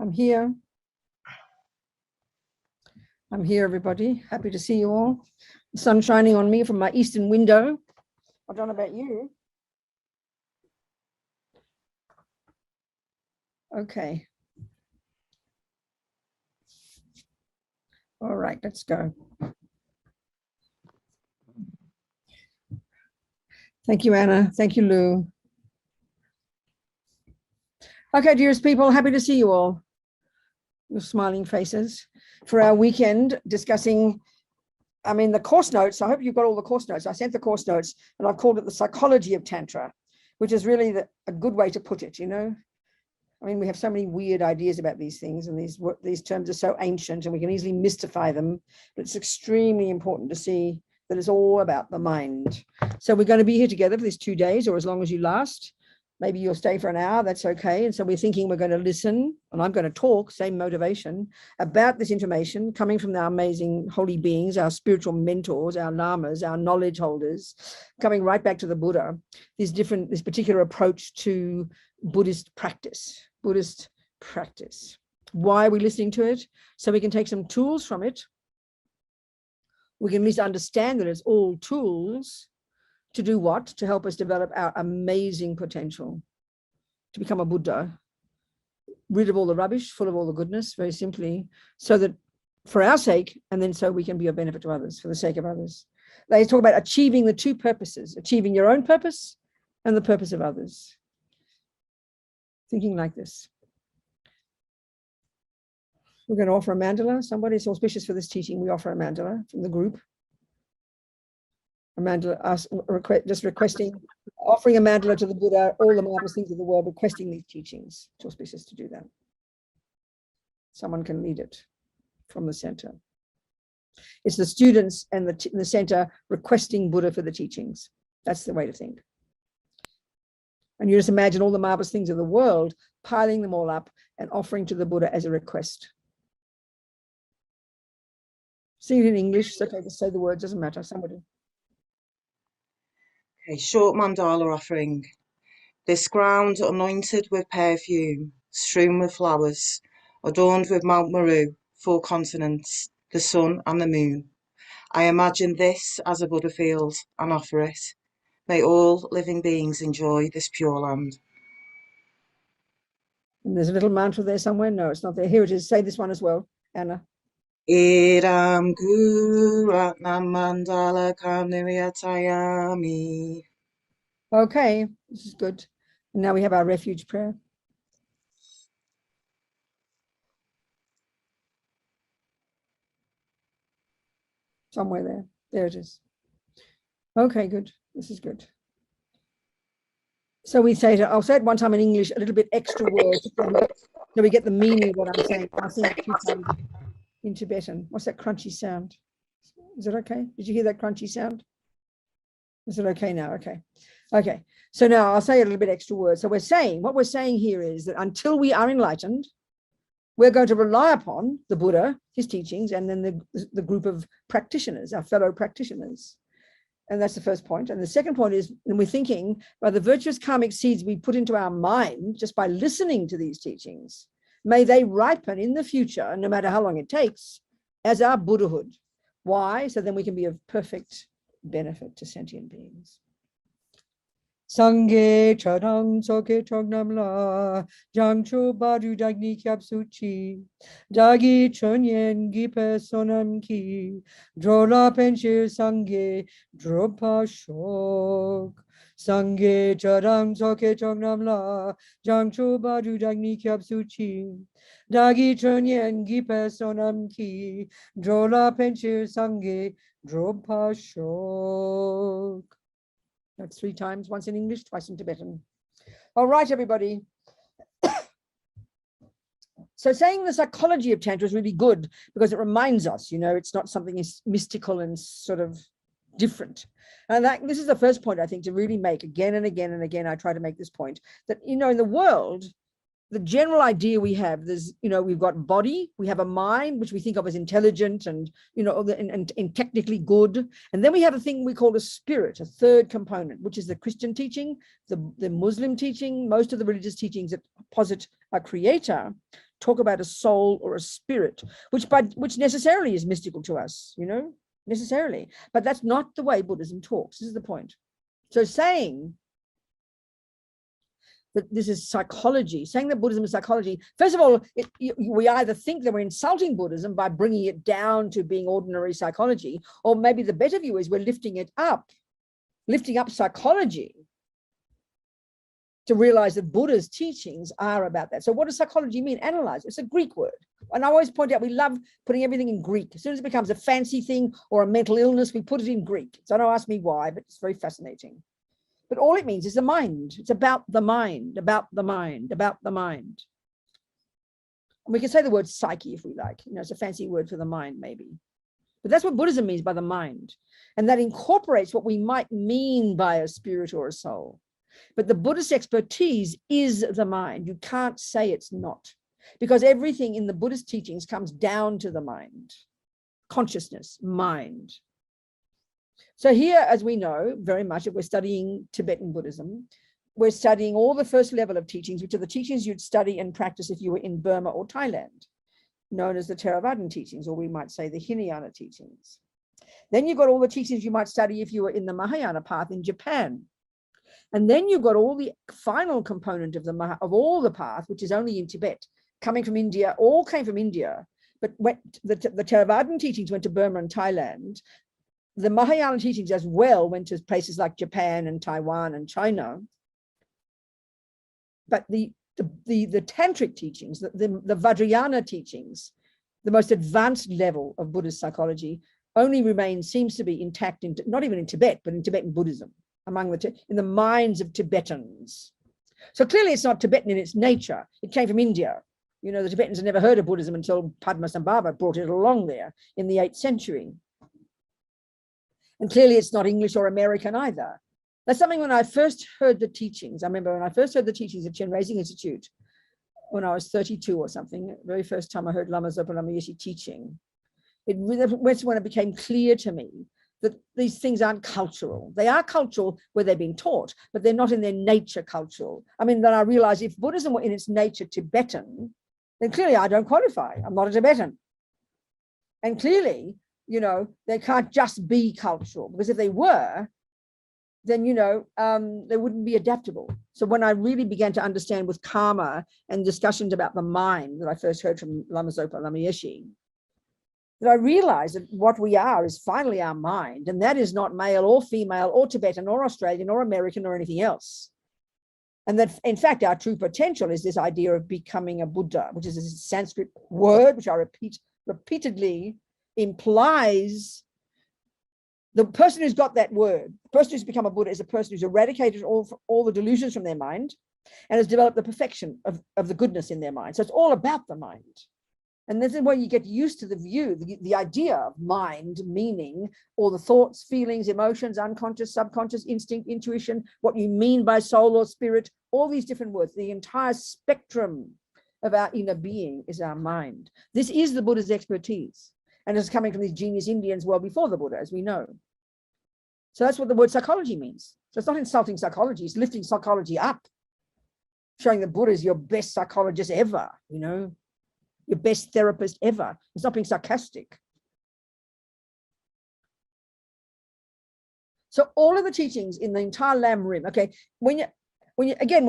I'm here. I'm here, everybody. Happy to see you all. The sun shining on me from my eastern window. I don't know about you. Okay. All right, let's go. Thank you, Anna. Thank you, Lou. Okay, dearest people, happy to see you all. Your smiling faces for our weekend discussing, the course notes. I hope you've got all the course notes. I sent the course notes and I've called it the psychology of Tantra, which is really a good way to put it, you know. We have so many weird ideas about these things, and these terms are so ancient and we can easily mystify them, but it's extremely important to see that it's all about the mind. So we're going to be here together for these 2 days, or as long as you last. Maybe you'll stay for an hour, that's okay. And so we're thinking we're going to listen, and I'm going to talk, same motivation, about this information coming from our amazing holy beings, our spiritual mentors, our lamas, our knowledge holders, coming right back to the Buddha, this particular approach to Buddhist practice. Why are we listening to it? So we can take some tools from it. We can at least understand that it's all tools to do what? To help us develop our amazing potential, to become a Buddha, rid of all the rubbish, full of all the goodness, very simply, so that for our sake, and then so we can be of benefit to others, for the sake of others. They talk about achieving the two purposes, achieving your own purpose and the purpose of others. Thinking like this. We're going to offer a mandala. Somebody is auspicious for this teaching. We offer a mandala from the group. A mandala, just requesting, offering a mandala to the Buddha, all the marvelous things of the world, requesting these teachings. It's auspicious to do that. Someone can lead it from the center. It's the students and the center requesting Buddha for the teachings. That's the way to think. And you just imagine all the marvelous things of the world, piling them all up and offering to the Buddha as a request. Sing it in English. It's okay to say the words, doesn't matter. Somebody. Okay, short mandala offering. This ground anointed with perfume, strewn with flowers, adorned with Mount Meru, 4 continents, the sun and the moon. I imagine this as a Buddha field and offer it. May all living beings enjoy this pure land. And there's a little mantra there somewhere. No, it's not there. Here it is. Say this one as well, Anna. Idam Guru Ratnam Mandala Karniriyatayami. Okay, this is good. And now we have our refuge prayer. Somewhere there. There it is. Okay, good. This is good. So we say it, I'll say it one time in English, a little bit extra words, so we get the meaning of what I'm saying. I'll sing it 2 times in Tibetan. What's that crunchy sound? Is it okay? Did you hear that crunchy sound? Is it okay now? Okay. Okay. So now I'll say a little bit extra words. So what we're saying here is that until we are enlightened, we're going to rely upon the Buddha, his teachings, and then the group of practitioners, our fellow practitioners. And that's the first point. And the second point is, when we're thinking by the virtuous karmic seeds we put into our mind just by listening to these teachings, may they ripen in the future, no matter how long it takes, as our Buddhahood. Why? So then we can be of perfect benefit to sentient beings. Sangye chadang soke chognam la jangcho badu dagni kyab suchi dagi chonyen gipe sonam ki drola penchir sangye dropa shok sangye chadang soke chognam la jangcho badu dagni kyab suchi dagi chonyen gipe sonam ki drola penchir sangye dropa shok. That's 3 times, once in English, twice in Tibetan. All right, everybody. So saying the psychology of Tantra is really good because it reminds us, it's not something mystical and sort of different. And this is the first point, I think, to really make again and again and again. I try to make this point that, in the world, the general idea we have, we've got body, we have a mind, which we think of as intelligent and, and technically good. And then we have a thing we call a spirit, a third component, which is the Christian teaching, the Muslim teaching, most of the religious teachings that posit a creator. talk about a soul or a spirit, which necessarily is mystical to us, you know, necessarily. But that's not the way Buddhism talks. This is the point. So saying that this is psychology, saying that Buddhism is psychology, first of all, we either think that we're insulting Buddhism by bringing it down to being ordinary psychology, or maybe the better view is we're lifting up psychology to realize that Buddha's teachings are about that. So what does psychology mean? Analyze. It's a Greek word. And I always point out, we love putting everything in Greek. As soon as it becomes a fancy thing or a mental illness, we put it in Greek. So don't ask me why, but it's very fascinating. But all it means is the mind. It's about the mind, about the mind, about the mind. And we can say the word psyche if we like. You know, it's a fancy word for the mind, maybe. But that's what Buddhism means by the mind. And that incorporates what we might mean by a spirit or a soul. But the Buddhist expertise is the mind. You can't say it's not, because everything in the Buddhist teachings comes down to the mind, consciousness, mind. So here, as we know very much, if we're studying Tibetan Buddhism, we're studying all the first level of teachings, which are the teachings you'd study and practice if you were in Burma or Thailand, known as the Theravadan teachings, or we might say the Hinayana teachings. Then you've got all the teachings you might study if you were in the Mahayana path in Japan. And then you've got all the final component of all the path, which is only in Tibet, coming from India, all came from India. But when the Theravadan teachings went to Burma and Thailand, the Mahayana teachings as well went to places like Japan and Taiwan and China. But the tantric teachings, the Vajrayana teachings, the most advanced level of Buddhist psychology, only seems to be intact in, not even in Tibet, but in Tibetan Buddhism, in the minds of Tibetans. So clearly it's not Tibetan in its nature. It came from India. You know, the Tibetans had never heard of Buddhism until Padmasambhava brought it along there in the 8th century. And clearly it's not English or American either. That's something when I first heard the teachings. I remember when I first heard the teachings at Chenrezig Institute, when I was 32 or something, the very first time I heard Lama Yeshe teaching, that's when it became clear to me that these things aren't cultural. They are cultural where they've been taught, but they're not in their nature cultural. I mean, then I realized if Buddhism were in its nature Tibetan, then clearly I don't qualify. I'm not a Tibetan. And clearly, you know, they can't just be cultural, because if they were, then, you know, they wouldn't be adaptable. So when I really began to understand with karma and discussions about the mind that I first heard from Lama Yeshe, that I realized that what we are is finally our mind, and that is not male or female or Tibetan or Australian or American or anything else. And that, in fact, our true potential is this idea of becoming a Buddha, which is a Sanskrit word, which I repeat repeatedly, implies the person who's got that word, the person who's become a Buddha, is a person who's eradicated all the delusions from their mind and has developed the perfection of the goodness in their mind. So it's all about the mind. And this is where you get used to the view, the idea of mind, meaning all the thoughts, feelings, emotions, unconscious, subconscious, instinct, intuition, what you mean by soul or spirit, all these different words, the entire spectrum of our inner being is our mind. This is the Buddha's expertise. And it's coming from these genius Indians well before the Buddha, as we know. So that's what the word psychology means. So it's not insulting psychology, it's lifting psychology up, showing the Buddha is your best psychologist ever, you know, your best therapist ever. It's not being sarcastic. So all of the teachings in the entire Lam Rim, okay, when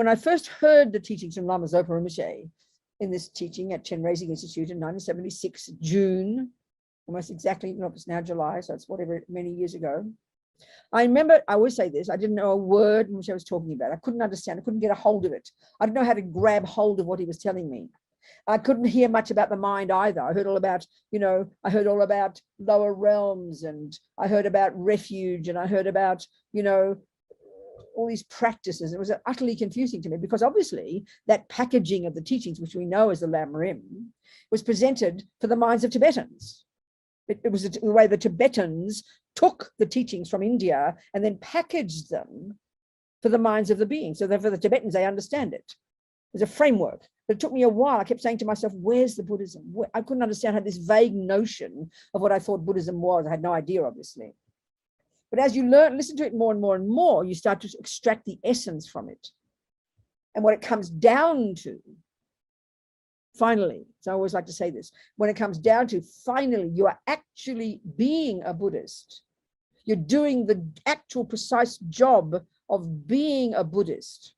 I first heard the teachings from Lama Zopa Rinpoche in this teaching at Chenrezig Institute in 1976, June, almost exactly, no, it's now July, so it's whatever, many years ago. I remember, I always say this, I didn't know a word which I was talking about. I couldn't understand, I couldn't get a hold of it. I didn't know how to grab hold of what he was telling me. I couldn't hear much about the mind either. I heard all about, you know, I heard all about lower realms, and I heard about refuge, and I heard about, you know, all these practices. It was utterly confusing to me, because obviously that packaging of the teachings, which we know as the Lam Rim, was presented for the minds of Tibetans. It was the way the Tibetans took the teachings from India and then packaged them for the minds of the beings. So that for the Tibetans, they understand it. There's a framework. But it took me a while. I kept saying to myself, where's the Buddhism? I couldn't understand how this vague notion of what I thought Buddhism was. I had no idea, obviously. But as you listen to it more and more and more, you start to extract the essence from it. And what it comes down to Finally, so I always like to say this, when it comes down to finally, you are actually being a Buddhist. You're doing the actual precise job of being a Buddhist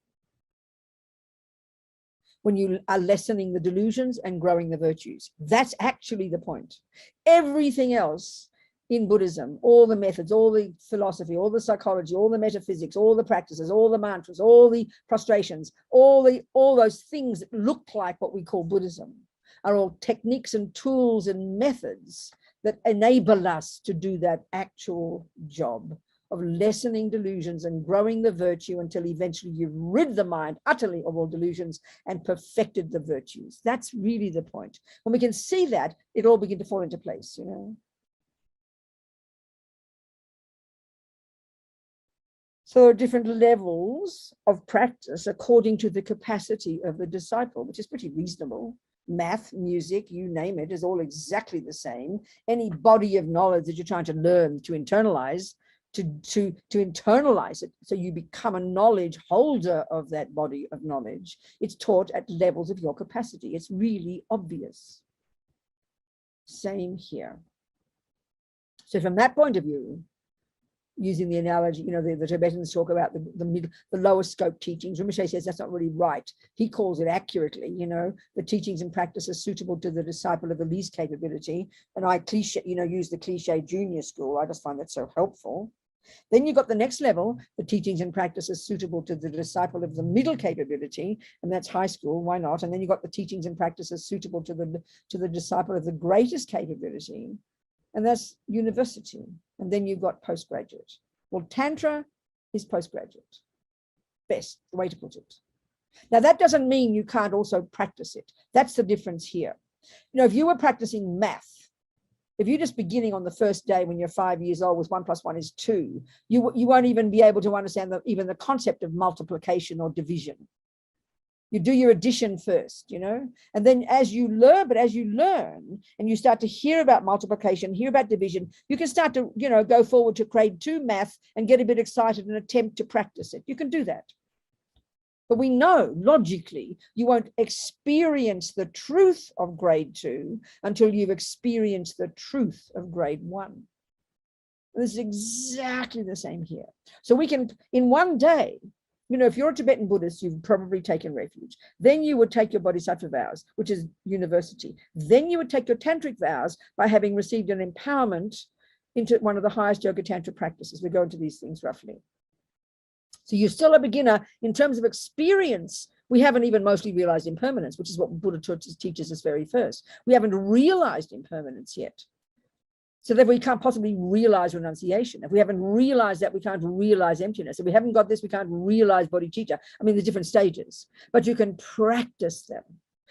when you are lessening the delusions and growing the virtues. That's actually the point. Everything else in Buddhism, all the methods, all the philosophy, all the psychology, all the metaphysics, all the practices, all the mantras, all the prostrations, all those things that look like what we call Buddhism are all techniques and tools and methods that enable us to do that actual job of lessening delusions and growing the virtue until eventually you rid the mind utterly of all delusions and perfected the virtues. That's really the point. When we can see that, it all begin to fall into place, you know. So there are different levels of practice according to the capacity of the disciple, which is pretty reasonable. Math, music, you name it, is all exactly the same. Any body of knowledge that you're trying to learn, to internalize, to internalize it, so you become a knowledge holder of that body of knowledge. It's taught at levels of your capacity. It's really obvious. Same here. So from that point of view, using the analogy, you know, the Tibetans talk about the lower scope teachings. Rinpoche says that's not really right. He calls it accurately, you know, the teachings and practices suitable to the disciple of the least capability. And I use the cliche junior school. I just find that so helpful. Then you got the next level, the teachings and practices suitable to the disciple of the middle capability, and that's high school. Why not? And then you got the teachings and practices suitable to the disciple of the greatest capability, and that's university. And then you've got postgraduate. Well, Tantra is postgraduate. Best, the way to put it. Now, that doesn't mean you can't also practice it. That's the difference here. You know, if you were practicing math, if you're just beginning on the first day when you're 5 years old with 1 + 1 is 2, you won't even be able to understand even the concept of multiplication or division. You do your addition first, you know, and then as you learn and you start to hear about multiplication, hear about division, you can start to, you know, go forward to grade 2 math and get a bit excited and attempt to practice it. You can do that. But we know logically you won't experience the truth of grade 2 until you've experienced the truth of grade 1. This is exactly the same here. So we can, in one day, you know, if you're a Tibetan Buddhist, you've probably taken refuge. Then you would take your bodhisattva vows, which is university. Then you would take your tantric vows by having received an empowerment into one of the highest yoga tantra practices. We go into these things roughly. So you're still a beginner in terms of experience. We haven't even mostly realized impermanence, which is what Buddha teaches us very first. We haven't realized impermanence yet. So that we can't possibly realize renunciation. If we haven't realized that, we can't realize emptiness. If we haven't got this, we can't realize bodhicitta. I mean, the different stages, but you can practice them.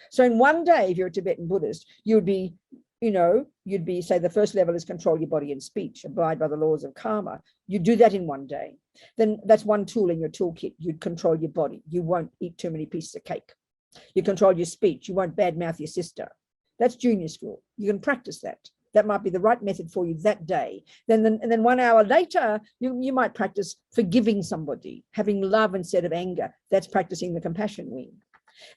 So in one day, if you're a Tibetan Buddhist, you'd be, say the first level is control your body and speech, abide by the laws of karma. You do that in one day. Then that's one tool in your toolkit. You'd control your body. You won't eat too many pieces of cake. You control your speech. You won't badmouth your sister. That's junior school. You can practice that. That might be the right method for you that day. And then 1 hour later, you might practice forgiving somebody, having love instead of anger. That's practicing the compassion wing.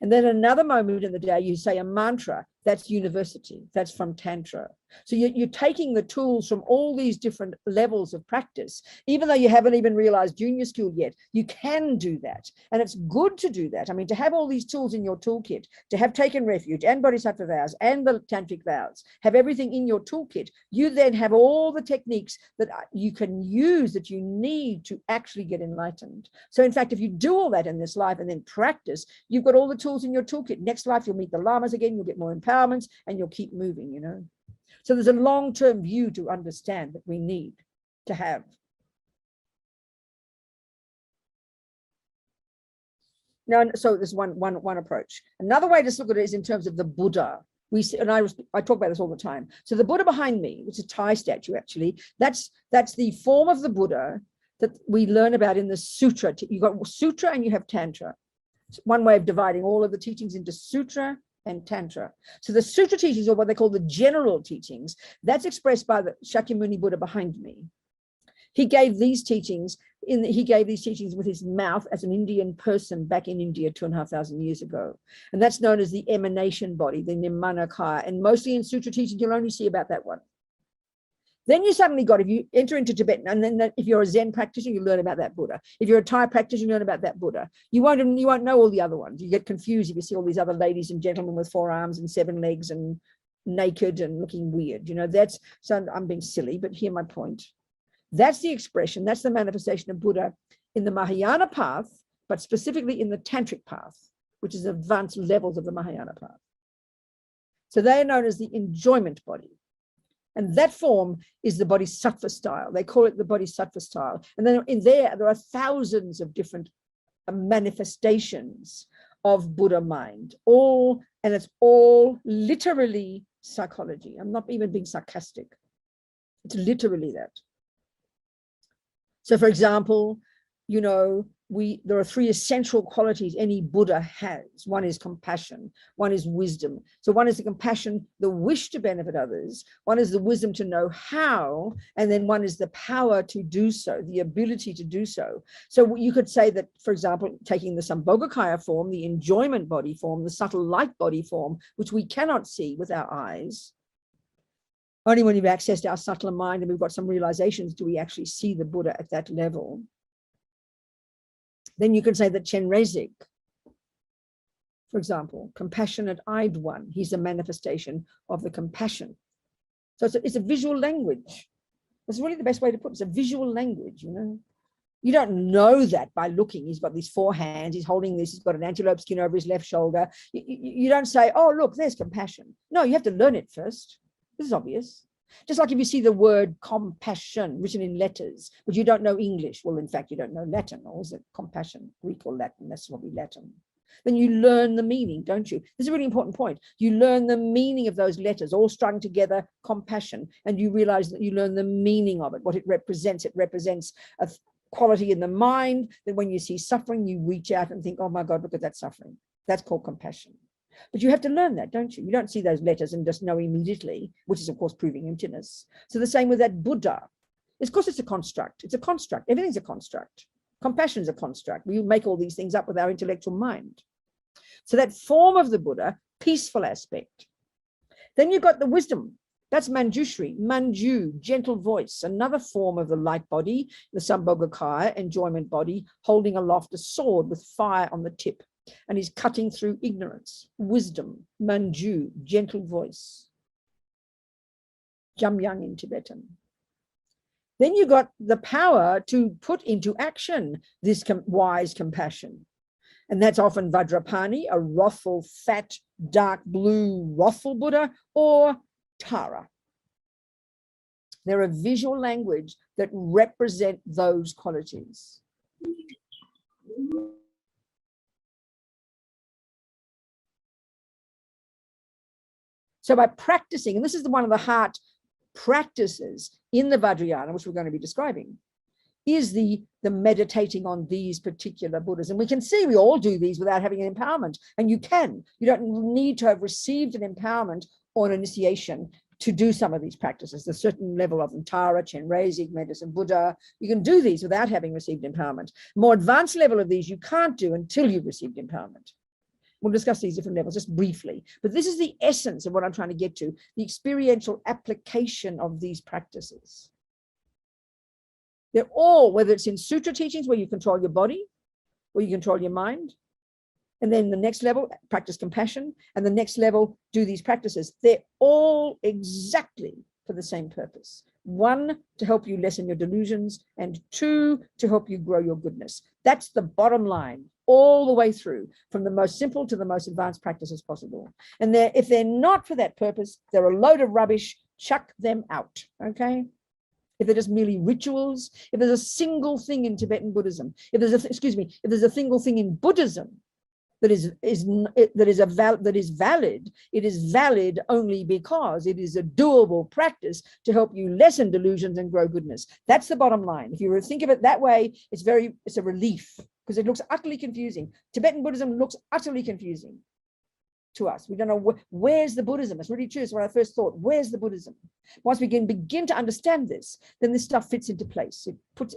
And then another moment in the day, you say a mantra. That's university. That's from Tantra. So you're taking the tools from all these different levels of practice. Even though you haven't even realized junior school yet, you can do that. And it's good to do that. I mean, to have all these tools in your toolkit, to have taken refuge and bodhisattva vows and the tantric vows, have everything in your toolkit, you then have all the techniques that you can use that you need to actually get enlightened. So in fact, if you do all that in this life and then practice, you've got all the tools in your toolkit. Next life, you'll meet the lamas again, you'll get more empowerments, and you'll keep moving, you know. So there's a long-term view to understand that we need to have. Now, so there's one approach. Another way to look at it is in terms of the Buddha. We see, and I talk about this all the time. So the Buddha behind me, which is a Thai statue, actually, that's the form of the Buddha that we learn about in the sutra. You've got sutra and you have tantra. It's one way of dividing all of the teachings into sutra and tantra. So the sutra teachings are what they call the general teachings. That's expressed by the Shakyamuni Buddha behind me. He gave these teachings he gave these teachings with his mouth as an Indian person back in India 2,500 years ago. And that's known as the emanation body, the Nirmanakaya. And mostly in sutra teachings, you'll only see about that one. Then you suddenly got, if you enter into Tibetan, and then if you're a Zen practitioner, you learn about that Buddha. If you're a Thai practitioner, you learn about that Buddha. You won't know all the other ones. You get confused if you see all these other ladies and gentlemen with 4 arms and 7 legs and naked and looking weird. That's, so I'm being silly, but hear my point. That's the expression, that's the manifestation of Buddha in the Mahayana path, but specifically in the Tantric path, which is advanced levels of the Mahayana path. So they are known as the enjoyment body. And that form is the Bodhisattva style. They call it the Bodhisattva style. And then in there are thousands of different manifestations of Buddha mind. And it's all literally psychology. I'm not even being sarcastic. It's literally that. So for example, there are 3 essential qualities any Buddha has. One is compassion, one is wisdom. So one is the compassion, the wish to benefit others. One is the wisdom to know how, and then one is the power to do so, the ability to do so. So you could say that, for example, taking the Sambhogakaya form, the enjoyment body form, the subtle light body form, which we cannot see with our eyes. Only when we've accessed our subtler mind and we've got some realizations do we actually see the Buddha at that level. Then you can say that Chenrezig, for example, compassionate eyed one, he's a manifestation of the compassion. So it's a visual language. That's really the best way to put it. It's a visual language, You don't know that by looking. He's got these 4 hands, he's holding this, he's got an antelope skin over his left shoulder. You don't say, oh, look, there's compassion. No, you have to learn it first. This is obvious. Just like if you see the word compassion written in letters, but you don't know English. Well, in fact, you don't know Latin, or is it compassion, Greek or Latin? That's probably Latin. Then you learn the meaning, don't you? This is a really important point. You learn the meaning of those letters, all strung together, compassion, and you realize that you learn the meaning of it, what it represents. It represents a quality in the mind that when you see suffering, you reach out and think, oh my God, look at that suffering. That's called compassion. But you have to learn that, don't you? You don't see those letters and just know immediately, which is, of course, proving emptiness. So the same with that Buddha. Of course, it's a construct. It's a construct. Everything's a construct. Compassion is a construct. We make all these things up with our intellectual mind. So that form of the Buddha, peaceful aspect. Then you've got the wisdom. That's Manjushri, Manju, gentle voice, another form of the light body, the Sambhogakaya, enjoyment body, holding aloft a sword with fire on the tip. And he's cutting through ignorance, wisdom, Manju, gentle voice. Jamyang in Tibetan. Then you got the power to put into action this wise compassion. And that's often Vajrapani, a wrathful, fat, dark blue, wrathful Buddha, or Tara. They're a visual language that represent those qualities. So by practicing, and this is one of the heart practices in the Vajrayana, which we're going to be describing, is the meditating on these particular Buddhas. And we can see we all do these without having an empowerment. And you can. You don't need to have received an empowerment or an initiation to do some of these practices. There's a certain level of them, Tara, Chenrezig, Medicine Buddha. You can do these without having received empowerment. More advanced level of these you can't do until you've received empowerment. We'll discuss these different levels just briefly, but this is the essence of what I'm trying to get to, the experiential application of these practices. They're all, whether it's in sutra teachings where you control your body or you control your mind, and then the next level, practice compassion, and the next level, do these practices. They're all exactly for the same purpose. 1, to help you lessen your delusions, and 2, to help you grow your goodness. That's the bottom line, all the way through, from the most simple to the most advanced practices possible. And if they're not for that purpose, they're a load of rubbish, chuck them out, okay? If they're just merely rituals, if there's a single thing in Tibetan Buddhism, if there's a single thing in Buddhism that is valid, it is valid only because it is a doable practice to help you lessen delusions and grow goodness. That's the bottom line. If you think of it that way, it's a relief, because it looks utterly confusing. Tibetan Buddhism looks utterly confusing. to us. We don't know where's the Buddhism. It's really true. It's what I first thought. Where's the Buddhism? Once we can begin to understand this, then this stuff fits into place.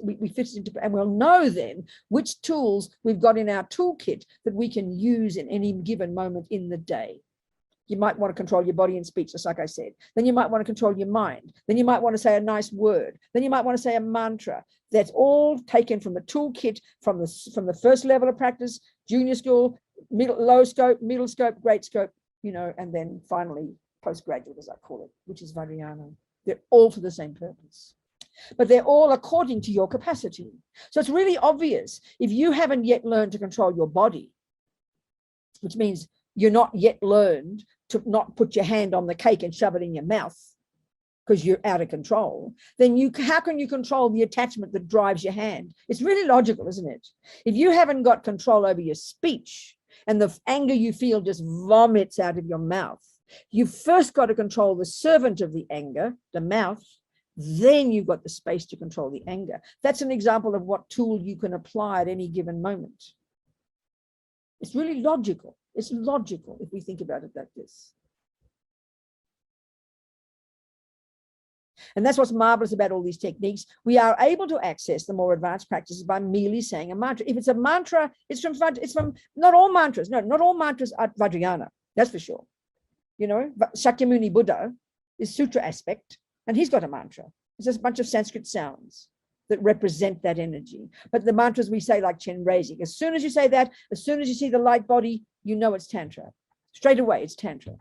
We fit it into, and we'll know then which tools we've got in our toolkit that we can use in any given moment in the day. You might want to control your body and speech, just like I said. Then you might want to control your mind. Then you might want to say a nice word. Then you might want to say a mantra. That's all taken from a toolkit from the first level of practice, junior school, low scope, middle scope, great scope, and then finally postgraduate, as I call it, which is Vajrayana. They're all for the same purpose, but they're all according to your capacity. So it's really obvious if you haven't yet learned to control your body, which means you're not yet learned to not put your hand on the cake and shove it in your mouth because you're out of control, then how can you control the attachment that drives your hand? It's really logical, isn't it? If you haven't got control over your speech and the anger you feel just vomits out of your mouth, you've first got to control the servant of the anger, the mouth, then you've got the space to control the anger. That's an example of what tool you can apply at any given moment. It's really logical. It's logical if we think about it like this. And that's what's marvelous about all these techniques. We are able to access the more advanced practices by merely saying a mantra. If it's a mantra, it's from not all mantras. No, not all mantras are Vajrayana. That's for sure. Shakyamuni Buddha is sutra aspect, and he's got a mantra. It's just a bunch of Sanskrit sounds that represent that energy. But the mantras we say, like Chenrezig, as soon as you say that, as soon as you see the light body, you know it's Tantra. Straight away, it's Tantra.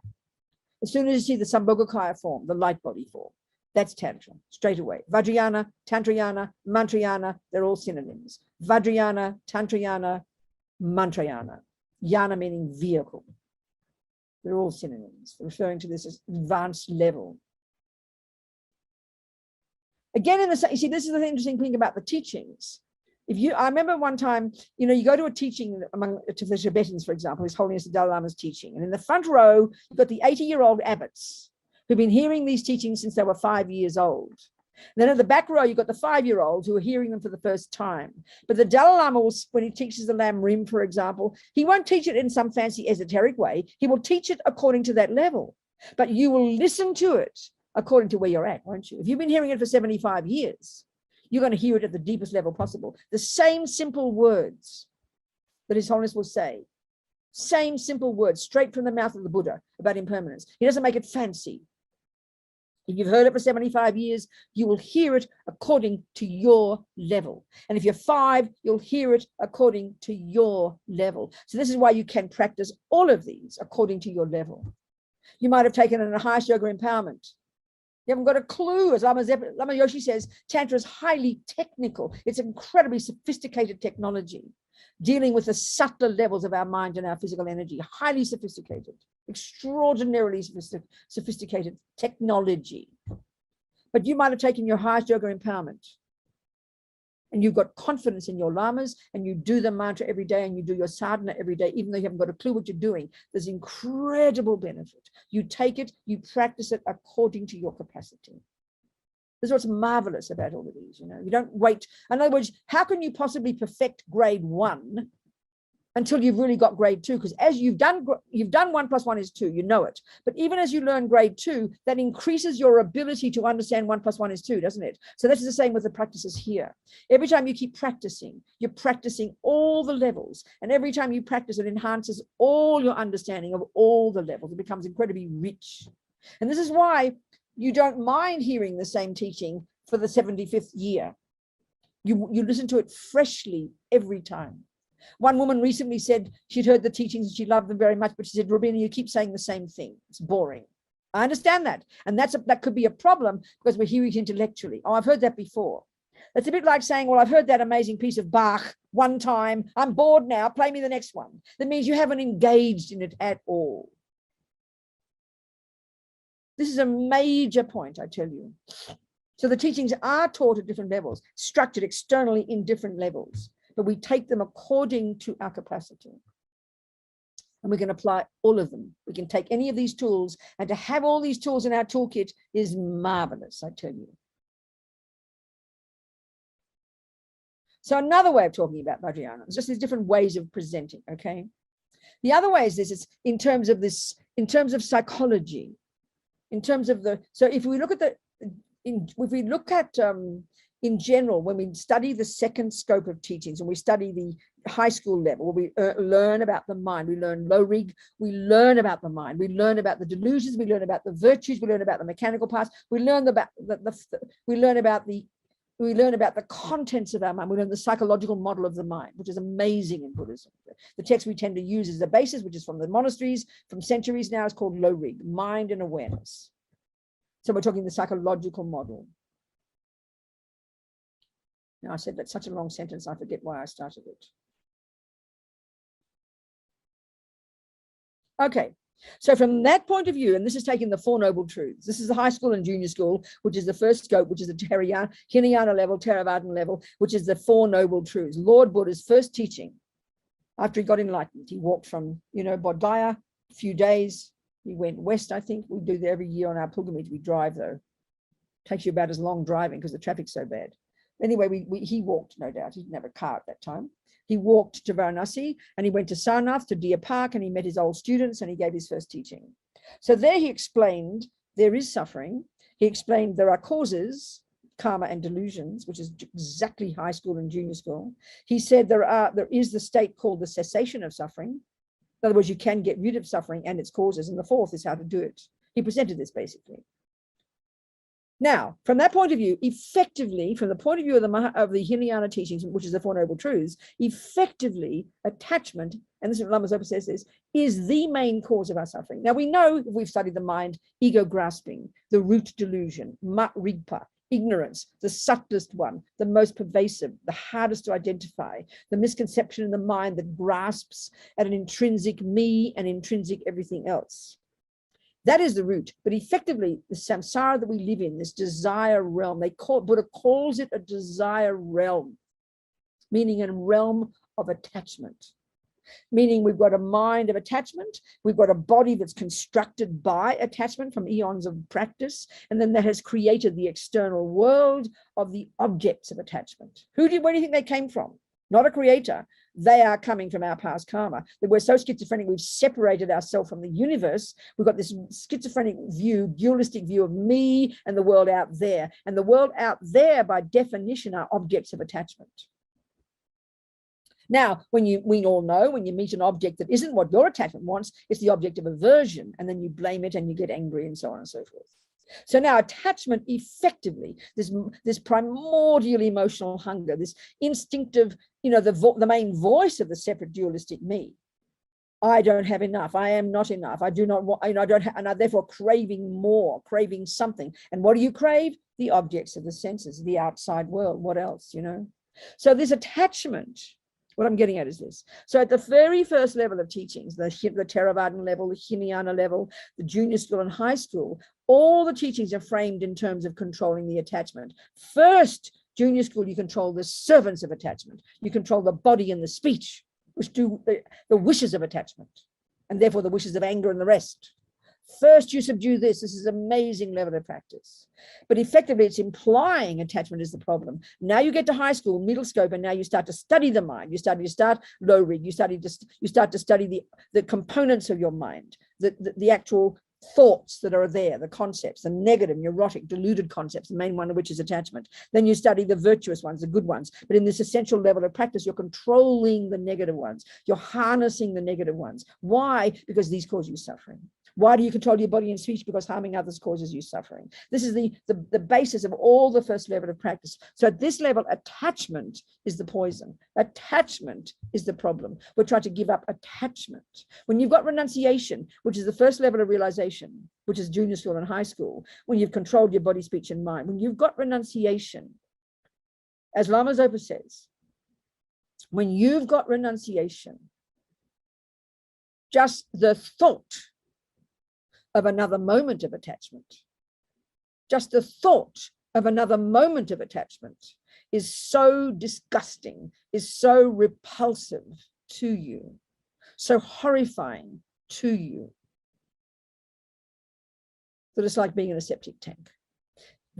As soon as you see the Sambhogakaya form, the light body form, that's Tantra, straight away. Vajrayana, Tantrayana, Mantrayana, they're all synonyms. Vajrayana, Tantrayana, Mantrayana. Yana meaning vehicle. They're all synonyms, referring to this as advanced level. Again, you see, this is the interesting thing about the teachings. I remember one time, you go to a teaching to the Tibetans, for example, His Holiness the Dalai Lama's teaching. And in the front row, you've got the 80-year-old abbots who've been hearing these teachings since they were 5 years old. And then at the back row, you've got the 5-year-olds who are hearing them for the first time. But the Dalai Lama, when he teaches the Lam Rim, for example, he won't teach it in some fancy esoteric way. He will teach it according to that level. But you will listen to it according to where you're at, won't you? If you've been hearing it for 75 years, you're going to hear it at the deepest level possible. The same simple words that His Holiness will say, same simple words straight from the mouth of the Buddha about impermanence. He doesn't make it fancy. If you've heard it for 75 years, you will hear it according to your level. And if you're 5, you'll hear it according to your level. So this is why you can practice all of these according to your level. You might have taken an highest yoga empowerment. You haven't got a clue. As Lama Yeshe says, Tantra is highly technical. It's incredibly sophisticated technology, dealing with the subtler levels of our mind and our physical energy. Highly sophisticated, extraordinarily sophisticated technology. But you might have taken your highest yoga empowerment, and you've got confidence in your lamas, and you do the mantra every day, and you do your sadhana every day, even though you haven't got a clue what you're doing. There's incredible benefit. You take it, you practice it according to your capacity. This is what's marvelous about all of these. You don't wait. In other words, how can you possibly perfect grade 1 until you've really got grade 2? Because as you've done 1 + 1 is 2, you know it. But even as you learn grade 2, that increases your ability to understand 1 + 1 is 2, doesn't it? So this is the same with the practices here. Every time you keep practicing, you're practicing all the levels. And every time you practice, it enhances all your understanding of all the levels. It becomes incredibly rich. And this is why you don't mind hearing the same teaching for the 75th year. You listen to it freshly every time. One woman recently said she'd heard the teachings and she loved them very much, but she said, Robina, you keep saying the same thing. It's boring. I understand that. And that could be a problem because we're hearing it intellectually. Oh, I've heard that before. It's a bit like saying, well, I've heard that amazing piece of Bach one time. I'm bored now. Play me the next one. That means you haven't engaged in it at all. This is a major point, I tell you. So the teachings are taught at different levels, structured externally in different levels, but we take them according to our capacity. And we can apply all of them. We can take any of these tools, and to have all these tools in our toolkit is marvelous, I tell you. So another way of talking about Vajrayana is just these different ways of presenting, okay? The other way is this, it's in terms of this, in terms of psychology, in terms of the, so if we look at the, if we look at in general, when we study the second scope of teachings and we study the high school level, we learn about the mind, we learn low rig, we learn about the mind, we learn about the delusions, we learn about the virtues, we learn about the mechanical parts, we learn about we learn about the contents of our mind, we learn the psychological model of the mind, which is amazing in Buddhism. The text we tend to use as the basis, which is from the monasteries, from centuries now, is called low rig, mind and awareness. So we're talking the psychological model. Now I said that's such a long sentence, I forget why I started it. Okay, so from that point of view, and this is taking the Four Noble Truths, this is the high school and junior school, which is the first scope, which is the Hinayana level, Theravadan level, which is the Four Noble Truths. Lord Buddha's first teaching after he got enlightened. He walked from, Bodh Gaya, a few days. He went west, I think. We do that every year on our pilgrimage. We drive, though. Takes you about as long driving because the traffic's so bad. Anyway, he walked, no doubt. He didn't have a car at that time. He walked to Varanasi and he went to Sarnath, to Deer Park, and he met his old students and he gave his first teaching. So there he explained there is suffering. He explained there are causes, karma and delusions, which is exactly high school and junior school. He said there is the state called the cessation of suffering. In other words, you can get rid of suffering and its causes. And the fourth is how to do it. He presented this basically. Now, from that point of view, effectively, from the point of view of the Hinayana teachings, which is the Four Noble Truths, effectively attachment, and this is what Lama Zopa says this, is the main cause of our suffering. Now, we know, if we've studied the mind, ego grasping, the root delusion, mat rigpa, ignorance, the subtlest one, the most pervasive, the hardest to identify, the misconception in the mind that grasps at an intrinsic me and intrinsic everything else. That is the root. But effectively, the samsara that we live in, this desire realm, Buddha calls it a desire realm, meaning a realm of attachment. Meaning we've got a mind of attachment, we've got a body that's constructed by attachment from eons of practice, and then that has created the external world of the objects of attachment. Where do you think they came from? Not a creator. They are coming from our past karma. That we're so schizophrenic, we've separated ourselves from the universe. We've got this schizophrenic view, dualistic view of me and the world out there. And the world out there, by definition, are objects of attachment. Now, we all know when you meet an object that isn't what your attachment wants, it's the object of aversion, and then you blame it and you get angry and so on and so forth. So now attachment effectively, this primordial emotional hunger, this instinctive, the main voice of the separate dualistic me. I don't have enough. I am not enough. I do not want, I don't have, and I'm therefore craving more, craving something. And what do you crave? The objects of the senses, the outside world. What else, So this attachment, what I'm getting at is this. So at the very first level of teachings, the Theravadan level, the Hinayana level, the junior school and high school, all the teachings are framed in terms of controlling the attachment. First, junior school, you control the servants of attachment. You control the body and the speech, which do the wishes of attachment, and therefore the wishes of anger and the rest. First, you subdue this. This is an amazing level of practice. But effectively, it's implying attachment is the problem. Now you get to high school, middle scope, and now you start to study the mind. You start low rig. You start to study the components of your mind, the actual thoughts that are there, the concepts, the negative, neurotic, deluded concepts, the main one of which is attachment. Then you study the virtuous ones, the good ones. But in this essential level of practice, you're controlling the negative ones. You're harnessing the negative ones. Why? Because these cause you suffering. Why do you control your body and speech? Because harming others causes you suffering. This is the basis of all the first level of practice. So at this level, attachment is the poison. Attachment is the problem. We're trying to give up attachment. When you've got renunciation, which is the first level of realization, which is junior school and high school, when you've controlled your body, speech, and mind, when you've got renunciation, as Lama Zopa says, when you've got renunciation, just the thought of another moment of attachment, just the thought of another moment of attachment is so disgusting, is so repulsive to you, so horrifying to you, that it's like being in a septic tank.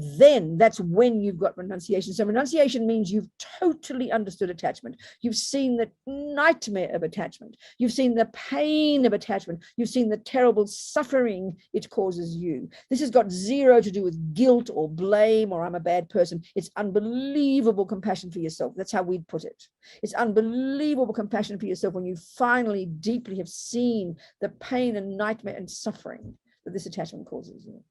then that's when you've got renunciation. So renunciation means you've totally understood attachment. You've seen the nightmare of attachment. You've seen the pain of attachment. You've seen the terrible suffering it causes you. This has got zero to do with guilt or blame or I'm a bad person. It's unbelievable compassion for yourself. That's how we'd put it. It's unbelievable compassion for yourself when you finally deeply have seen the pain and nightmare and suffering that this attachment causes you.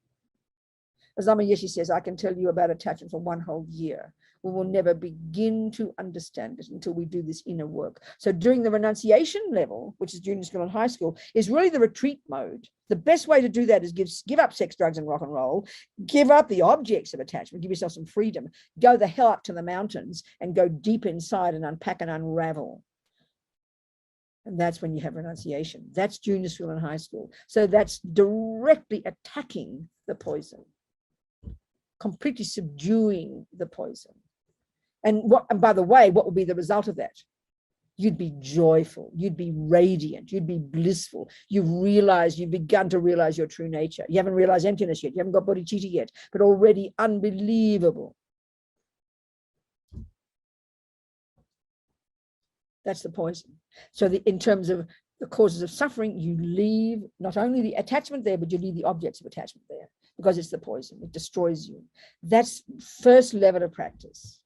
As Lama Yeshe says, I can tell you about attachment for one whole year. We will never begin to understand it until we do this inner work. So during the renunciation level, which is junior school and high school, is really the retreat mode. The best way to do that is give up sex, drugs, and rock and roll, give up the objects of attachment, give yourself some freedom, go the hell up to the mountains and go deep inside and unpack and unravel. And that's when you have renunciation. That's junior school and high school. So that's directly attacking the poison, completely subduing the poison. And by the way, what would be the result of that? You'd be joyful, you'd be radiant, you'd be blissful. You've begun to realize your true nature. You haven't realized emptiness yet, you haven't got bodhicitta yet, but already unbelievable. That's the poison. So in terms of the causes of suffering, you leave not only the attachment there, but you leave the objects of attachment there because it's the poison. It destroys you. That's first level of practice.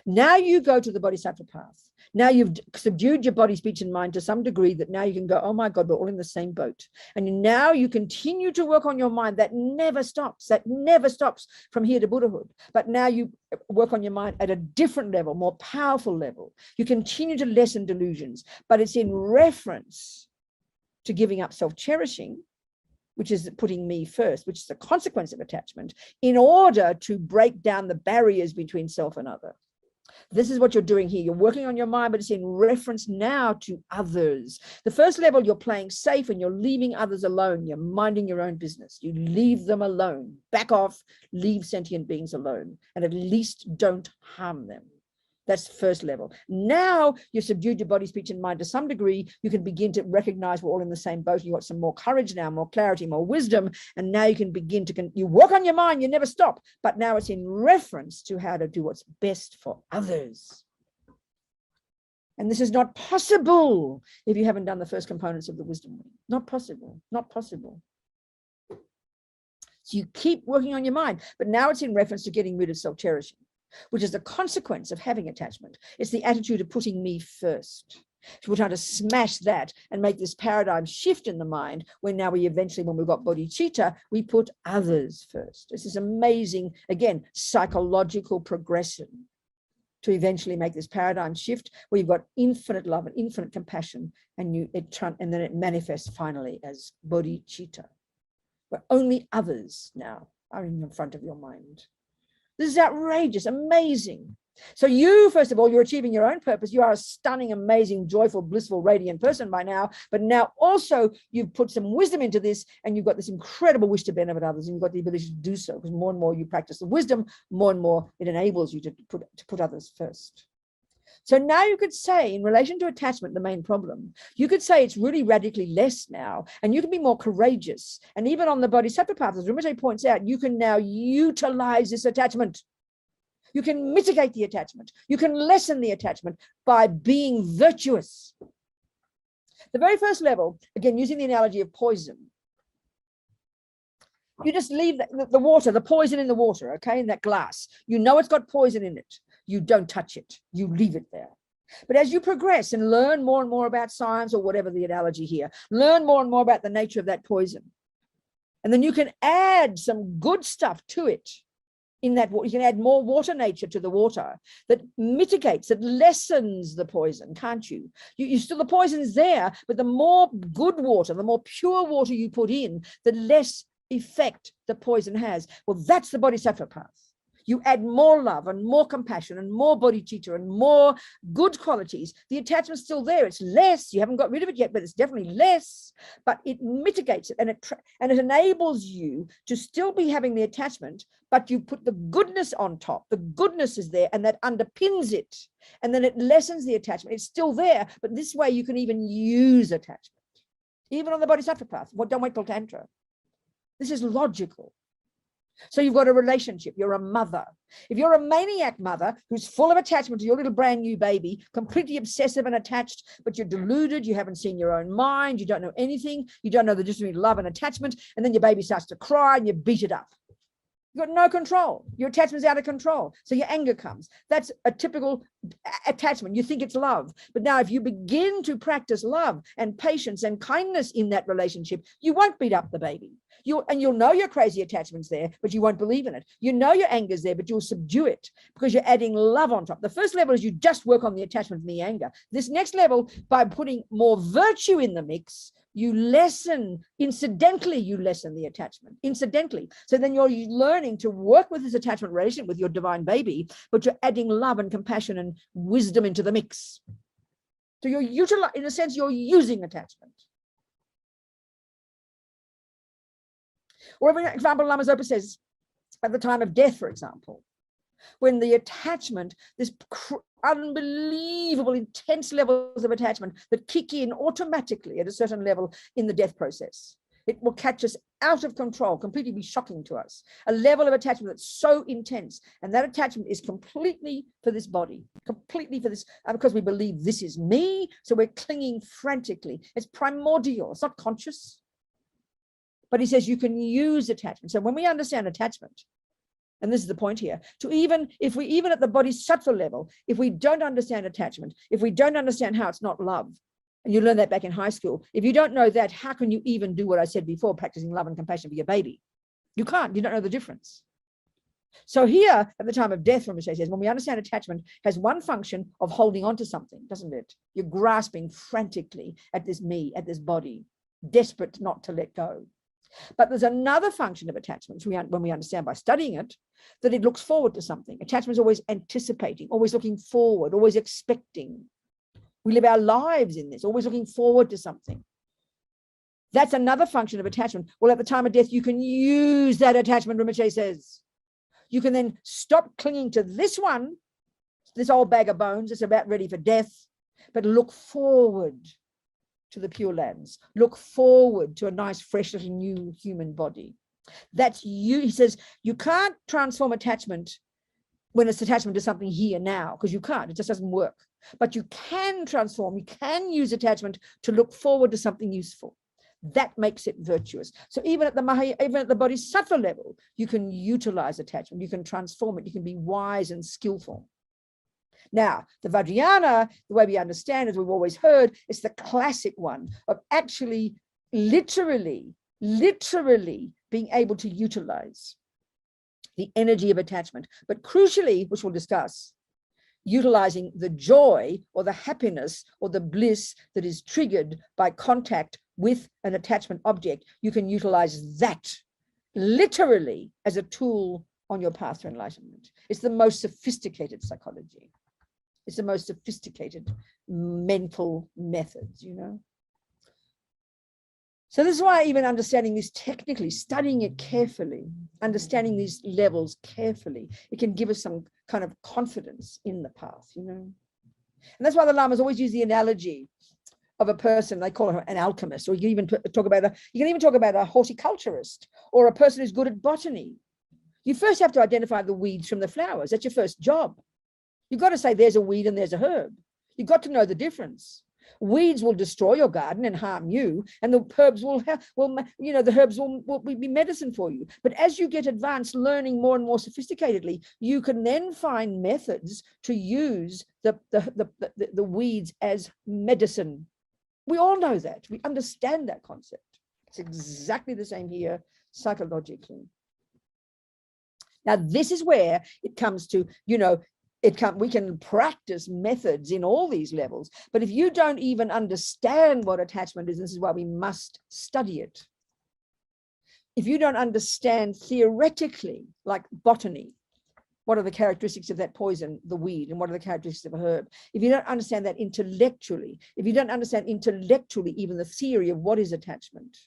Now you go to the bodhisattva path. Now you've subdued your body, speech, and mind to some degree that now you can go, oh my God, we're all in the same boat. And now you continue to work on your mind. That never stops. That never stops from here to Buddhahood. But now you work on your mind at a different level, more powerful level. You continue to lessen delusions, but it's in reference to giving up self-cherishing, which is putting me first, which is a consequence of attachment, in order to break down the barriers between self and other. This is what you're doing here. You're working on your mind, but it's in reference now to others. The first level, you're playing safe and you're leaving others alone. You're minding your own business. You leave them alone. Back off, leave sentient beings alone, and at least don't harm them. That's the first level. Now you've subdued your body, speech, and mind to some degree. You can begin to recognize we're all in the same boat. You've got some more courage now, more clarity, more wisdom. And now you can begin to, you work on your mind, you never stop. But now it's in reference to how to do what's best for others. And this is not possible if you haven't done the first components of the wisdom wheel. Not possible, not possible. So you keep working on your mind, but now it's in reference to getting rid of self-cherishing, which is the consequence of having attachment. It's the attitude of putting me first. So we're trying to smash that and make this paradigm shift in the mind when now we eventually, when we've got bodhicitta, we put others first. This is amazing, again, psychological progression to eventually make this paradigm shift where you've got infinite love and infinite compassion, and then it manifests finally as bodhicitta, where only others now are in the front of your mind. This is outrageous, amazing. So you, first of all, you're achieving your own purpose. You are a stunning, amazing, joyful, blissful, radiant person by now. But now also you've put some wisdom into this and you've got this incredible wish to benefit others, and you've got the ability to do so because more and more you practice the wisdom, more and more it enables you to put others first. So now you could say, in relation to attachment, the main problem, you could say it's really radically less now, and you can be more courageous. And even on the bodhisattva path, as Rinpoche points out, you can now utilize this attachment. You can mitigate the attachment. You can lessen the attachment by being virtuous. The very first level, again, using the analogy of poison, you just leave the water, the poison in the water, okay, in that glass. You know it's got poison in it. You don't touch it. You leave it there. But as you progress and learn more and more about science, or whatever the analogy here, learn more and more about the nature of that poison. And then you can add some good stuff to it. In that water, you can add more water nature to the water that mitigates, that lessens the poison, can't you? You still, the poison's there, but the more good water, the more pure water you put in, the less effect the poison has. Well, that's the bodhisattva path. You add more love and more compassion and more bodhicitta and more good qualities. The attachment's still there. It's less. You haven't got rid of it yet, but it's definitely less. But it mitigates it, and it enables you to still be having the attachment, but you put the goodness on top. The goodness is there, and that underpins it. And then it lessens the attachment. It's still there, but this way you can even use attachment. Even on the bodhisattva path. Well, don't wait till Tantra. This is logical. So you've got a relationship. You're a mother. If you're a maniac mother who's full of attachment to your little brand new baby, completely obsessive and attached, but you're deluded, you haven't seen your own mind, you don't know anything, you don't know the difference between love and attachment, and then your baby starts to cry and you beat it up. You've got no control. Your attachment's out of control. So your anger comes. That's a typical attachment. You think it's love. But now if you begin to practice love and patience and kindness in that relationship, you won't beat up the baby. You'll know your crazy attachment's there, but you won't believe in it. You know your anger's there, but you'll subdue it because you're adding love on top. The first level is you just work on the attachment and the anger. This next level, by putting more virtue in the mix, you lessen, incidentally, you lessen the attachment, incidentally. So then you're learning to work with this attachment relation with your divine baby, but you're adding love and compassion and wisdom into the mix. So you're utilizing, in a sense, you're using attachment. Or for example, Lama Zopa says, at the time of death, for example, when the attachment, this unbelievable intense levels of attachment that kick in automatically at a certain level in the death process, it will catch us out of control, completely be shocking to us. A level of attachment that's so intense, and that attachment is completely for this body, completely for this, because we believe this is me, so we're clinging frantically. It's primordial, it's not conscious. But he says you can use attachment. So when we understand attachment, and this is the point here, to even at the bodhisattva level, if we don't understand attachment, if we don't understand how it's not love, and you learn that back in high school, if you don't know that, how can you even do what I said before, practicing love and compassion for your baby? You can't, you don't know the difference. So here, at the time of death, Rinpoche says, when we understand attachment has one function of holding on to something, doesn't it? You're grasping frantically at this me, at this body, desperate not to let go. But there's another function of attachment when we understand by studying it, that it looks forward to something. Attachment is always anticipating, always looking forward, always expecting. We live our lives in this, always looking forward to something. That's another function of attachment. Well, at the time of death, you can use that attachment, Rinpoche says. You can then stop clinging to this one, this old bag of bones, it's about ready for death, but look forward to the Pure Lands. Look forward to a nice, fresh little new human body. That's you. He says, you can't transform attachment when it's attachment to something here now, because you can't, it just doesn't work. But you can transform, you can use attachment to look forward to something useful. That makes it virtuous. So even at the bodhisattva level, you can utilize attachment, you can transform it, you can be wise and skillful. Now, the Vajrayana, the way we understand, as we've always heard, is the classic one of actually literally being able to utilize the energy of attachment. But crucially, which we'll discuss, utilizing the joy or the happiness or the bliss that is triggered by contact with an attachment object. You can utilize that literally as a tool on your path to enlightenment. It's the most sophisticated psychology. It's the most sophisticated mental methods, you know. So this is why even understanding this technically, studying it carefully, understanding these levels carefully, it can give us some kind of confidence in the path, you know. And that's why the Lamas always use the analogy of a person, they call her an alchemist, or you can even talk about a horticulturist or a person who's good at botany. You first have to identify the weeds from the flowers. That's your first job. You've got to say there's a weed and there's a herb. You've got to know the difference. Weeds will destroy your garden and harm you, and the herbs will be medicine for you. But as you get advanced, learning more and more sophisticatedly, you can then find methods to use the weeds as medicine. We all know that. We understand that concept. It's exactly the same here psychologically. Now, this is where it comes to, you know, we can practice methods in all these levels, but if you don't even understand what attachment is, this is why we must study it. If you don't understand theoretically, like botany, what are the characteristics of that poison, the weed, and what are the characteristics of a herb? If you don't understand that intellectually, if you don't understand intellectually even the theory of what is attachment,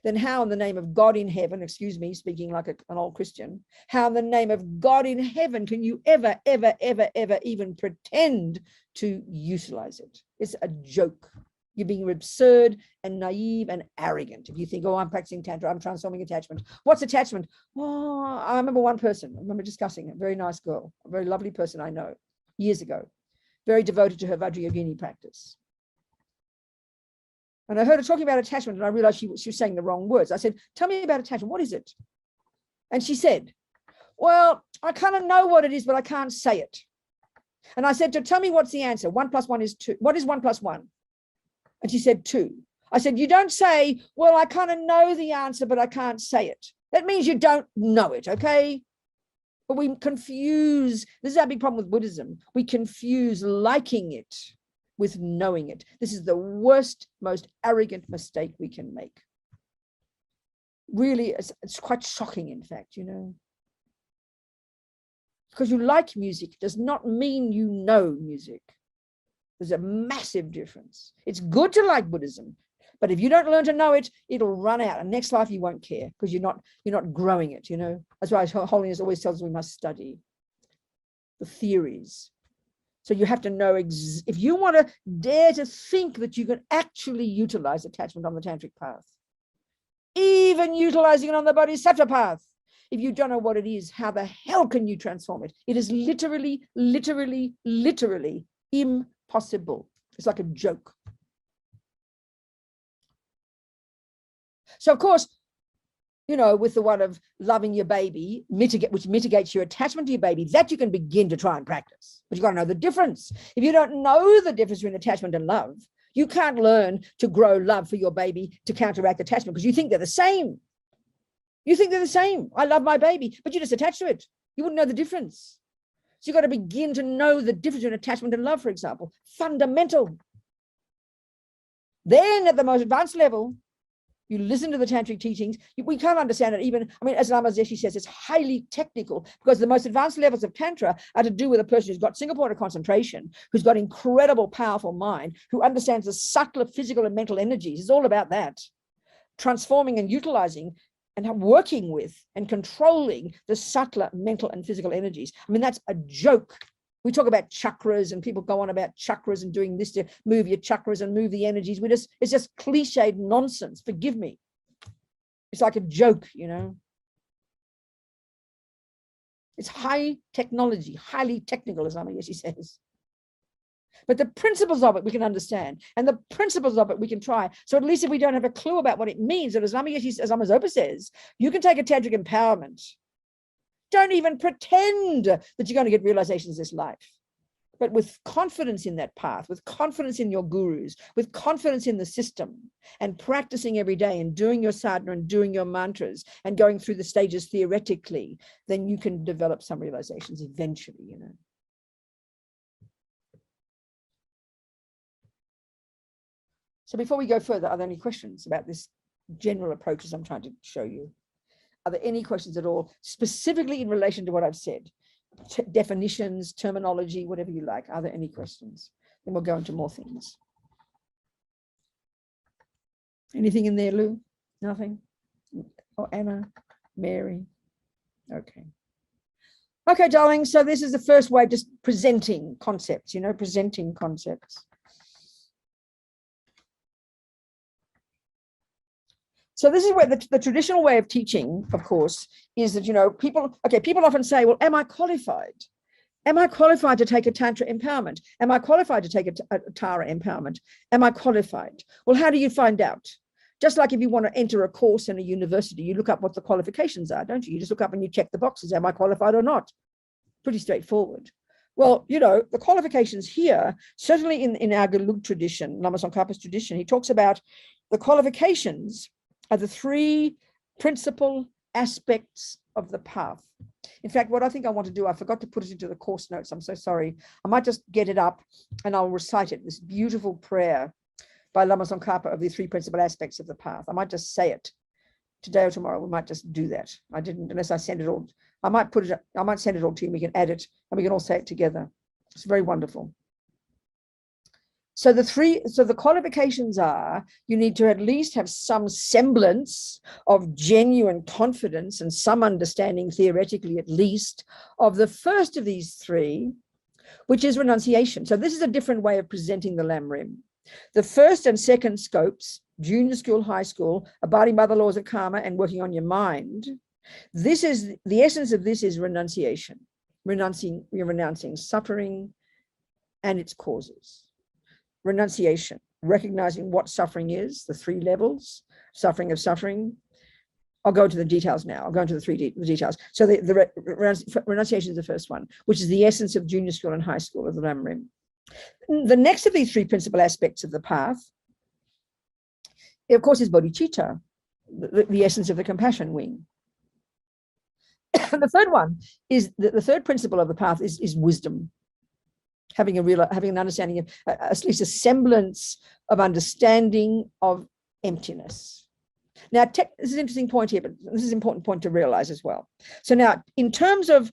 then how in the name of God in heaven, excuse me, speaking like an old Christian, how in the name of God in heaven can you ever even pretend to utilize it? It's a joke. You're being absurd and naive and arrogant. If you think, oh, I'm practicing Tantra, I'm transforming attachment. What's attachment? Oh, I remember one person, I remember discussing a very nice girl, a very lovely person I know years ago, very devoted to her Vajrayogini practice. And I heard her talking about attachment, and I realized she was saying the wrong words. I said, tell me about attachment. What is it? And she said, well, I kind of know what it is, but I can't say it. And I said, tell me what's the answer. 1 + 1 is 2. What is 1 + 1? And she said 2. I said, you don't say, well, I kind of know the answer, but I can't say it. That means you don't know it, okay? But we confuse, this is our big problem with Buddhism. We confuse liking it with knowing it. This is the worst, most arrogant mistake we can make. Really, it's quite shocking, in fact, you know. Because you like music does not mean you know music. There's a massive difference. It's good to like Buddhism, but if you don't learn to know it, it'll run out. And next life you won't care because you're not growing it, you know. That's why Holiness always tells us we must study the theories. So you have to know, if you want to dare to think that you can actually utilize attachment on the tantric path, even utilizing it on the bodhisattva path, if you don't know what it is, how the hell can you transform it? It is literally, literally, literally impossible. It's like a joke. So of course, you know, with the one of loving your baby, which mitigates your attachment to your baby, that you can begin to try and practice. But you've got to know the difference. If you don't know the difference between attachment and love, you can't learn to grow love for your baby to counteract attachment because you think they're the same. You think they're the same. I love my baby, but you're just attached to it. You wouldn't know the difference. So you've got to begin to know the difference between attachment and love, for example. Fundamental. Then at the most advanced level, you listen to the tantric teachings. We can't understand it even, I mean, as Lama Yeshe says, it's highly technical because the most advanced levels of Tantra are to do with a person who's got single point of concentration, who's got incredible, powerful mind, who understands the subtler physical and mental energies. It's all about that. Transforming and utilizing and working with and controlling the subtler mental and physical energies. I mean, that's a joke. We talk about chakras and people go on about chakras and doing this to move your chakras and move the energies. It's just cliched nonsense. Forgive me. It's like a joke, you know. It's high technology, highly technical, as Lama Yeshe says. But the principles of it we can understand, and the principles of it we can try. So at least if we don't have a clue about what it means, and as Lama Yeshe, as Lama Zopa says, you can take a tantric empowerment. Don't even pretend that you're going to get realizations this life, but with confidence in that path, with confidence in your gurus, with confidence in the system, and practicing every day and doing your sadhana and doing your mantras and going through the stages theoretically, then you can develop some realizations eventually, you know. So before we go further, are there any questions about this general approach as I'm trying to show you? Are there any questions at all, specifically in relation to what I've said? Definitions, terminology, whatever you like. Are there any questions? Then we'll go into more things. Anything in there, Lou? Nothing? Oh, Anna, Mary. Okay. Okay, darling. So this is the first way of just presenting concepts, you know, presenting concepts. So this is where the traditional way of teaching, of course, is that, you know, people often say, well, am I qualified? Am I qualified to take a Tantra empowerment? Am I qualified to take a Tara empowerment? Am I qualified? Well, how do you find out? Just like if you want to enter a course in a university, you look up what the qualifications are, don't you? You just look up and you check the boxes. Am I qualified or not? Pretty straightforward. Well, you know, the qualifications here, certainly in our Gelug tradition, Lama Tsongkhapa's tradition, he talks about the qualifications are the 3 principal aspects of the path. In fact, what I think I want to do, I forgot to put it into the course notes. I'm so sorry. I might just get it up and I'll recite it, this beautiful prayer by Lama Tsongkhapa of the 3 principal aspects of the path. I might just say it today or tomorrow. We might just do that. I didn't, unless I send it all. I might send it all to you. We can add it and we can all say it together. It's very wonderful. So the qualifications are, you need to at least have some semblance of genuine confidence and some understanding, theoretically at least, of the first of these 3, which is renunciation. So this is a different way of presenting the Lam Rim. The first and second scopes, junior school, high school, abiding by the laws of karma and working on your mind. This is the essence of this is renunciation. You're renouncing suffering and its causes. Renunciation, recognizing what suffering is, the three levels, suffering of suffering. I'll go into the details now. I'll go into the details. So the renunciation is the first one, which is the essence of junior school and high school of the Lam Rim. The next of these three principal aspects of the path, of course, is bodhicitta, the essence of the compassion wing. And the third one is the third principle of the path is wisdom. Having an understanding of at least a semblance of understanding of emptiness. Now, this is an interesting point here, but this is an important point to realize as well. So now, in terms of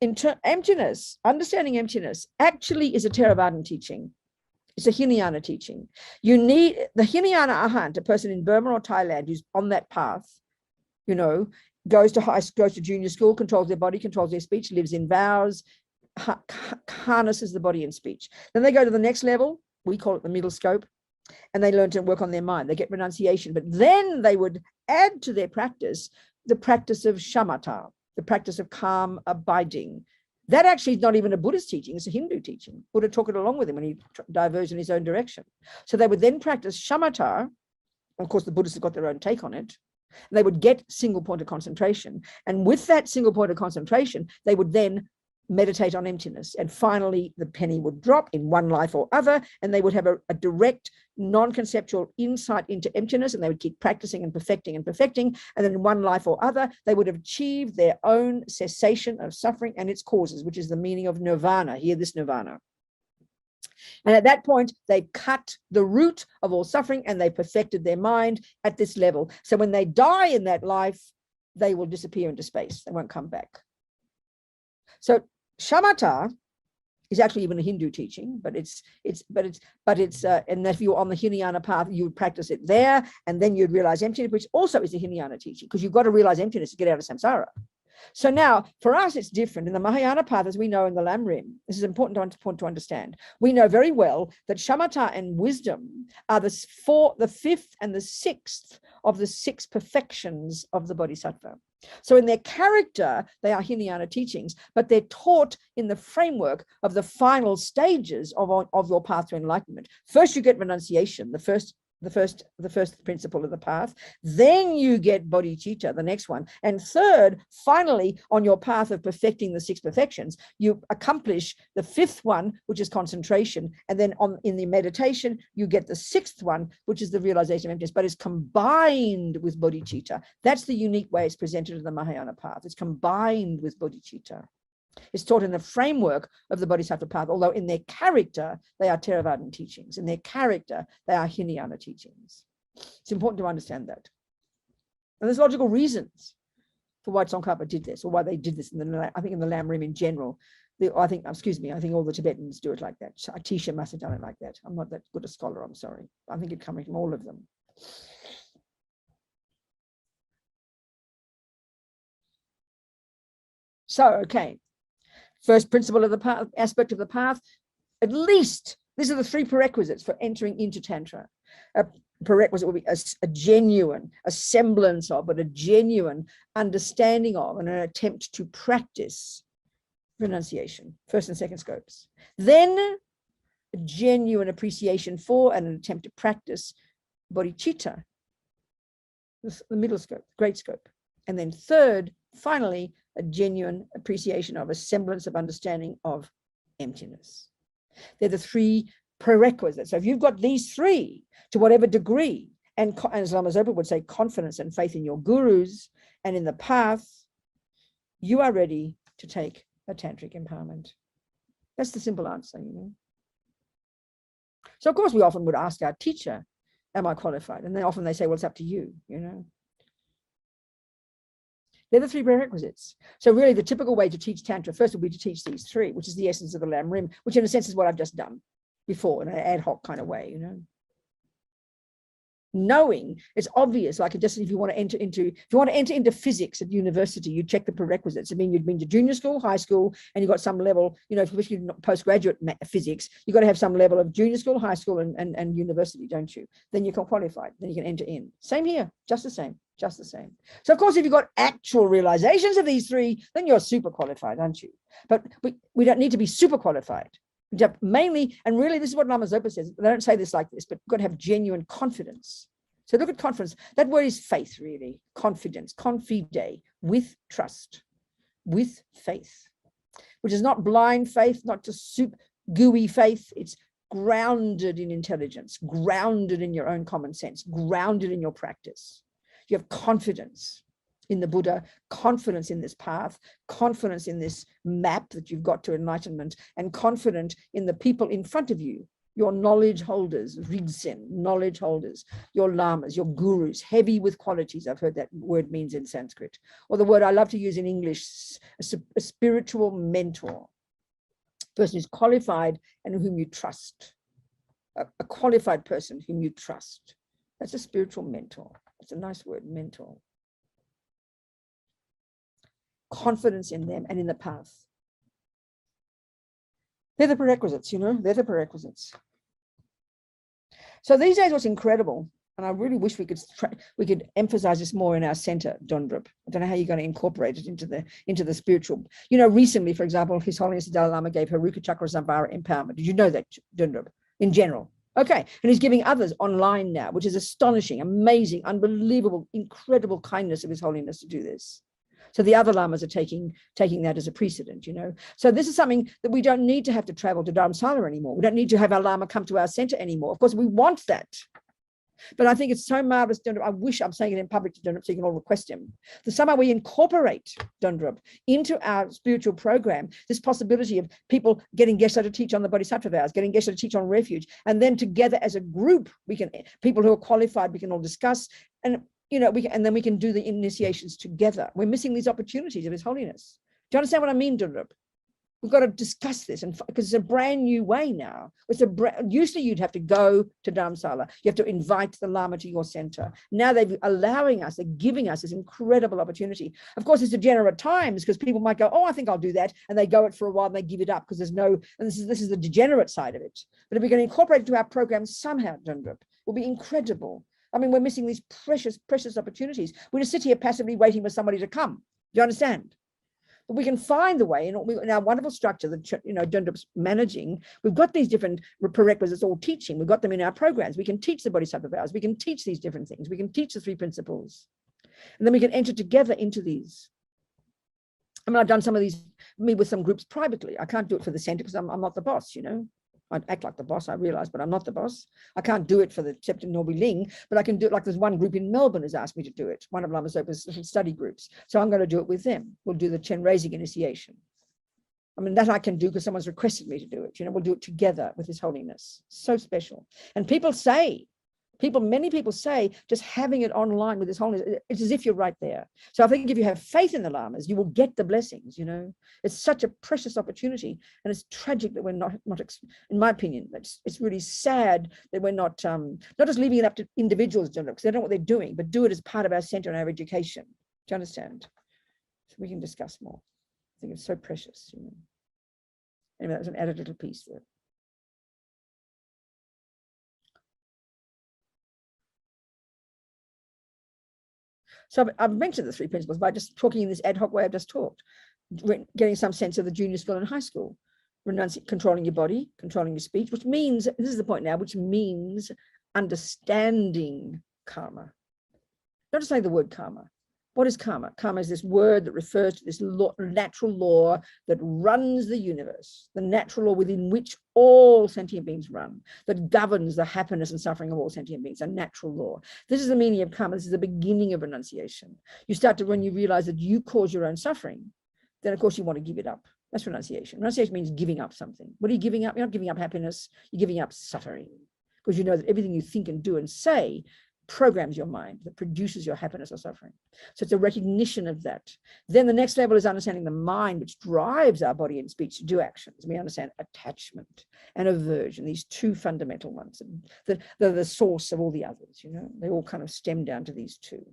emptiness, understanding emptiness actually is a Theravadan teaching. It's a Hinayana teaching. You need the Hinayana Arhat, a person in Burma or Thailand who's on that path, you know, goes to junior school, controls their body, controls their speech, lives in vows, harnesses the body and speech. Then they go to the next level, we call it the middle scope, and they learn to work on their mind. They get renunciation, but then they would add to their practice the practice of shamatha, the practice of calm abiding. That actually is not even a Buddhist teaching, it's a Hindu teaching. Buddha took it along with him when he diverged in his own direction. So they would then practice shamatha. Of course, the Buddhists have got their own take on it. They would get single point of concentration. And with that single point of concentration, they would then meditate on emptiness. And finally, the penny would drop in one life or other, and they would have a direct, non-conceptual insight into emptiness, and they would keep practicing and perfecting and perfecting. And then in one life or other, they would have achieved their own cessation of suffering and its causes, which is the meaning of nirvana. Hear this, nirvana. And at that point, they cut the root of all suffering and they perfected their mind at this level. So when they die in that life, they will disappear into space. They won't come back. So shamatha is actually even a Hindu teaching, but it's and if you're on the Hinayana path, you would practice it there, and then you'd realize emptiness, which also is a Hinayana teaching, because you've got to realize emptiness to get out of samsara. So now, for us, it's different. In the Mahayana path, as we know in the Lam Rim, this is important to understand. We know very well that shamatha and wisdom are the fifth and the sixth of the six perfections of the bodhisattva. So in their character, they are Hinayana teachings, but they're taught in the framework of the final stages of your path to enlightenment. First, you get renunciation, the first principle of the path. Then you get bodhicitta, the next one. And third, finally, on your path of perfecting the six perfections, you accomplish the fifth one, which is concentration. And then in the meditation, you get the sixth one, which is the realization of emptiness, but it's combined with bodhicitta. That's the unique way it's presented in the Mahayana path. It's combined with bodhicitta. It's taught in the framework of the Bodhisattva path, although in their character, they are Theravadan teachings. In their character, they are Hinayana teachings. It's important to understand that. And there's logical reasons for why Tsongkhapa did this, or why they did this I think in the Lam Rim in general. I think all the Tibetans do it like that. Atisha must have done it like that. I'm not that good a scholar, I'm sorry. I think it's coming from all of them. So, okay. First principle of the path, aspect of the path, at least, these are the three prerequisites for entering into Tantra. A prerequisite will be a genuine, a semblance of, but a genuine understanding of and an attempt to practice renunciation, first and second scopes. Then a genuine appreciation for and an attempt to practice bodhicitta, the middle scope, great scope. And then third, finally, a genuine appreciation of a semblance of understanding of emptiness. They're the three prerequisites. So if you've got these three to whatever degree, and as Lama Zopa would say, confidence and faith in your gurus and in the path, you are ready to take a tantric empowerment. That's the simple answer, you know. So of course we often would ask our teacher, am I qualified? And then often they say, well, it's up to you, you know. They're the three prerequisites. So really the typical way to teach Tantra first would be to teach these three, which is the essence of the Lam Rim, which in a sense is what I've just done before in an ad hoc kind of way, you know. Knowing, it's obvious. Like, just if you want to enter into physics at university, you check the prerequisites. I mean, you've been to junior school, high school, and you've got some level, especially postgraduate physics, you've got to have some level of junior school, high school, and university, don't you? Then you can qualify, then you can enter in. Same here, just the same. So of course, if you've got actual realizations of these three, then you're super qualified, aren't you? But we don't need to be super qualified. Mainly, and really, this is what Lama Zopa says. They don't say this like this, but you've got to have genuine confidence. So look at confidence. That word is faith, really. Confidence, confide, with trust, with faith, which is not blind faith, not just gooey faith. It's grounded in intelligence, grounded in your own common sense, grounded in your practice. You have confidence in the Buddha, confidence in this path, confidence in this map that you've got to enlightenment, and confident in the people in front of you, your knowledge holders, Rigsen, knowledge holders, your lamas, your gurus, heavy with qualities. I've heard that word means in Sanskrit. Or the word I love to use in English, a spiritual mentor, person who's qualified and whom you trust, a qualified person whom you trust. That's a spiritual mentor. It's a nice word, mentor. Confidence in them and in the path. They're the prerequisites, they're the prerequisites. So these days, what's incredible, and I really wish we could emphasize this more in our center, Dondrup. I don't know how you're going to incorporate it into the spiritual. Recently, for example, His Holiness the Dalai Lama gave Haruka Chakra Samvara empowerment. Did you know that, Dondrup, in general? Okay, and he's giving others online now, which is astonishing, amazing, unbelievable, incredible kindness of His Holiness to do this. So the other lamas are taking that as a precedent, So this is something that we don't need to have to travel to Dharamsala anymore. We don't need to have our lama come to our center anymore. Of course, we want that. But I think it's so marvelous, Dondrup. I wish I'm saying it in public to Dondrup so you can all request him. That somehow we incorporate Dondrup into our spiritual program, this possibility of people getting Geshe to teach on the Bodhisattva vows, getting Geshe to teach on refuge, and then together as a group, people who are qualified, we can all discuss, and then we can do the initiations together. We're missing these opportunities of His Holiness. Do you understand what I mean, Dondrup? We've got to discuss this, and because it's a brand new way now. Usually you'd have to go to Dharamsala. You have to invite the Lama to your center. Now they're giving us this incredible opportunity. Of course, it's degenerate times because people might go, oh, I think I'll do that. And they go it for a while and they give it up because and this is the degenerate side of it. But if we can incorporate it to our program somehow, Dondrup, it will be incredible. I mean, we're missing these precious, precious opportunities. We just sit here passively waiting for somebody to come. Do you understand? But we can find the way in our wonderful structure that Dondrup's managing. We've got these different prerequisites all teaching. We've got them in our programs. We can teach the Bodhisattva vows. We can teach these different things. We can teach the three principles. And then we can enter together into these. I mean, I've done some of these with some groups privately. I can't do it for the center because I'm not the boss, I'd act like the boss, I realize, but I'm not the boss. I can't do it for the Chepta Norby Ling, but I can do it like there's one group in Melbourne has asked me to do it, one of Lama Zopa's study groups. So I'm going to do it with them. We'll do the Chen raising initiation. I mean, that I can do because someone's requested me to do it. We'll do it together with His Holiness. So special. And many people say, just having it online with His Holiness, it's as if you're right there. So I think if you have faith in the lamas, you will get the blessings, It's such a precious opportunity. And it's tragic that we're not in my opinion, it's really sad that we're not just leaving it up to individuals, because they don't know what they're doing, but do it as part of our center and our education. Do you understand? So we can discuss more. I think it's so precious, Anyway, that was an added little piece there. So I've mentioned the three principles by just talking in this ad hoc way I've just talked, getting some sense of the junior school and high school, controlling your body, controlling your speech, which means, this is the point now, which means understanding karma. Not to say the word karma. What is karma? Karma is this word that refers to this natural law that runs the universe, the natural law within which all sentient beings run, that governs the happiness and suffering of all sentient beings, a natural law. This is the meaning of karma. This is the beginning of renunciation. You start to, when you realize that you cause your own suffering, then of course you want to give it up. That's renunciation. Renunciation means giving up something. What are you giving up? You're not giving up happiness. You're giving up suffering, because you know that everything you think and do and say programs your mind, that produces your happiness or suffering. So it's a recognition of that. Then the next level is understanding the mind, which drives our body and speech to do actions. We understand attachment and aversion, these two fundamental ones. They're the source of all the others, you know, they all kind of stem down to these two.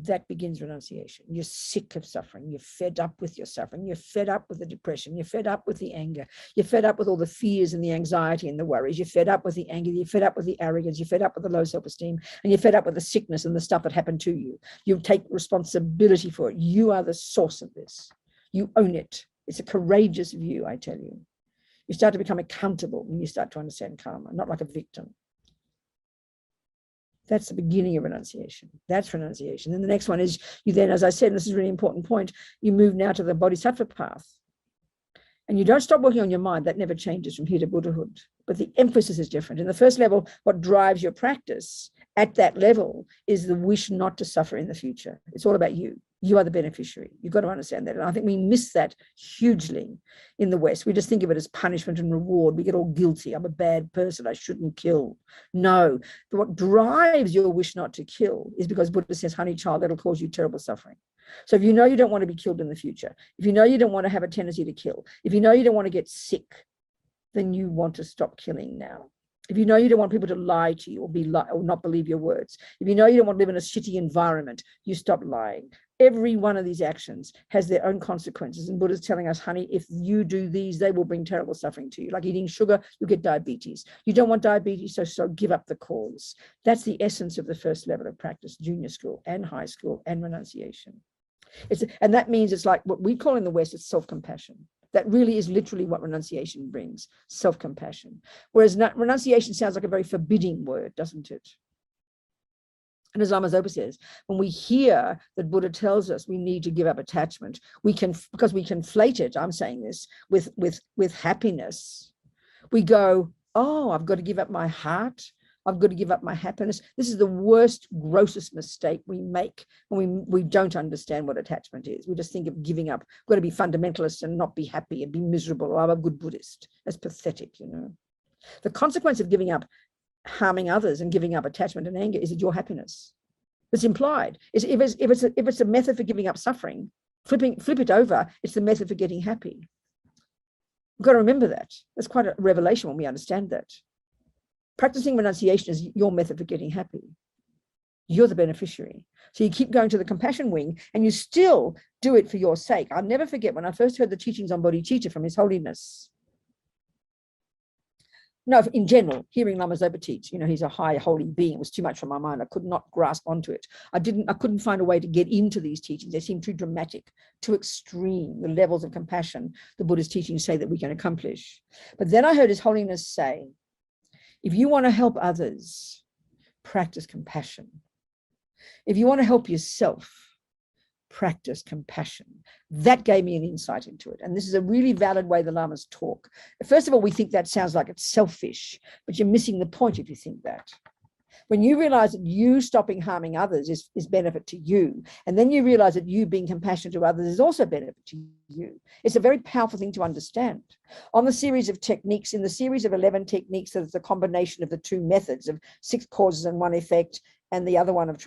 That begins renunciation. You're sick of suffering. You're fed up with your suffering. You're fed up with the depression. You're fed up with the anger. You're fed up with all the fears and the anxiety and the worries. You're fed up with the anger. You're fed up with the arrogance. You're fed up with the low self-esteem. And you're fed up with the sickness and the stuff that happened to you. You take responsibility for it. You are the source of this. You own it. It's a courageous view, I tell you. You start to become accountable when you start to understand karma, not like a victim. That's the beginning of renunciation. That's renunciation. Then the next one is you then, as I said, and this is a really important point, you move now to the bodhisattva path. And you don't stop working on your mind. That never changes from here to Buddhahood. But the emphasis is different. In the first level, what drives your practice at that level is the wish not to suffer in the future. It's all about you. You are the beneficiary. You've got to understand that. And I think we miss that hugely in the West. We just think of it as punishment and reward. We get all guilty. I'm a bad person. I shouldn't kill. No. But what drives your wish not to kill is because Buddha says, honey child, that'll cause you terrible suffering. So if you know you don't want to be killed in the future, if you know you don't want to have a tendency to kill, if you know you don't want to get sick, then you want to stop killing now. If you know you don't want people to lie to you or not believe your words, if you know you don't want to live in a shitty environment, you stop lying. Every one of these actions has their own consequences. And Buddha's telling us, honey, if you do these, they will bring terrible suffering to you. Like eating sugar, you get diabetes. You don't want diabetes, so give up the cause. That's the essence of the first level of practice, junior school and high school and renunciation. And that means it's like what we call in the West, it's self-compassion. That really is literally what renunciation brings, self-compassion. Whereas renunciation sounds like a very forbidding word, doesn't it? And as Lama Zopa says, when we hear that Buddha tells us we need to give up attachment, because we conflate it, I'm saying this, with happiness, we go, oh, I've got to give up my heart. I've got to give up my happiness. This is the worst, grossest mistake we make when we don't understand what attachment is. We just think of giving up. We've got to be fundamentalists and not be happy and be miserable. Oh, I'm a good Buddhist. That's pathetic, you know. The consequence of giving up harming others and giving up attachment and anger is your happiness. It's implied. If it's a method for giving up suffering, flip it over, it's the method for getting happy. We've got to remember that. That's quite a revelation when we understand that. Practicing renunciation is your method for getting happy. You're the beneficiary. So you keep going to the compassion wing and you still do it for your sake. I'll never forget when I first heard the teachings on bodhicitta from His Holiness. No, in general, hearing Lama Zopa teach, you know, he's a high holy being. It was too much for my mind. I could not grasp onto it. I couldn't find a way to get into these teachings. They seem too dramatic, too extreme, the levels of compassion the Buddha's teachings say that we can accomplish. But then I heard His Holiness say, if you want to help others, practice compassion. If you want to help yourself, practice compassion. That gave me an insight into it. And this is a really valid way the Lamas talk. First of all, we think that sounds like it's selfish, but you're missing the point if you think that. When you realize that you stopping harming others is benefit to you, and then you realize that you being compassionate to others is also benefit to you, it's a very powerful thing to understand. On the series of techniques, in the series of 11 techniques, that is a combination of the two methods of 6 causes and 1 effect, and the other one of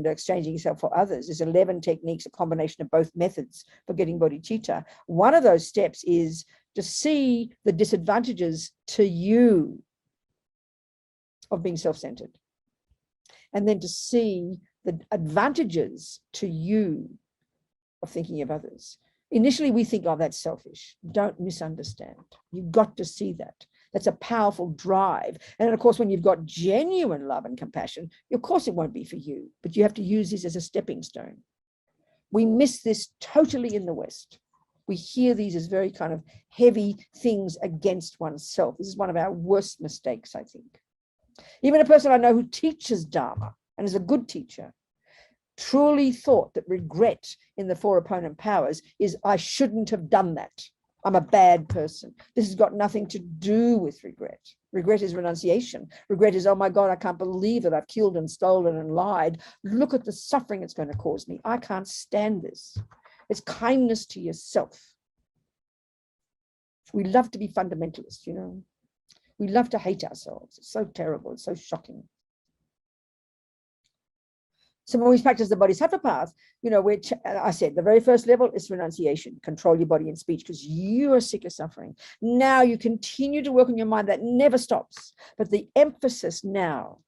exchanging yourself for others, is 11 techniques, a combination of both methods for getting bodhicitta. One of those steps is to see the disadvantages to you of being self-centered, and then to see the advantages to you of thinking of others. Initially, we think, oh, that's selfish. Don't misunderstand. You've got to see that. That's a powerful drive. And then, of course, when you've got genuine love and compassion, of course it won't be for you, but you have to use this as a stepping stone. We miss this totally in the West. We hear these as very kind of heavy things against oneself. This is one of our worst mistakes, I think. Even a person I know who teaches Dharma and is a good teacher truly thought that regret in the 4 opponent powers is, I shouldn't have done that. I'm a bad person. This has got nothing to do with regret. Regret is renunciation. Regret is, oh my God, I can't believe that I've killed and stolen and lied. Look at the suffering it's going to cause me. I can't stand this. It's kindness to yourself. We love to be fundamentalists, you know. We love to hate ourselves. It's so terrible. It's so shocking. So when we practice the Bodhisattva path, you know, which I said, the very first level is renunciation, control your body and speech, because you are sick of suffering. Now you continue to work on your mind. That never stops. But the emphasis now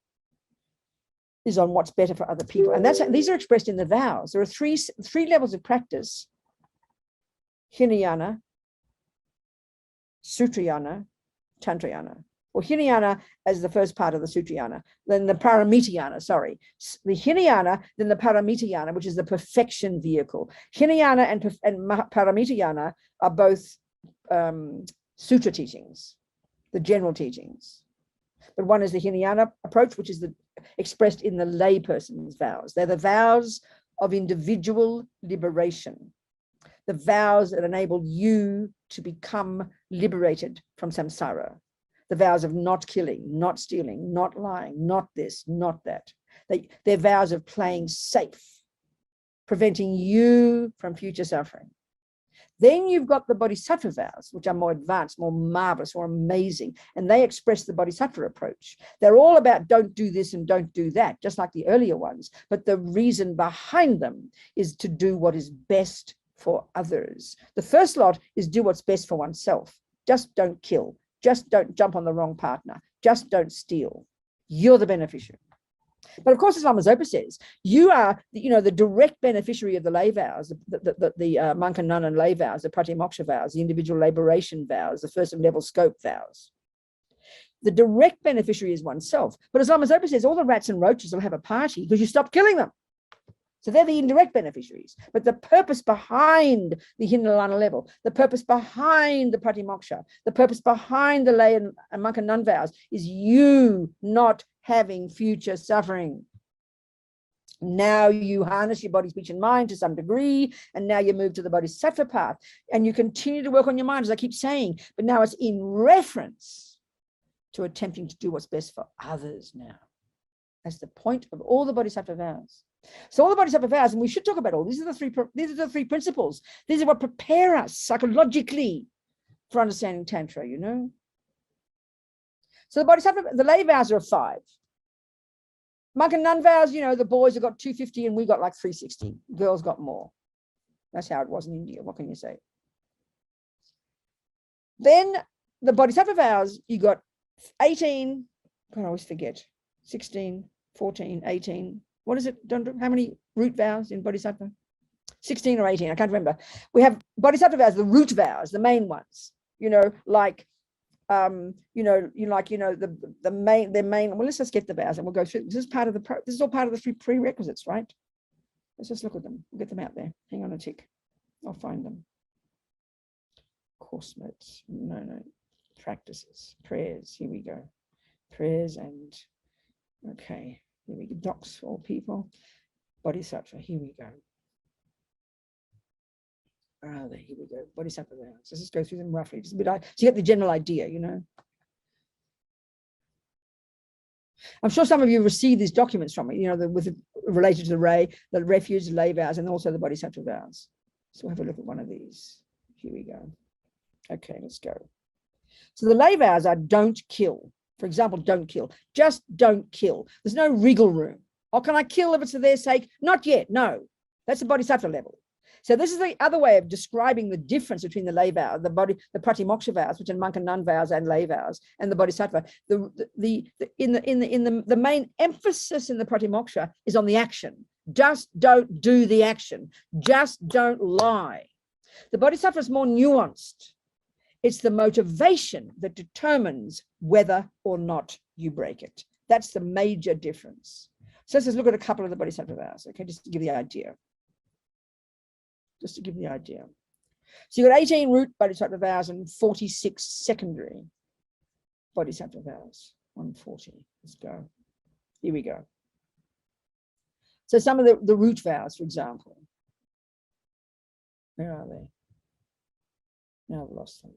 is on what's better for other people. And these are expressed in the vows. There are three levels of practice: Hinayana, Sutrayana, Tantrayana. Or Hinayana as the first part of the Sutrayana, then the Paramitayana, sorry. The Hinayana, then the Paramitayana, which is the perfection vehicle. Hinayana and Paramitayana are both sutra teachings, the general teachings. But one is the Hinayana approach, which is expressed in the lay person's vows. They're the vows of individual liberation, the vows that enable you to become liberated from samsara. The vows of not killing, not stealing, not lying, not this, not that. They're vows of playing safe, preventing you from future suffering. Then you've got the Bodhisattva vows, which are more advanced, more marvelous, more amazing, and they express the Bodhisattva approach. They're all about don't do this and don't do that, just like the earlier ones. But the reason behind them is to do what is best for others. The first lot is do what's best for oneself. Just don't kill. Just don't jump on the wrong partner. Just don't steal. You're the beneficiary. But of course, as Lama Zopa says, you are, the direct beneficiary of the lay vows, the monk and nun and lay vows, the pratimoksha vows, the individual liberation vows, the first level scope vows. The direct beneficiary is oneself. But as Lama Zopa says, all the rats and roaches will have a party because you stopped killing them. So they're the indirect beneficiaries. But the purpose behind the Hinayana level, the purpose behind the Pratimoksha, the purpose behind the lay and monk and nun vows is you not having future suffering. Now you harness your body, speech, and mind to some degree, and now you move to the Bodhisattva path. And you continue to work on your mind, as I keep saying, but now it's in reference to attempting to do what's best for others now. That's the point of all the Bodhisattva vows. So all the Bodhisattva vows, and we should talk about all these are the three principles. These are what prepare us psychologically for understanding Tantra, So the Bodhisattva, the lay vows are 5. Monk and nun vows, the boys have got 250 and we got like 360. Girls got more. That's how it was in India. What can you say? Then the Bodhisattva vows, you got 18, I always forget, 16, 14, 18. What is it? How many root vows in Bodhisattva? 16 or 18, I can't remember. We have Bodhisattva vows, the root vows, the main ones, like, the main, well, let's just get the vows and we'll go through. This is all part of the prerequisites, right? Let's just look at them. We'll get them out there. Hang on a tick. I'll find them. Course notes. No. Practices. Prayers. Here we go. Prayers and, okay. Here we go. Docs for all people. Bodhisattva. Here we go. Here we go. Bodhisattva vows. Let's just go through them roughly. Just a bit, so you get the general idea, I'm sure some of you received these documents from me, related to the refuge, lay vows, and also the Bodhisattva vows. So we'll have a look at one of these. Here we go. Okay, let's go. So the lay vows are don't kill. For example, don't kill. Just don't kill. There's no wriggle room. Oh, can I kill if it's for their sake? Not yet. No. That's the Bodhisattva level. So this is the other way of describing the difference between the lay vow, the pratimoksha vows, which are monk and nun vows and lay vows, and the Bodhisattva. The main emphasis in the pratimoksha is on the action. Just don't do the action. Just don't lie. The Bodhisattva is more nuanced. It's the motivation that determines whether or not you break it. That's the major difference. So let's just look at a couple of the Bodhisattva vows, okay, just to give you the idea. Just to give you the idea. So you've got 18 root Bodhisattva vows and 46 secondary Bodhisattva vows. 140. Let's go. Here we go. So some of the root vows, for example. Where are they? Now I've lost them.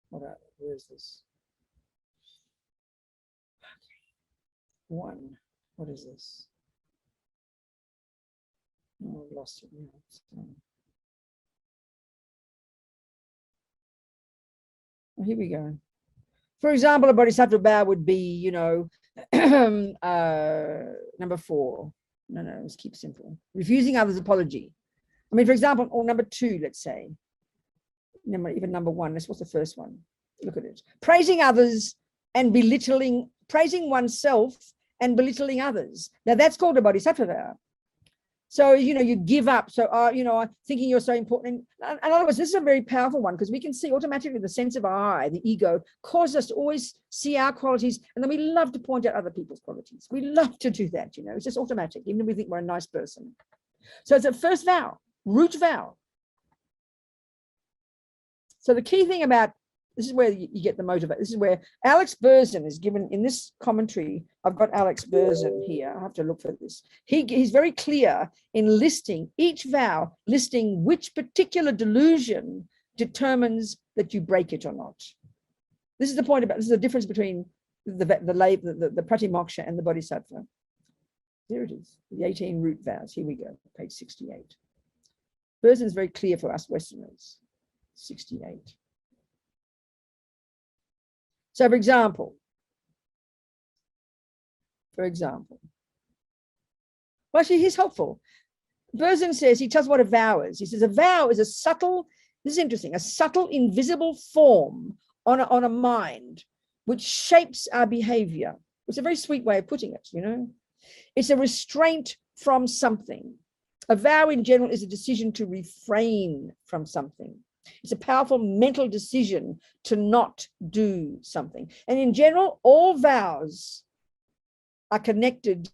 Where is this? Okay. 1. What is this? Oh, I've lost it now. Well, here we go. For example, a bodhisattva vow would be, you know, number 4. No, let's keep simple. Refusing others' apology. I mean, for example, or number 2, let's say. Even number 1. What's the first one? Look at it. Praising others and belittling, praising oneself and belittling others. Now that's called a bodhisattva vow. So, you know, you give up. So, you know, thinking you're so important. In other words, this is a very powerful one, because we can see automatically the sense of I, the ego, causes us to always see our qualities. And then we love to point out other people's qualities. We love to do that, you know, it's just automatic, even if we think we're a nice person. So it's a first vow, root vow. So the key thing about, this is where you get the motivate. This is where Alex Berzin is given in this commentary. I've got Alex Berzin here. I have to look for this. He's very clear in listing each vow, listing which particular delusion determines that you break it or not. This is the point about, this is the difference between the pratimoksha and the bodhisattva. There it is, the 18 root vows. Here we go, page 68. Berzin's very clear for us Westerners. 68. So for example, well, actually, he's helpful. Berzin says, he tells what a vow is. He says a vow is a subtle, this is interesting, a subtle invisible form on a mind which shapes our behavior. It's a very sweet way of putting it, you know. It's a restraint from something. A vow in general is a decision to refrain from something. It's a powerful mental decision to not do something. And in general, all vows are connected.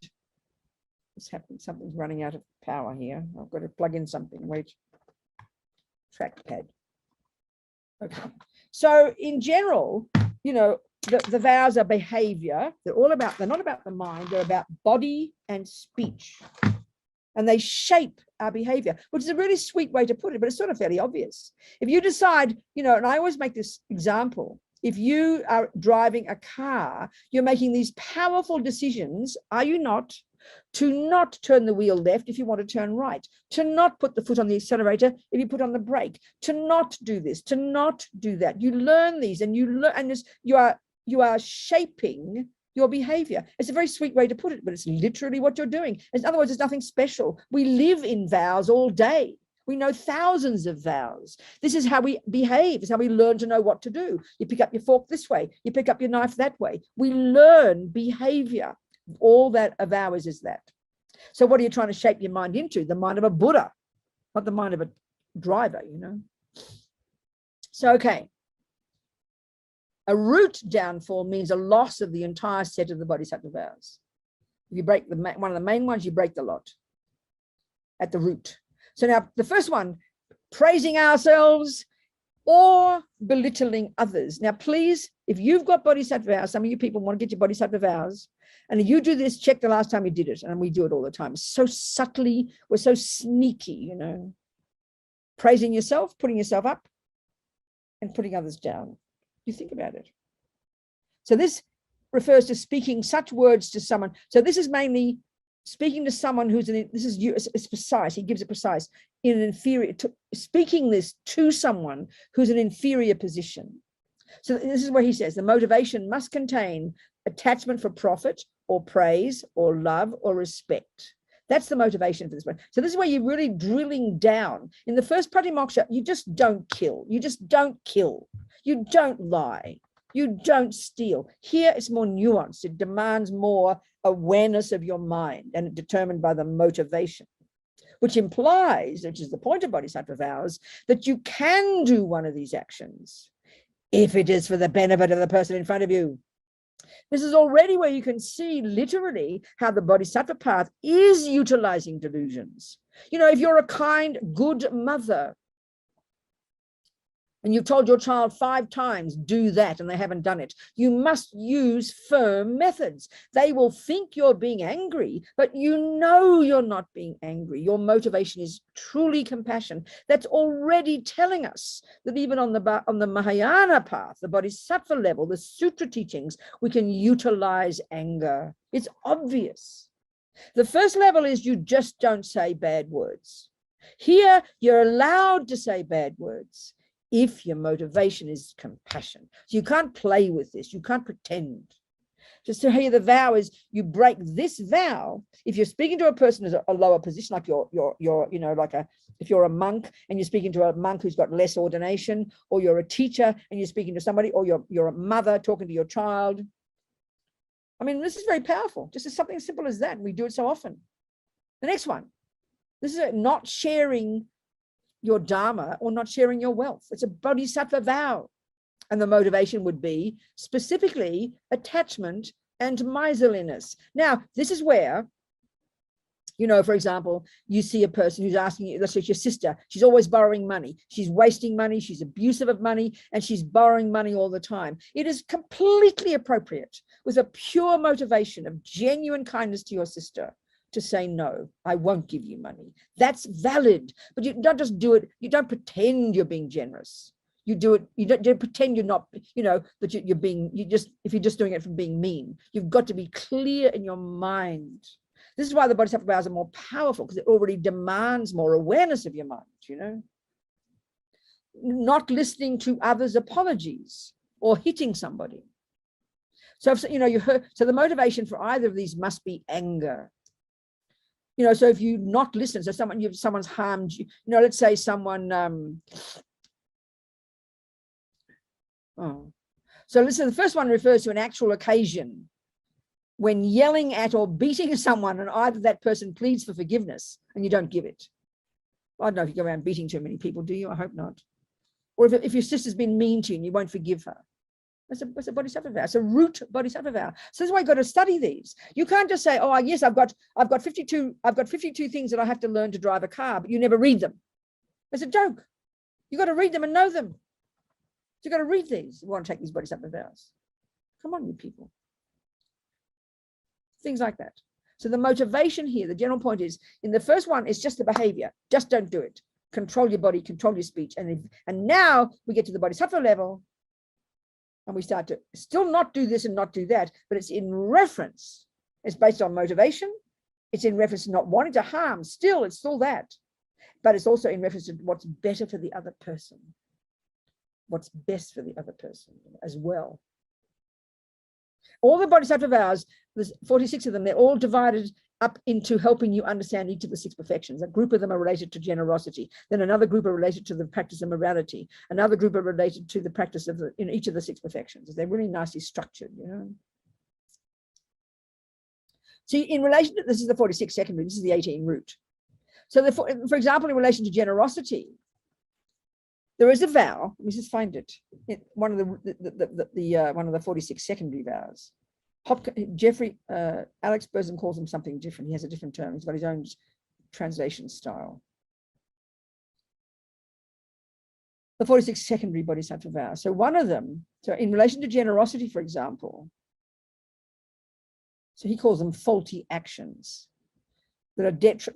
What's happening? Something's running out of power here. I've got to plug in something. Wait. Trackpad. Okay. So in general, you know, the vows are behavior. They're not about the mind. They're about body and speech. And they shape our behavior, which is a really sweet way to put it, but it's sort of fairly obvious. If you decide, you know, and I always make this example, if you are driving a car, you're making these powerful decisions, are you not, to not turn the wheel left if you want to turn right, to not put the foot on the accelerator if you put on the brake, to not do this, to not do that. You learn these, and you are shaping your behavior. It's a very sweet way to put it, but it's literally what you're doing. In other words, it's nothing special. We live in vows all day. We know thousands of vows. This is how we behave. It's how we learn to know what to do. You pick up your fork this way. You pick up your knife that way. We learn behavior. All that a vow is that. So what are you trying to shape your mind into? The mind of a Buddha, not the mind of a driver, you know. So, okay. A root downfall means a loss of the entire set of the bodhisattva vows. If you break one of the main ones, you break the lot at the root. So now the first one, praising ourselves or belittling others. Now, please, if you've got bodhisattva vows, some of you people want to get your bodhisattva vows, and if you do this, check the last time you did it. And we do it all the time. So subtly, we're so sneaky, you know, praising yourself, putting yourself up, and putting others down. You think about it. So this refers to speaking such words to someone. So this is mainly speaking to someone who's it's precise. He gives it precise in an inferior, speaking this to someone who's an inferior position. So this is where he says the motivation must contain attachment for profit or praise or love or respect. That's the motivation for this one. So this is where you're really drilling down. In the first pratimoksha, you just don't kill. You just don't kill. You don't lie. You don't steal. Here it's more nuanced. It demands more awareness of your mind, and it's determined by the motivation, which implies, which is the point of bodhisattva vows, that you can do one of these actions if it is for the benefit of the person in front of you. This is already where you can see literally how the bodhisattva path is utilizing delusions. You know, if you're a kind, good mother, and you've told your child 5 times, do that, and they haven't done it, you must use firm methods. They will think you're being angry, but you know you're not being angry. Your motivation is truly compassion. That's already telling us that even on the Mahayana path, the bodhisattva level, the sutra teachings, we can utilize anger. It's obvious. The first level is you just don't say bad words. Here, you're allowed to say bad words. if your motivation is compassion. So you can't play with this. You can't pretend. Just to hear the vow is you break this vow. If you're speaking to a person as a lower position, like if you're a monk and you're speaking to a monk who's got less ordination, or you're a teacher and you're speaking to somebody, or you're a mother talking to your child. I mean, this is very powerful. Just as something as simple as that. We do it so often. The next one. This is not sharing your dharma or not sharing your wealth. It's a bodhisattva vow. And the motivation would be specifically attachment and miserliness. Now, this is where, for example, you see a person who's asking you, let's say it's your sister, she's always borrowing money. She's wasting money. She's abusive of money, and she's borrowing money all the time. It is completely appropriate, with a pure motivation of genuine kindness to your sister, to say, no, I won't give you money. That's valid. But you don't just do it. You don't pretend you're being generous. You do it, you don't pretend you're not, that you're being, if you're just doing it from being mean. You've got to be clear in your mind. This is why the bodhisattva vows are more powerful, because it already demands more awareness of your mind, Not listening to others' apologies or hitting somebody. So, so the motivation for either of these must be anger. So if you not listen, so someone's harmed you, let's say someone, so listen, the first one refers to an actual occasion when yelling at or beating someone, and either that person pleads for forgiveness and you don't give it. I don't know if you go around beating too many people, do you? I hope not. Or if your sister's been mean to you and you won't forgive her. That's a bodhisattva vow. It's a root bodhisattva vow. So that's why you've got to study these. You can't just say, oh, yes, I've got 52 things that I have to learn to drive a car, but you never read them. It's a joke. You've got to read them and know them. So you've got to read these. You want to take these bodhisattva vows. Come on, you people. Things like that. So the motivation here, the general point is, in the first one, it's just the behavior. Just don't do it. Control your body, control your speech. And now we get to the bodhisattva level, and we start to still not do this and not do that, but it's in reference. It's based on motivation. It's in reference to not wanting to harm. Still, it's still that. But it's also in reference to what's better for the other person. What's best for the other person as well. All the bodhisattva vows, there's 46 of them, they're all divided up into helping you understand each of the 6 perfections. A group of them are related to generosity. Then another group are related to the practice of morality. Another group are related to the practice of each of the 6 perfections. They're really nicely structured, See, in relation to, this is the 46 secondary, this is the 18 root. So for example, in relation to generosity, there is a vow. Let me just find it. One of the 46 secondary vows. Alex Burson calls him something different. He has a different term. He's got his own translation style. The 46 secondary bodhisattva vows. So one of them, so in relation to generosity, for example, so he calls them faulty actions. There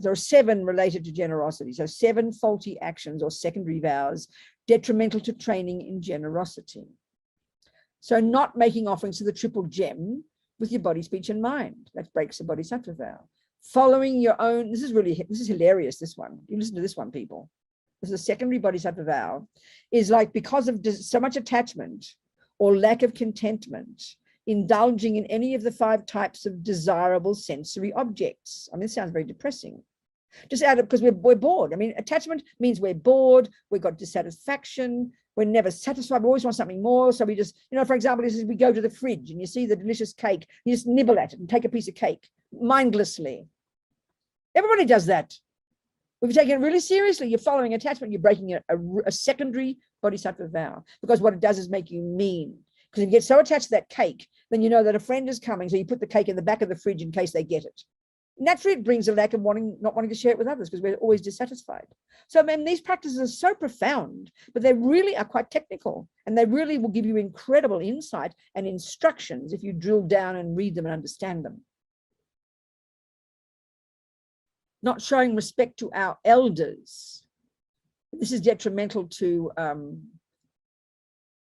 are 7 related to generosity. So 7 faulty actions or secondary vows detrimental to training in generosity. So not making offerings to the triple gem with your body, speech, and mind. That breaks the bodhisattva vow. Following your own, this is hilarious, this one. You listen to this one, people. This is a secondary bodhisattva vow. Is like, because of so much attachment or lack of contentment, indulging in any of the 5 types of desirable sensory objects. I mean, it sounds very depressing. Just out of, because we're bored. I mean, attachment means we're bored, we've got dissatisfaction, we're never satisfied, we always want something more. So we just, for example, this is, we go to the fridge and you see the delicious cake, you just nibble at it and take a piece of cake mindlessly. Everybody does that. If you take it really seriously, you're following attachment, you're breaking a secondary bodhisattva vow, because what it does is make you mean. Because if you get so attached to that cake, then you know that a friend is coming, so you put the cake in the back of the fridge in case they get it. Naturally, it brings a lack of not wanting to share it with others, because we're always dissatisfied. So, these practices are so profound, but they really are quite technical, and they really will give you incredible insight and instructions if you drill down and read them and understand them. Not showing respect to our elders. This is detrimental to,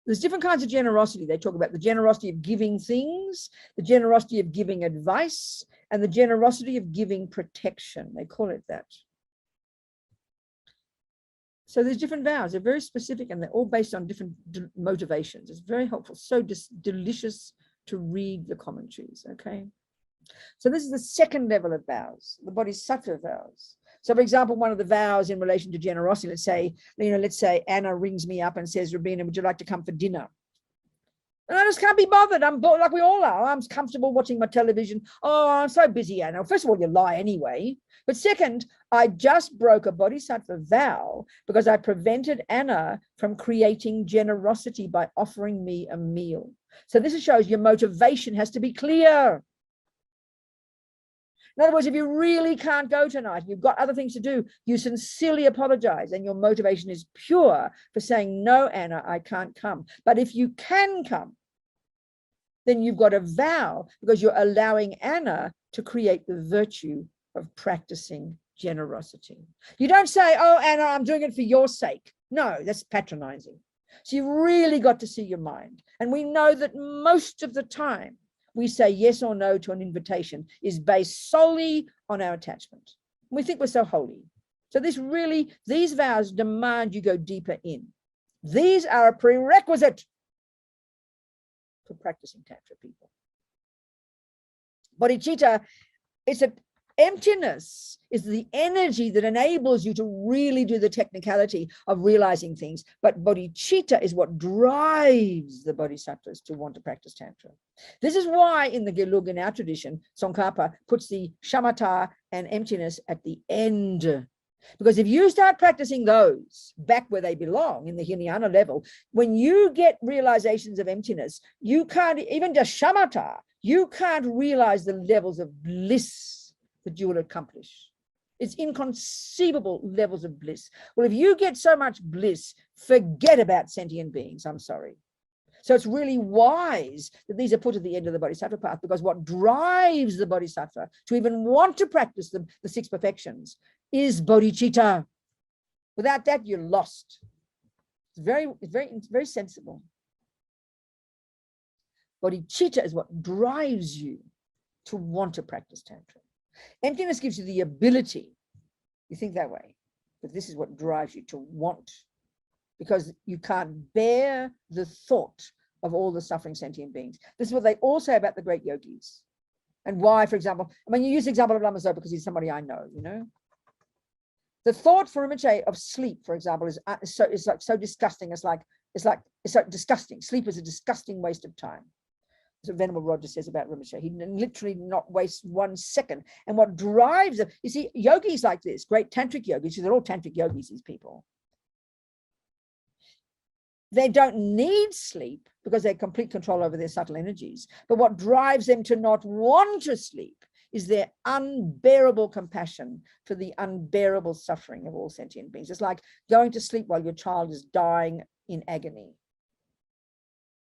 there's different kinds of generosity. They talk about the generosity of giving things, the generosity of giving advice, and the generosity of giving protection. They call it that. So there's different vows. They're very specific and they're all based on different motivations. It's very helpful. So delicious to read the commentaries, okay? So this is the second level of vows, the bodhisattva vows. So for example, one of the vows in relation to generosity, let's say Anna rings me up and says, Robina, would you like to come for dinner? And I just can't be bothered. I'm bored, like we all are. I'm comfortable watching my television. Oh, I'm so busy, Anna. First of all, you lie anyway. But second, I just broke a bodhisattva vow because I prevented Anna from creating generosity by offering me a meal. So this shows your motivation has to be clear. In other words, if you really can't go tonight, you've got other things to do, you sincerely apologize and your motivation is pure for saying, no, Anna, I can't come. But if you can come, then you've got a vow because you're allowing Anna to create the virtue of practicing generosity. You don't say, oh, Anna, I'm doing it for your sake. No, that's patronizing. So you've really got to see your mind. And we know that most of the time we say yes or no to an invitation is based solely on our attachment. We think we're so holy. So these vows demand you go deeper in. These are a prerequisite for practicing Tantra, people. Bodhicitta, it's an emptiness, is the energy that enables you to really do the technicality of realizing things. But bodhicitta is what drives the bodhisattvas to want to practice Tantra. This is why in the Gelug, in our tradition, Tsongkhapa puts the shamatha and emptiness at the end. Because if you start practicing those back where they belong in the Hinayana level, when you get realizations of emptiness, you can't, even just shamatha, you can't realize the levels of bliss that you will accomplish. It's inconceivable levels of bliss. Well, if you get so much bliss, forget about sentient beings. I'm sorry. So it's really wise that these are put at the end of the bodhisattva path, because what drives the bodhisattva to even want to practice the six perfections is bodhicitta. Without that, you're lost. It's very sensible. Bodhicitta is what drives you to want to practice Tantra. Emptiness gives you the ability. You think that way, but this is what drives you to want, because you can't bear the thought of all the suffering sentient beings. This is what they all say about the great yogis. And why, for example, I mean, you use the example of Lama Zopa because he's somebody I know, you know. The thought for Rinpoche of sleep, for example, is so disgusting. It's so disgusting. Sleep is a disgusting waste of time. That's what Venerable Roger says about Rinpoche. He literally not waste 1 second. And what drives them, you see, yogis like this, great tantric yogis, they're all tantric yogis, these people. They don't need sleep because they have complete control over their subtle energies. But what drives them to not want to sleep is their unbearable compassion for the unbearable suffering of all sentient beings. It's like going to sleep while your child is dying in agony.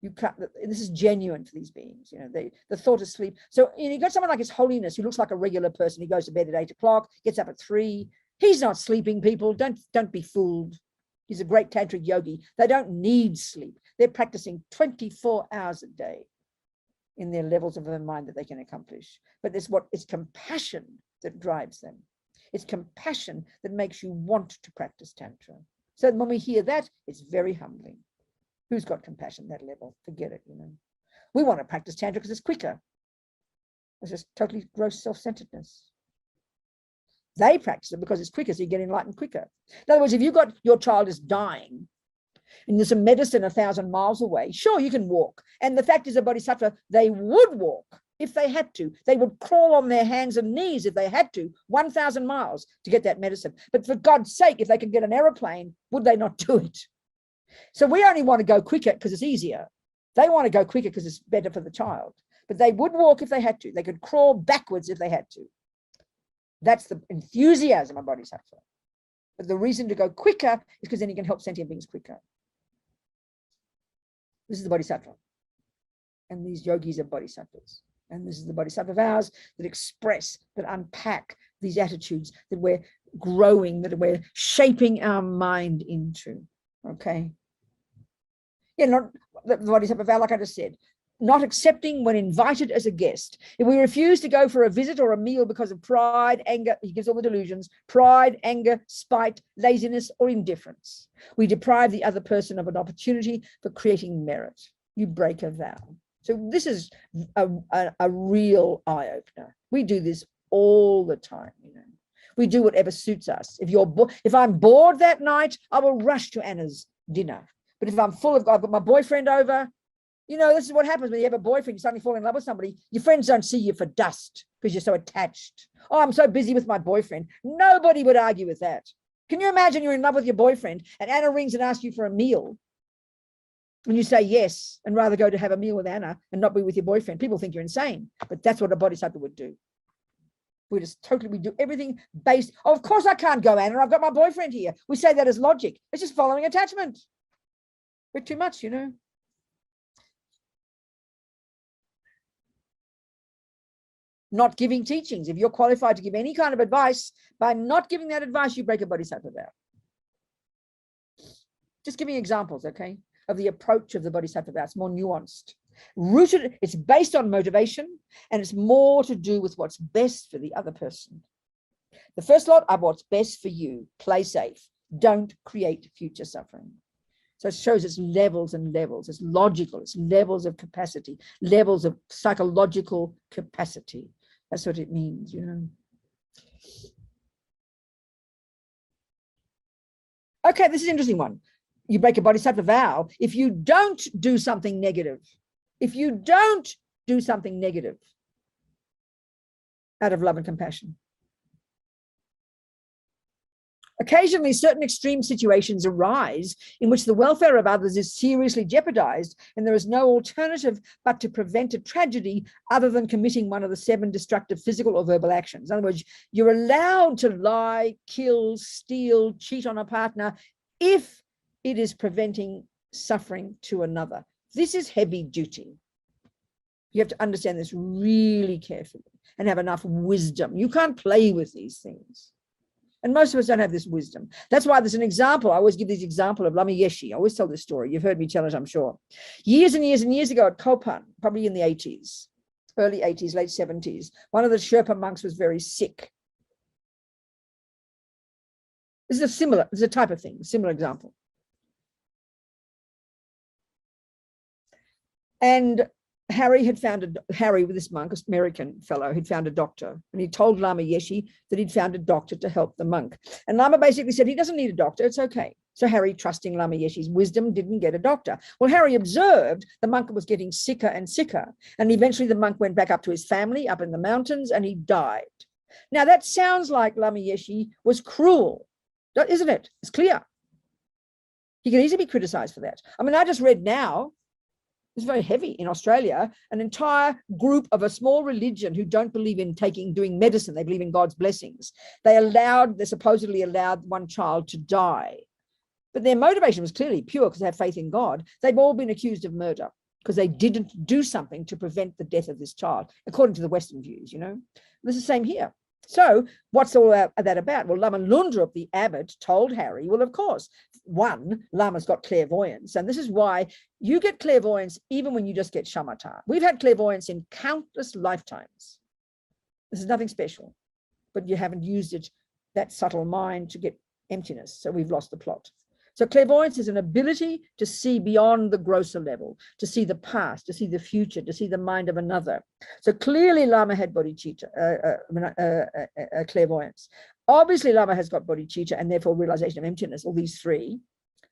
You can't, this is genuine for these beings, you know, the thought of sleep. So you got someone like His Holiness who looks like a regular person. He goes to bed at 8 o'clock, gets up at 3. He's not sleeping, people. Don't be fooled. He's a great tantric yogi. They don't need sleep. They're practicing 24 hours a day in their levels of their mind that they can accomplish. But it's compassion that drives them. It's compassion that makes you want to practice Tantra. So when we hear that, it's very humbling. Who's got compassion at that level? Forget it, you know. We want to practice Tantra because it's quicker. It's just totally gross self-centeredness. They practice it because it's quicker, so you get enlightened quicker. In other words, if your child is dying and there's a medicine 1,000 miles away, sure, you can walk. And the fact is, a bodhisattva, they would walk if they had to. They would crawl on their hands and knees if they had to, 1,000 miles to get that medicine. But for God's sake, if they could get an aeroplane, would they not do it? So we only want to go quicker because it's easier. They want to go quicker because it's better for the child. But they would walk if they had to. They could crawl backwards if they had to. That's the enthusiasm of bodhisattva. But the reason to go quicker is because then you can help sentient beings quicker. This is the bodhisattva. And these yogis are bodhisattvas. And this is the bodhisattva vows that express, that unpack these attitudes that we're growing, that we're shaping our mind into. Okay. Yeah, not the bodhisattva vow, like I just said. not accepting when invited as a guest. If we refuse to go for a visit or a meal because of pride, anger, he gives all the delusions, pride, anger, spite, laziness, or indifference, we deprive the other person of an opportunity for creating merit. You break a vow. So this is a real eye-opener. We do this all the time, you know. We do whatever suits us. If I'm bored that night, I will rush to Anna's dinner. But if I'm full of, I've got my boyfriend over, you know, this is what happens when you have a boyfriend, you suddenly fall in love with somebody. Your friends don't see you for dust because you're so attached. Oh, I'm so busy with my boyfriend. Nobody would argue with that. Can you imagine you're in love with your boyfriend and Anna rings and asks you for a meal and you say yes and rather go to have a meal with Anna and not be with your boyfriend? People think you're insane, but that's what a bodhisattva would do. We do everything based, oh, of course I can't go, Anna, I've got my boyfriend here. We say that as logic. It's just following attachment. Bit too much, you know. Not giving teachings. If you're qualified to give any kind of advice, by not giving that advice, you break a bodhisattva vow. Just giving examples, okay, of the approach of the bodhisattva vow. It's more nuanced. Rooted, it's based on motivation, and it's more to do with what's best for the other person. The first lot are what's best for you. Play safe. Don't create future suffering. So it shows it's levels and levels. It's logical. It's levels of capacity, levels of psychological capacity. That's what it means, you know. Okay, this is an interesting one. You break a bodhisattva vow if you don't do something negative. If you don't do something negative out of love and compassion. Occasionally, certain extreme situations arise in which the welfare of others is seriously jeopardized, and there is no alternative but to prevent a tragedy other than committing one of the 7 destructive physical or verbal actions. In other words, you're allowed to lie, kill, steal, cheat on a partner if it is preventing suffering to another. This is heavy duty. You have to understand this really carefully and have enough wisdom. You can't play with these things. And most of us don't have this wisdom. That's why there's an example. I always give this example of Lama Yeshe. I always tell this story. You've heard me tell it, I'm sure. Years and years and years ago at Kopan, probably in the 80s, early 80s, late 70s, one of the Sherpa monks was very sick. This is a type of thing, a similar example. And Harry, this monk, an American fellow, had found a doctor, and he told Lama Yeshe that he'd found a doctor to help the monk. And Lama basically said he doesn't need a doctor, it's okay. So Harry, trusting Lama Yeshe's wisdom, didn't get a doctor. Well, Harry observed the monk was getting sicker and sicker, and eventually the monk went back up to his family up in the mountains and he died. Now that sounds like Lama Yeshe was cruel, isn't it? It's clear. He can easily be criticized for that. I mean, I just read now, it's very heavy in Australia, an entire group of a small religion who don't believe in doing medicine. They believe in God's blessings. They supposedly allowed one child to die. But their motivation was clearly pure because they have faith in God. They've all been accused of murder because they didn't do something to prevent the death of this child, according to the Western views, you know. This is the same here. So what's all that about? Well, Lama Lundrup, the abbot, told Harry, well, of course, one, Lama's got clairvoyance. And this is why you get clairvoyance even when you just get shamatha. We've had clairvoyance in countless lifetimes. This is nothing special, but you haven't used it, that subtle mind, to get emptiness. So we've lost the plot. So clairvoyance is an ability to see beyond the grosser level, to see the past, to see the future, to see the mind of another. So clearly Lama had bodhicitta, clairvoyance. Obviously Lama has got bodhicitta and therefore realization of emptiness, all these 3.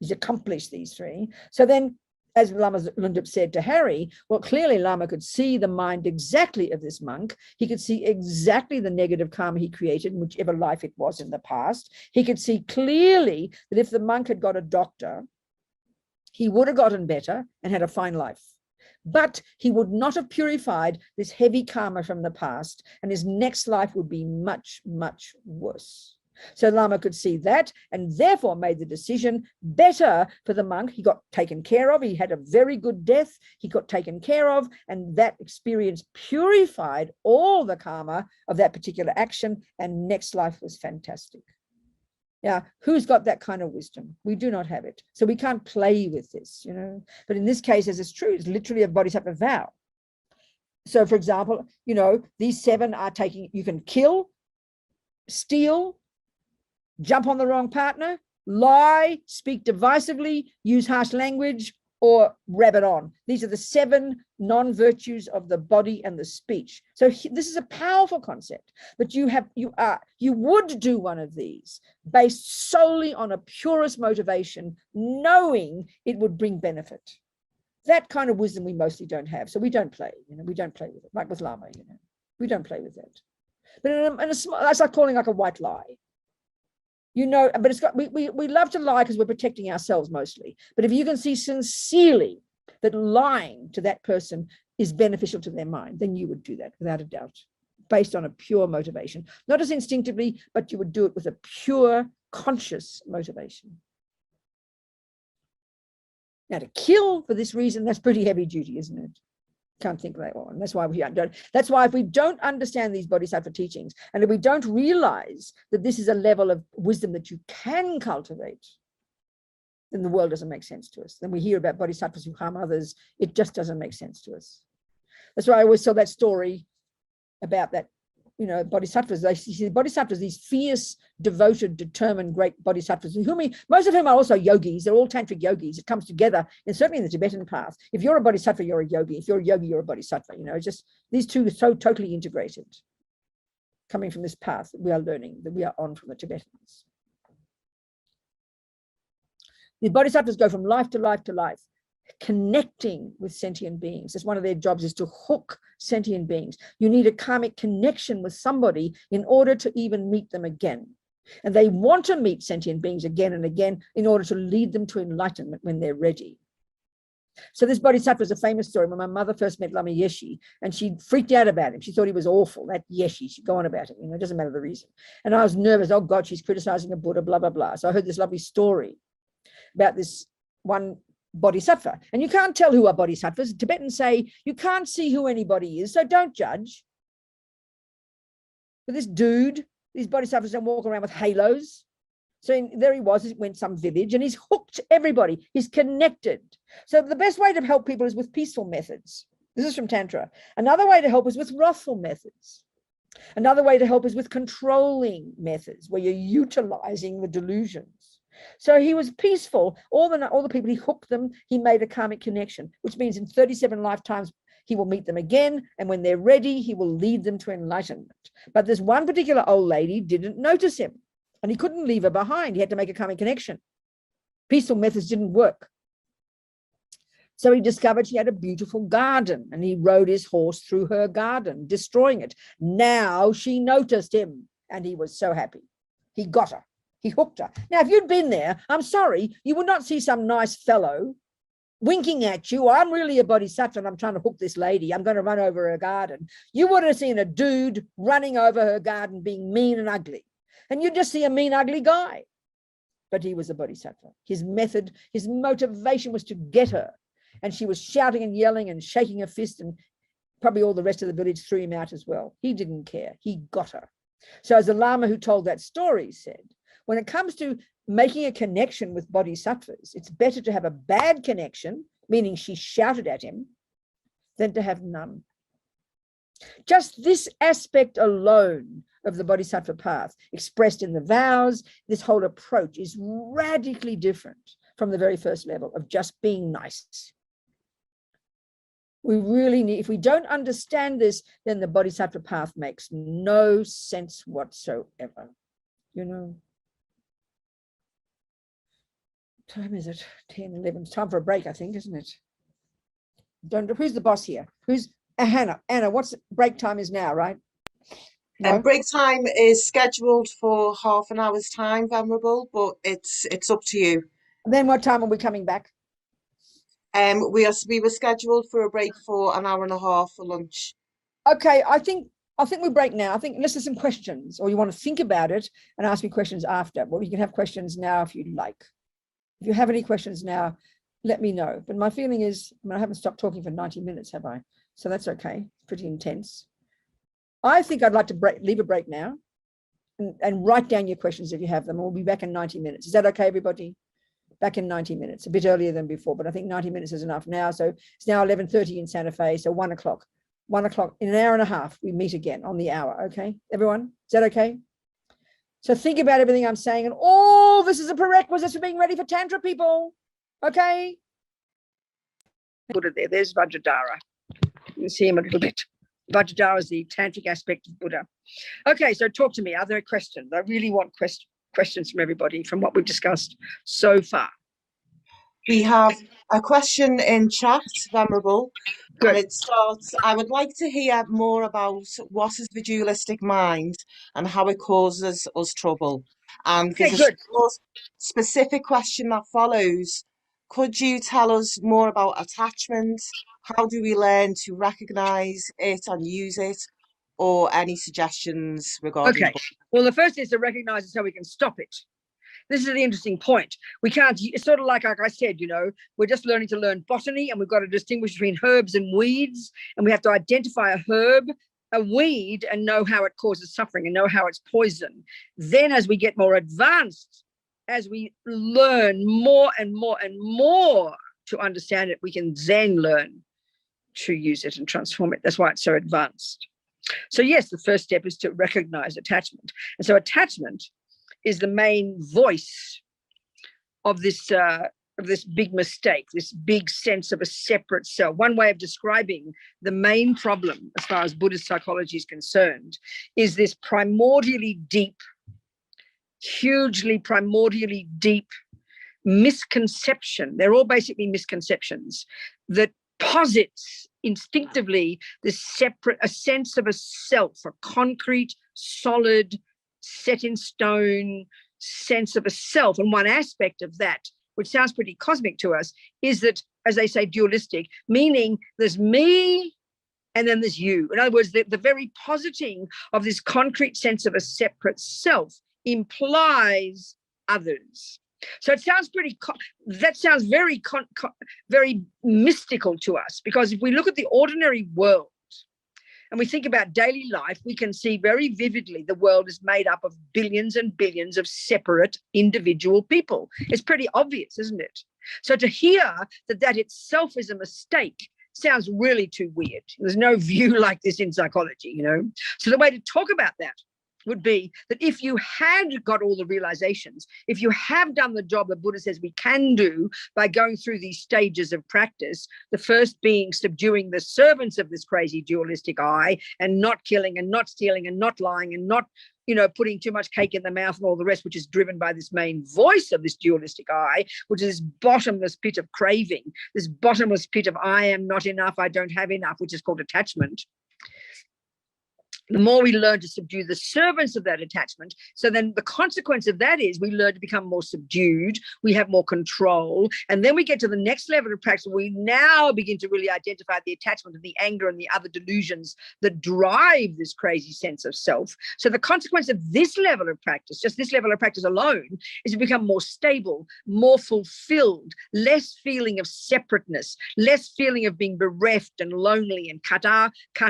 He's accomplished these 3. So then, as Lama Lundrup said to Harry, well, clearly Lama could see the mind exactly of this monk. He could see exactly the negative karma he created in whichever life it was in the past. He could see clearly that if the monk had got a doctor, he would have gotten better and had a fine life. But he would not have purified this heavy karma from the past, and his next life would be much, much worse. So Lama could see that and therefore made the decision better for the monk. He got taken care of. He had a very good death. He got taken care of, and that experience purified all the karma of that particular action, and next life was fantastic. Yeah, who's got that kind of wisdom? We do not have it. So we can't play with this, you know. But in this case, as it's true, it's literally a bodhisattva vow. So, for example, you know, these 7 are taking, you can kill, steal, jump on the wrong partner, lie, speak divisively, use harsh language, or rabbit on. These are the 7 non-virtues of the body and the speech. So this is a powerful concept, but you would do one of these based solely on a purest motivation, knowing it would bring benefit. That kind of wisdom we mostly don't have. So we don't play, you know, we don't play with it, like with Lama, you know, we don't play with that. But in a small, that's like calling like a white lie. You know, but it's got, we love to lie because we're protecting ourselves mostly. But if you can see sincerely that lying to that person is beneficial to their mind, then you would do that without a doubt, based on a pure motivation, not as instinctively, but you would do it with a pure conscious motivation. Now, to kill for this reason, that's pretty heavy duty, isn't it? Can't think of that one. That's why we don't. That's why if we don't understand these bodhisattva teachings, and if we don't realize that this is a level of wisdom that you can cultivate, then the world doesn't make sense to us. Then we hear about bodhisattvas who harm others. It just doesn't make sense to us. That's why I always tell that story about that, you know, bodhisattvas. They see bodhisattvas, these fierce, devoted, determined, great bodhisattvas, most of whom are also yogis. They're all tantric yogis. It comes together, and certainly in the Tibetan path. If you're a bodhisattva, you're a yogi. If you're a yogi, you're a bodhisattva. You know, just these two are so totally integrated, coming from this path that we are learning, that we are on from the Tibetans. The bodhisattvas go from life to life to life, connecting with sentient beings. That's one of their jobs, is to hook sentient beings. You need a karmic connection with somebody in order to even meet them again. And they want to meet sentient beings again and again in order to lead them to enlightenment when they're ready. So this bodhisattva is a famous story. When my mother first met Lama Yeshe, and she freaked out about him. She thought he was awful, that Yeshe. She'd go on about him, you know, it doesn't matter the reason. And I was nervous. Oh God, she's criticizing a Buddha, blah, blah, blah. So I heard this lovely story about this one bodhisattva. And you can't tell who are bodhisattvas. Tibetans say you can't see who anybody is, so don't judge. But this dude, these bodhisattvas don't walk around with halos. So there he was, he went some village, and he's hooked everybody. He's connected. So the best way to help people is with peaceful methods. This is from Tantra. Another way to help is with wrathful methods. Another way to help is with controlling methods, where you're utilizing the delusions. So he was peaceful. All the people, he hooked them. He made a karmic connection, which means in 37 lifetimes, he will meet them again. And when they're ready, he will lead them to enlightenment. But this one particular old lady didn't notice him, and he couldn't leave her behind. He had to make a karmic connection. Peaceful methods didn't work. So he discovered she had a beautiful garden, and he rode his horse through her garden, destroying it. Now she noticed him, and he was so happy. He got her. He hooked her. Now, if you'd been there, I'm sorry, you would not see some nice fellow winking at you. I'm really a bodhisattva and I'm trying to hook this lady. I'm going to run over her garden. You would have seen a dude running over her garden being mean and ugly. And you'd just see a mean, ugly guy. But he was a bodhisattva. His method, his motivation was to get her. And she was shouting and yelling and shaking her fist, and probably all the rest of the village threw him out as well. He didn't care. He got her. So as the Lama who told that story said, when it comes to making a connection with bodhisattvas, it's better to have a bad connection, meaning she shouted at him, than to have none. Just this aspect alone of the bodhisattva path, expressed in the vows, this whole approach is radically different from the very first level of just being nice. We really need, if we don't understand this, then the bodhisattva path makes no sense whatsoever, you know. What time is it? 10, 11. It's time for a break, I think, isn't it? Who's the boss here? Who's Hannah? Anna, what's break time is now, right? No? Break time is scheduled for half an hour's time, Venerable, but it's up to you. Then what time are we coming back? We were scheduled for a break for an hour and a half for lunch. Okay, I think we break now. I think unless there's some questions, or you want to think about it and ask me questions after. Well, you can have questions now if you'd like. If you have any questions now, let me know. But my feeling is, I mean, I haven't stopped talking for 90 minutes, have I? So that's okay. Pretty intense. I think I'd like to leave a break now. and write down your questions if you have them. We'll be back in 90 minutes. Is that okay, everybody? Back in 90 minutes, a bit earlier than before, but I think 90 minutes is enough now. So it's now 11:30 in Santa Fe, so 1 o'clock. 1 o'clock, in an hour and a half, we meet again on the hour, okay? Everyone, is that okay? So think about everything I'm saying, and all this is a prerequisite for being ready for Tantra, people, okay? Buddha there, there's Vajradhara. You can see him a little bit. Vajradhara is the tantric aspect of Buddha. Okay, so talk to me. Are there questions? I really want questions from everybody from what we've discussed so far. We have a question in chat, Venerable, Good. and it starts, I would like to hear more about what is the dualistic mind and how it causes us trouble. And there's a more specific question that follows. Could you tell us more about attachment? How do we learn to recognize it and use it? Or any suggestions regarding? Okay, well, the first is to recognize it so we can stop it. This is the interesting point. We can't, it's sort of like I said, you know, we're just learning to learn botany, and we've got to distinguish between herbs and weeds, and we have to identify a herb, a weed, and know how it causes suffering and know how it's poison. Then as we get more advanced, as we learn more and more and more to understand it, we can then learn to use it and transform it. That's why it's so advanced. So yes, the first step is to recognize attachment. And so attachment is the main voice of this big mistake, this big sense of a separate self. One way of describing the main problem, as far as Buddhist psychology is concerned, is this primordially deep, hugely primordially deep misconception. They're all basically misconceptions that posits instinctively this a sense of a self, a concrete, solid, set in stone sense of a self. And one aspect of that, which sounds pretty cosmic to us, is that, as they say, dualistic, meaning there's me and then there's you. In other words, the very positing of this concrete sense of a separate self implies others. So it sounds that sounds very mystical to us, because if we look at the ordinary world, and we think about daily life, we can see very vividly the world is made up of billions and billions of separate individual people. It's pretty obvious, isn't it? So to hear that itself is a mistake sounds really too weird. There's no view like this in psychology, you know. So the way to talk about that would be that if you had got all the realizations, if you have done the job that Buddha says we can do by going through these stages of practice, the first being subduing the servants of this crazy dualistic I, and not killing and not stealing and not lying and not, you know, putting too much cake in the mouth and all the rest, which is driven by this main voice of this dualistic I, which is this bottomless pit of craving, this bottomless pit of I am not enough, I don't have enough, which is called attachment. The more we learn to subdue the servants of that attachment, so then the consequence of that is we learn to become more subdued, we have more control, and then we get to the next level of practice where we now begin to really identify the attachment and the anger and the other delusions that drive this crazy sense of self. So the consequence of this level of practice, just this level of practice alone, is to become more stable, more fulfilled, less feeling of separateness, less feeling of being bereft and lonely and cut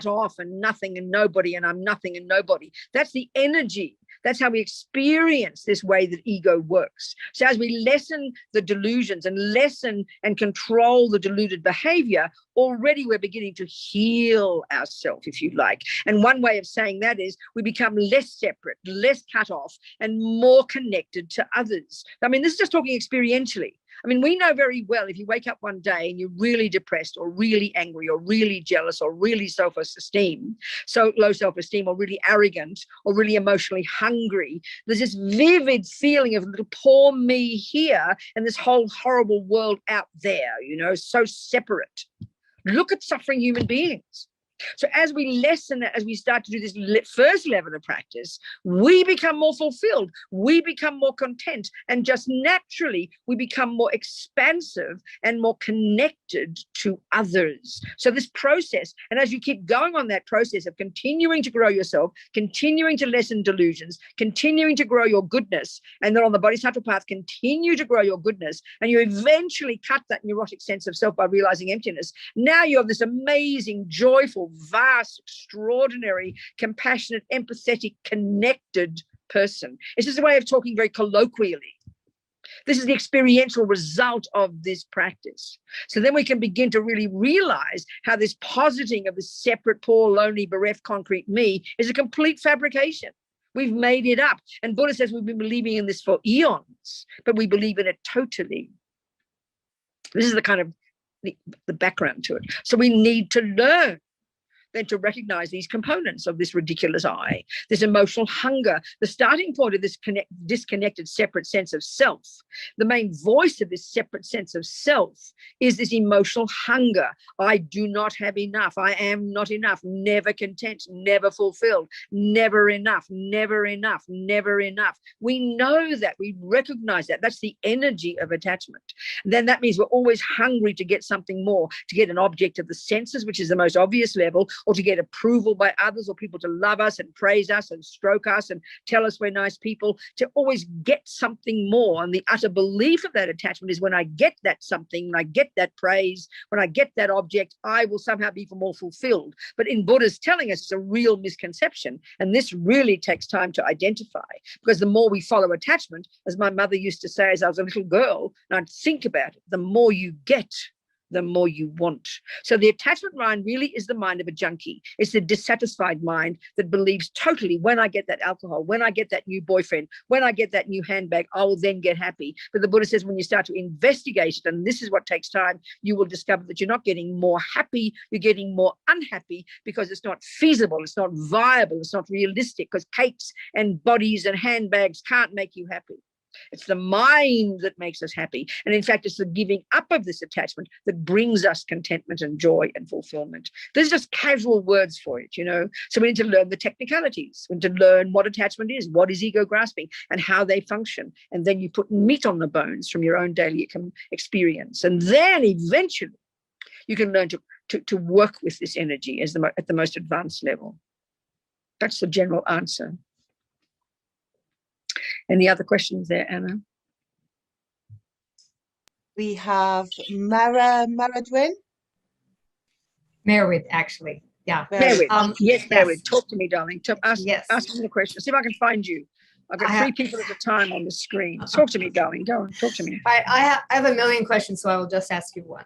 off and nothing and nobody and I'm nothing and nobody. That's the energy. That's how we experience this way that ego works. So as we lessen the delusions and lessen and control the deluded behavior, already we're beginning to heal ourselves, if you like. And one way of saying that is we become less separate, less cut off, and more connected to others. I mean, this is just talking experientially. I mean, we know very well if you wake up one day and you're really depressed or really angry or really jealous or really low self-esteem or really arrogant or really emotionally hungry, there's this vivid feeling of little poor me here and this whole horrible world out there, you know, so separate. Look at suffering human beings. So as we lessen that, as we start to do this first level of practice, we become more fulfilled, we become more content, and just naturally we become more expansive and more connected to others. So this process, and as you keep going on that process of continuing to grow yourself, continuing to lessen delusions, continuing to grow your goodness, and then on the Bodhisattva path, continue to grow your goodness, and you eventually cut that neurotic sense of self by realizing emptiness. Now you have this amazing, joyful, vast, extraordinary, compassionate, empathetic, connected person. It's just a way of talking very colloquially. This is the experiential result of this practice. So then we can begin to really realize how this positing of the separate, poor, lonely, bereft, concrete me is a complete fabrication. We've made it up. And Buddha says we've been believing in this for eons, but we believe in it totally. This is the kind of the background to it. So we need to learn then to recognize these components of this ridiculous I, this emotional hunger, the starting point of this disconnected, separate sense of self. The main voice of this separate sense of self is this emotional hunger. I do not have enough. I am not enough, never content, never fulfilled, never enough, never enough, never enough. We know that, we recognize that. That's the energy of attachment. Then that means we're always hungry to get something more, to get an object of the senses, which is the most obvious level, or to get approval by others, or people to love us and praise us and stroke us and tell us we're nice people, to always get something more. And the utter belief of that attachment is when I get that something, when I get that praise, when I get that object, I will somehow be more fulfilled. But in Buddha's telling us, it's a real misconception. And this really takes time to identify, because the more we follow attachment, as my mother used to say as I was a little girl, and I'd think about it, the more you get, the more you want. So the attachment mind really is the mind of a junkie. It's the dissatisfied mind that believes totally, when I get that alcohol, when I get that new boyfriend, when I get that new handbag, I will then get happy. But the Buddha says when you start to investigate it, and this is what takes time, you will discover that you're not getting more happy, you're getting more unhappy, because it's not feasible, it's not viable, it's not realistic, because cakes and bodies and handbags can't make you happy. It's the mind that makes us happy. And in fact, it's the giving up of this attachment that brings us contentment and joy and fulfillment. There's just casual words for it, you know. So we need to learn the technicalities. We need to learn what attachment is, what is ego grasping, and how they function. And then you put meat on the bones from your own daily experience. And then eventually you can learn to work with this energy as at the most advanced level. That's the general answer. Any other questions there, Anna? We have Maradwin. Merwith, actually. Yeah. Merwith. Yes, Merwith. Talk to me, darling. Ask me the question. See if I can find you. I've got three people at a time on the screen. Talk to me, darling. Go on. Talk to me. I have a million questions, so I will just ask you one.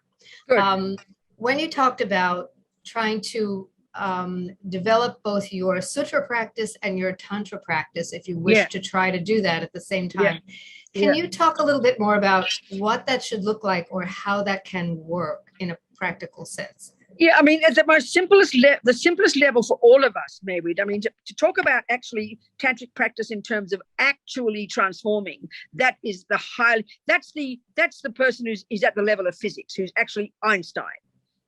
Good. When you talked about trying to develop both your sutra practice and your tantra practice, if you wish to try to do that at the same time. Can you talk a little bit more about what that should look like, or how that can work in a practical sense? Yeah, I mean, at the simplest level for all of us, maybe. I mean, to talk about actually tantric practice in terms of actually transforming, that's the person who's at the level of physics, who's actually Einstein.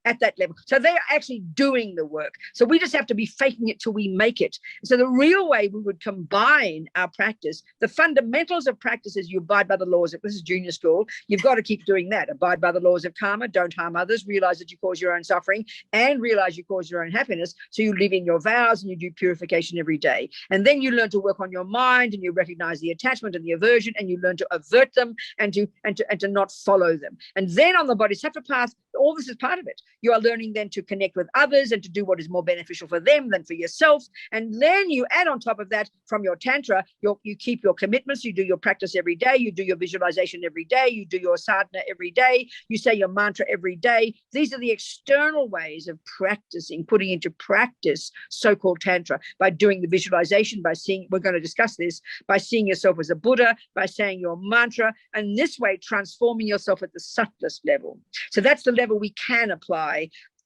At that level. So they are actually doing the work. So we just have to be faking it till we make it. So the real way we would combine our practice, the fundamentals of practice is you abide by the laws of, this is junior school, you've got to keep doing that. Abide by the laws of karma, don't harm others, realize that you cause your own suffering, and realize you cause your own happiness. So you live in your vows and you do purification every day. And then you learn to work on your mind, and you recognize the attachment and the aversion, and you learn to avert them and to not follow them. And then on the bodhisattva path, all this is part of it. You are learning then to connect with others and to do what is more beneficial for them than for yourself. And then you add on top of that, from your tantra, you keep your commitments, you do your practice every day, you do your visualization every day, you do your sadhana every day, you say your mantra every day. These are the external ways of practicing, putting into practice so-called tantra, by doing the visualization, by seeing, we're going to discuss this, by seeing yourself as a Buddha, by saying your mantra, and this way transforming yourself at the subtlest level. So that's the level we can apply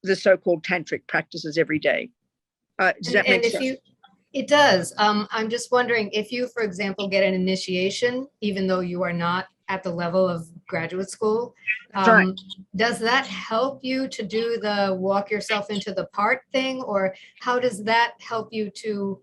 the so-called tantric practices every day. Does that make sense? It does. I'm just wondering if you, for example, get an initiation, even though you are not at the level of graduate school, does that help you to do the walk yourself into the part thing, or how does that help you to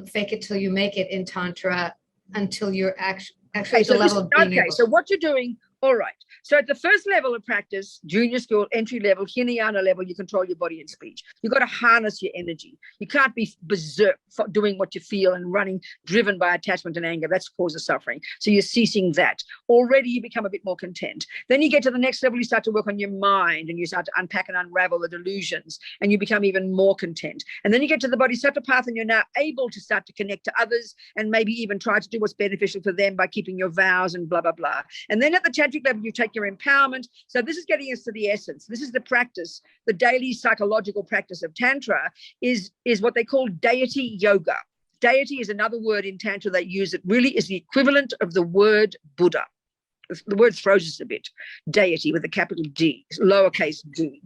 fake it till you make it in Tantra until you're actually at the level of being able? So what you're doing All right. So at the first level of practice, junior school, entry level, Hinayana level, you control your body and speech. You've got to harness your energy. You can't be berserk for doing what you feel and running, driven by attachment and anger. That's causes suffering. So you're ceasing that. Already you become a bit more content. Then you get to the next level, you start to work on your mind and you start to unpack and unravel the delusions and you become even more content. And then you get to the bodhisattva path and you're now able to start to connect to others and maybe even try to do what's beneficial for them by keeping your vows and blah, blah, blah. And then at the tantric level, you take your empowerment. So this is getting us to the essence. This is the practice, the daily psychological practice of Tantra is what they call deity yoga. Deity is another word in Tantra they use. It really is the equivalent of the word Buddha. The word throws us a bit. Deity with a capital D, lowercase d.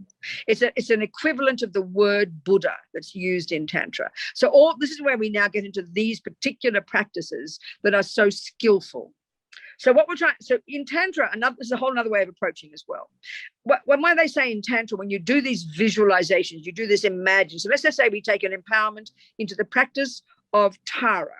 It's an equivalent of the word Buddha that's used in Tantra. So this is where we now get into these particular practices that are so skillful. So what we're trying, so in Tantra, there's a whole other way of approaching as well. When they say in Tantra, when you do these visualizations, you do this imagine. So let's just say we take an empowerment into the practice of Tara.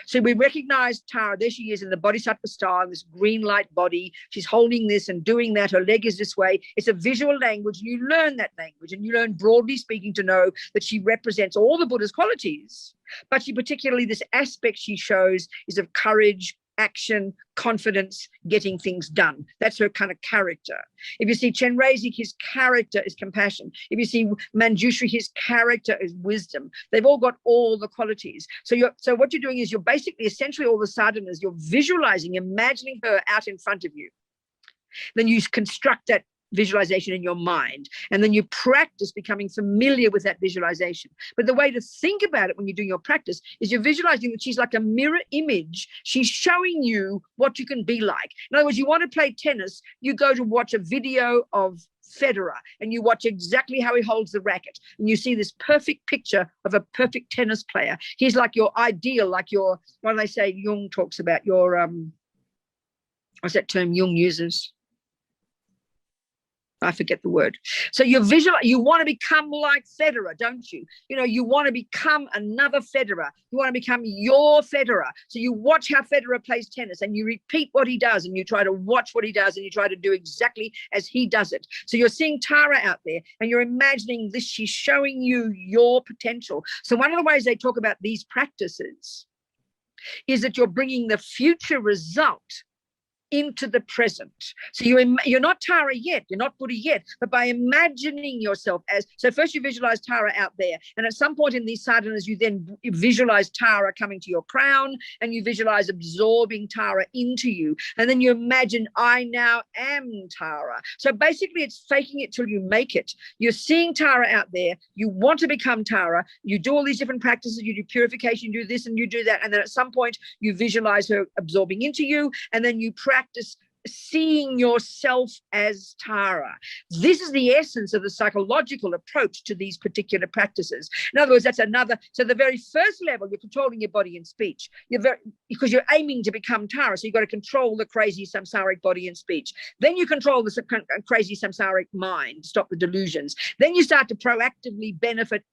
So we recognize Tara, there she is in the bodhisattva style, this green light body. She's holding this and doing that. Her leg is this way. It's a visual language. And you learn that language and you learn, broadly speaking, to know that she represents all the Buddha's qualities. But particularly this aspect she shows is of courage, action, confidence, getting things done. That's her kind of character. If you see Chenrezig, his character is compassion. If you see Manjushri, his character is wisdom. They've all got all the qualities. So what you're doing is you're basically, essentially all the sadhanas, you're visualizing, imagining her out in front of you. Then you construct that visualization in your mind, and then you practice becoming familiar with that visualization. But the way to think about it when you're doing your practice is you're visualizing that she's like a mirror image. She's showing you what you can be like. In other words, you want to play tennis, you go to watch a video of Federer and you watch exactly how he holds the racket and you see this perfect picture of a perfect tennis player. He's like your ideal, like your, what do they say, Jung talks about, your what's that term Jung uses? I forget the word. So you want to become like Federer, don't you? You know, you want to become another Federer. You want to become your Federer. So you watch how Federer plays tennis and you repeat what he does and you try to watch what he does and you try to do exactly as he does it. So you're seeing Tara out there and you're imagining this. She's showing you your potential. So one of the ways they talk about these practices is that you're bringing the future result into the present. So you're not Tara yet, you're not Buddha yet, but by imagining yourself as, so first you visualize Tara out there, and at some point in these sadhanas, you then visualize Tara coming to your crown, and you visualize absorbing Tara into you, and then you imagine, I now am Tara. So basically it's faking it till you make it. You're seeing Tara out there, you want to become Tara, you do all these different practices, you do purification, you do this and you do that, and then at some point you visualize her absorbing into you, and then you practice seeing yourself as Tara. This is the essence of the psychological approach to these particular practices. In other words, that's another, so the very first level, you're controlling your body and speech. Because you're aiming to become Tara, so you've got to control the crazy samsaric body and speech. Then you control the crazy samsaric mind, stop the delusions. Then you start to proactively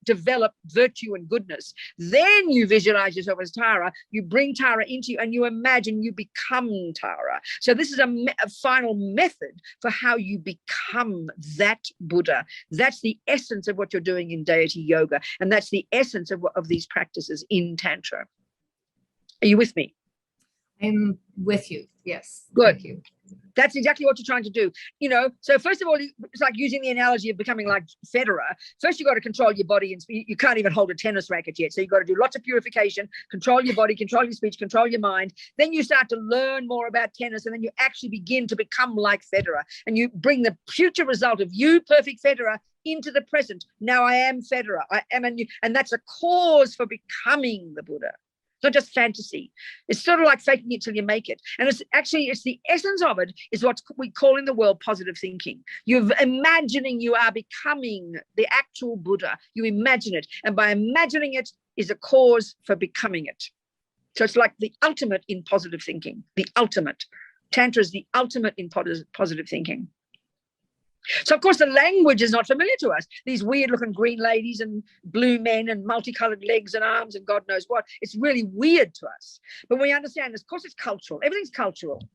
develop virtue and goodness. Then you visualize yourself as Tara, you bring Tara into you, and you imagine you become Tara. So this is a final method for how you become that Buddha. That's the essence of what you're doing in deity yoga. And that's the essence of these practices in Tantra. Are you with me? I'm with you. Yes. Good. Thank you. That's exactly what you're trying to do. You know, so first of all, it's like using the analogy of becoming like Federer. First, you've got to control your body, and you can't even hold a tennis racket yet. So you've got to do lots of purification, control your body, control your speech, control your mind. Then you start to learn more about tennis, and then you actually begin to become like Federer. And you bring the future result of you, perfect Federer, into the present. Now I am Federer. I am and that's a cause for becoming the Buddha. It's not just fantasy. It's sort of like faking it till you make it. And it's the essence of it is what we call in the world positive thinking. You're imagining you are becoming the actual Buddha. You imagine it. And by imagining it is a cause for becoming it. So it's like the ultimate in positive thinking, the ultimate. Tantra is the ultimate in positive thinking. So, of course, the language is not familiar to us. These weird-looking green ladies and blue men and multicolored legs and arms and God knows what. It's really weird to us. But we understand, of course, it's cultural. Everything's cultural.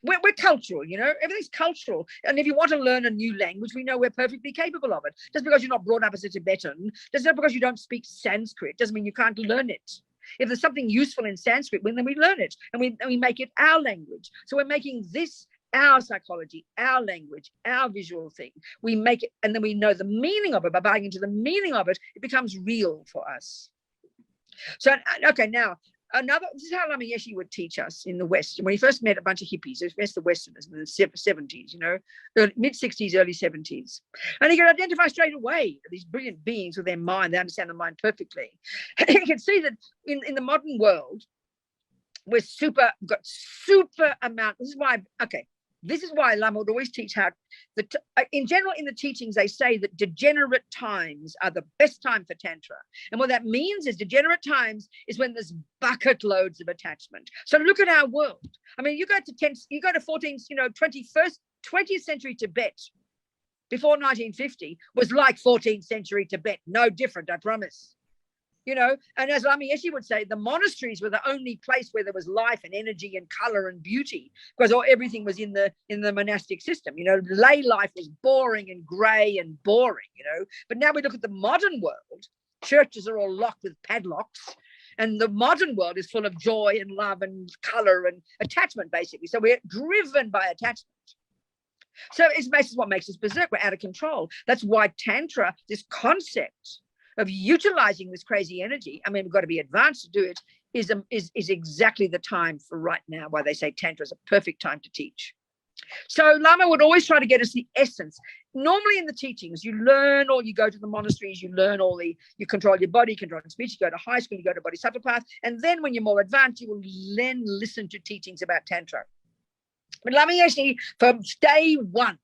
We're cultural, you know, everything's cultural. And if you want to learn a new language, we know we're perfectly capable of it. Just because you're not brought up as a Tibetan, just because you don't speak Sanskrit, doesn't mean you can't learn it. If there's something useful in Sanskrit, then we learn it and we make it our language. So we're making this our psychology, our language, our visual thing. We make it, and then we know the meaning of it. By buying into the meaning of it, it becomes real for us. So, okay, now, this is how Lama Yeshe would teach us in the West. When he first met a bunch of hippies, the Westerners in the 70s, you know, mid-60s, early 70s. And he could identify straight away these brilliant beings with their mind. They understand the mind perfectly. And he could see that in the modern world, we're got super amount. This is why Lama would always teach how, in general, in the teachings, they say that degenerate times are the best time for Tantra. And what that means is degenerate times is when there's bucket loads of attachment. So look at our world. I mean, you go to 14th, 20th century Tibet before 1950 was like 14th century Tibet. No different, I promise. You know, and as Lama Yeshe would say, the monasteries were the only place where there was life and energy and color and beauty, because everything was in the monastic system. You know, lay life was boring and gray and boring, you know. But now we look at the modern world, churches are all locked with padlocks, and the modern world is full of joy and love and color and attachment, basically. So we're driven by attachment. So it's basically what makes us berserk. We're out of control. That's why Tantra, this concept of utilizing this crazy energy, I mean, we've got to be advanced to do it, is exactly the time for right now, why they say Tantra is a perfect time to teach. So Lama would always try to get us the essence. Normally in the teachings, you learn, or you go to the monasteries, you learn you control your body, control your speech, you go to high school, you go to Bodhisattva path, and then when you're more advanced, you will then listen to teachings about Tantra. But Lama Yeshe, from day one,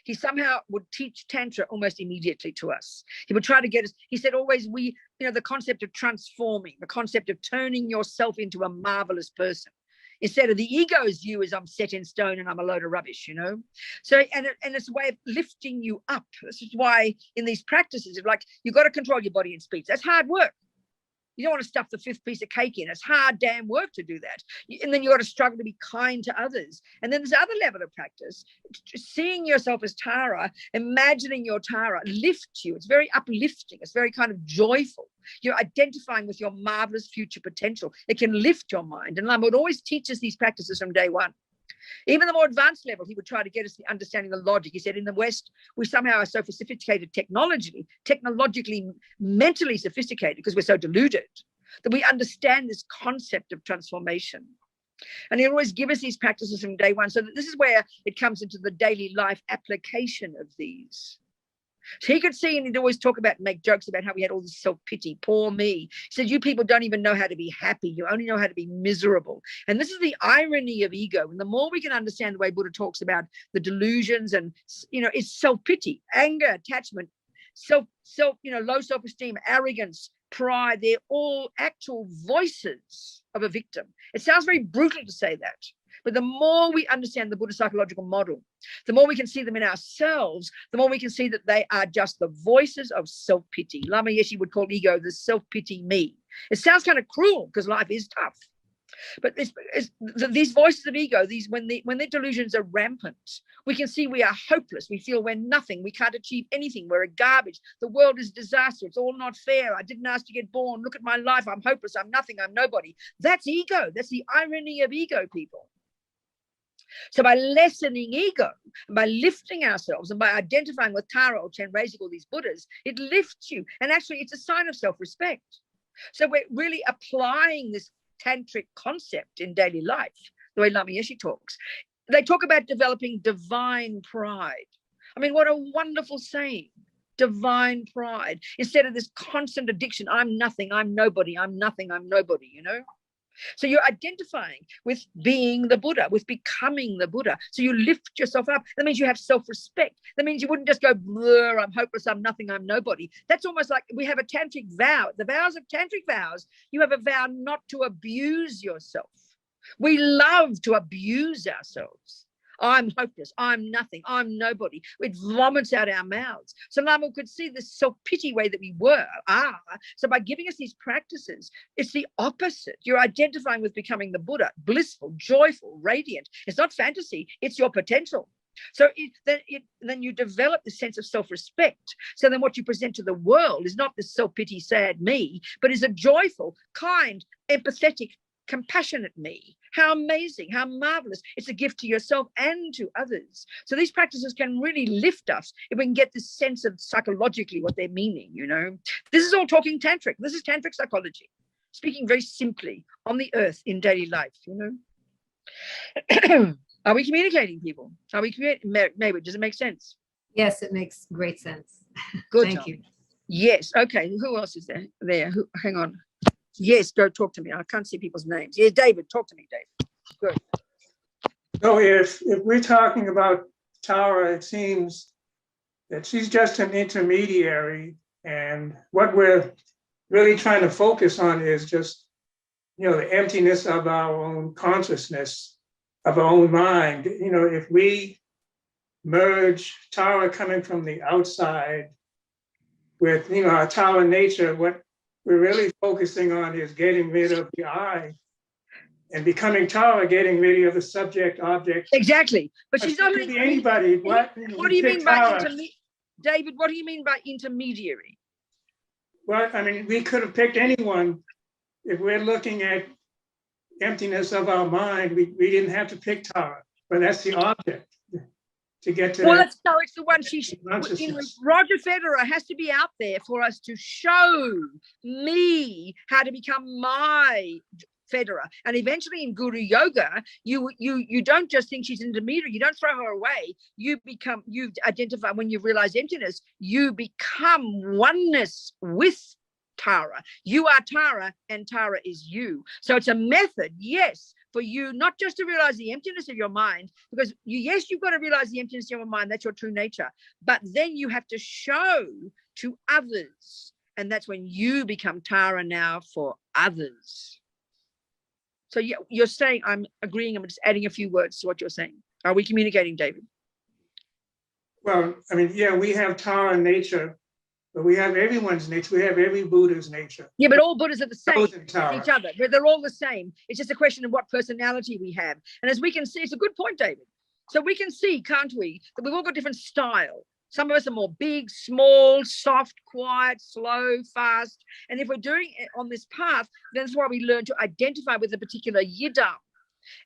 he somehow would teach Tantra almost immediately to us. He would try to get us, he said always, the concept of transforming, the concept of turning yourself into a marvelous person. Instead of the ego's view is I'm set in stone and I'm a load of rubbish, you know. So, and it's a way of lifting you up. This is why in these practices, like, you've got to control your body and speech. That's hard work. You don't want to stuff the fifth piece of cake in. It's hard damn work to do that. And then you got to struggle to be kind to others. And then there's other level of practice. Seeing yourself as Tara, imagining your Tara lifts you. It's very uplifting. It's very kind of joyful. You're identifying with your marvelous future potential. It can lift your mind. And Lama would always teach us these practices from day one. Even the more advanced level, he would try to get us the understanding of logic. He said in the West, we somehow are so sophisticated technologically, mentally sophisticated, because we're so deluded, that we understand this concept of transformation. And he'll always give us these practices from day one. So that this is where it comes into the daily life application of these. So he could see, and he'd always make jokes about how we had all this self-pity. Poor me. He said, you people don't even know how to be happy. You only know how to be miserable. And this is the irony of ego. And the more we can understand the way Buddha talks about the delusions, and, it's self-pity, anger, attachment, low self-esteem, arrogance, pride, they're all actual voices of a victim. It sounds very brutal to say that. But the more we understand the Buddha psychological model, the more we can see them in ourselves, the more we can see that they are just the voices of self-pity. Lama Yeshe would call ego the self-pity me. It sounds kind of cruel because life is tough. But these voices of ego, when their delusions are rampant, we can see we are hopeless. We feel we're nothing. We can't achieve anything. We're a garbage. The world is a disaster. It's all not fair. I didn't ask to get born. Look at my life. I'm hopeless. I'm nothing. I'm nobody. That's ego. That's the irony of ego, people. So by lessening ego, by lifting ourselves, and by identifying with Tara or Chenrezig, all these Buddhas, it lifts you. And actually, it's a sign of self-respect. So we're really applying this tantric concept in daily life, the way Lama Yeshe talks. They talk about developing divine pride. I mean, what a wonderful saying. Divine pride. Instead of this constant addiction, I'm nothing, I'm nobody, I'm nothing, I'm nobody, So you're identifying with being the Buddha, with becoming the Buddha. So you lift yourself up. That means you have self-respect. That means you wouldn't just go, blur, I'm hopeless, I'm nothing, I'm nobody. That's almost like we have a tantric vow. The vows of tantric vows, you have a vow not to abuse yourself. We love to abuse ourselves. I'm hopeless. I'm nothing. I'm nobody. It vomits out our mouths. So Lama could see the self-pity way that we are. So by giving us these practices, it's the opposite. You're identifying with becoming the Buddha, blissful, joyful, radiant. It's not fantasy. It's your potential. So then you develop the sense of self-respect. So then what you present to the world is not this self-pity, sad me, but is a joyful, kind, empathetic, compassionate me. How amazing, how marvelous. It's a gift to yourself and to others. So these practices can really lift us if we can get this sense of psychologically what they're meaning, you know. This is all talking tantric. This is tantric psychology, speaking very simply on the earth in daily life, you know. Are we communicating, people? Are we communicating? Maybe, does it make sense? Yes, it makes great sense. Good. Thank you. Yes. Okay. Who else is there? Hang on. Yes, go talk to me. I can't see people's names. Yeah, David, talk to me, David. Good. So if we're talking about Tara, it seems that she's just an intermediary, and what we're really trying to focus on is just, you know, the emptiness of our own consciousness, of our own mind. You know, if we merge Tara coming from the outside with, you know, our Tara nature, what we're really focusing on is getting rid of the I and becoming Tara, getting rid of the subject, object. Exactly. But she's not could be anybody. What do you mean by David, what do you mean by intermediary? Well, I mean, we could have picked anyone. If we're looking at emptiness of our mind, we didn't have to pick Tara, but that's the object to get to. Well, it's the one Roger Federer has to be out there for us to show me how to become my Federer. And eventually in Guru Yoga, you don't just think she's an intermediary, you don't throw her away. You identify, when you realize emptiness, you become oneness with Tara. You are Tara and Tara is you. So it's a method, yes, for you not just to realize the emptiness of your mind, because you've got to realize the emptiness of your mind, that's your true nature, but then you have to show to others, and that's when you become Tara now for others. So you're saying, I'm agreeing, I'm just adding a few words to what you're saying. Are we communicating, David? Well, I mean, yeah, we have Tara nature, but we have everyone's nature. We have every Buddha's nature. Yeah, but all Buddhas are the same as each other. They're all the same. It's just a question of what personality we have. And as we can see, it's a good point, David. So we can see, can't we, that we've all got different style. Some of us are more big, small, soft, quiet, slow, fast. And if we're doing it on this path, then that's why we learn to identify with a particular yidam.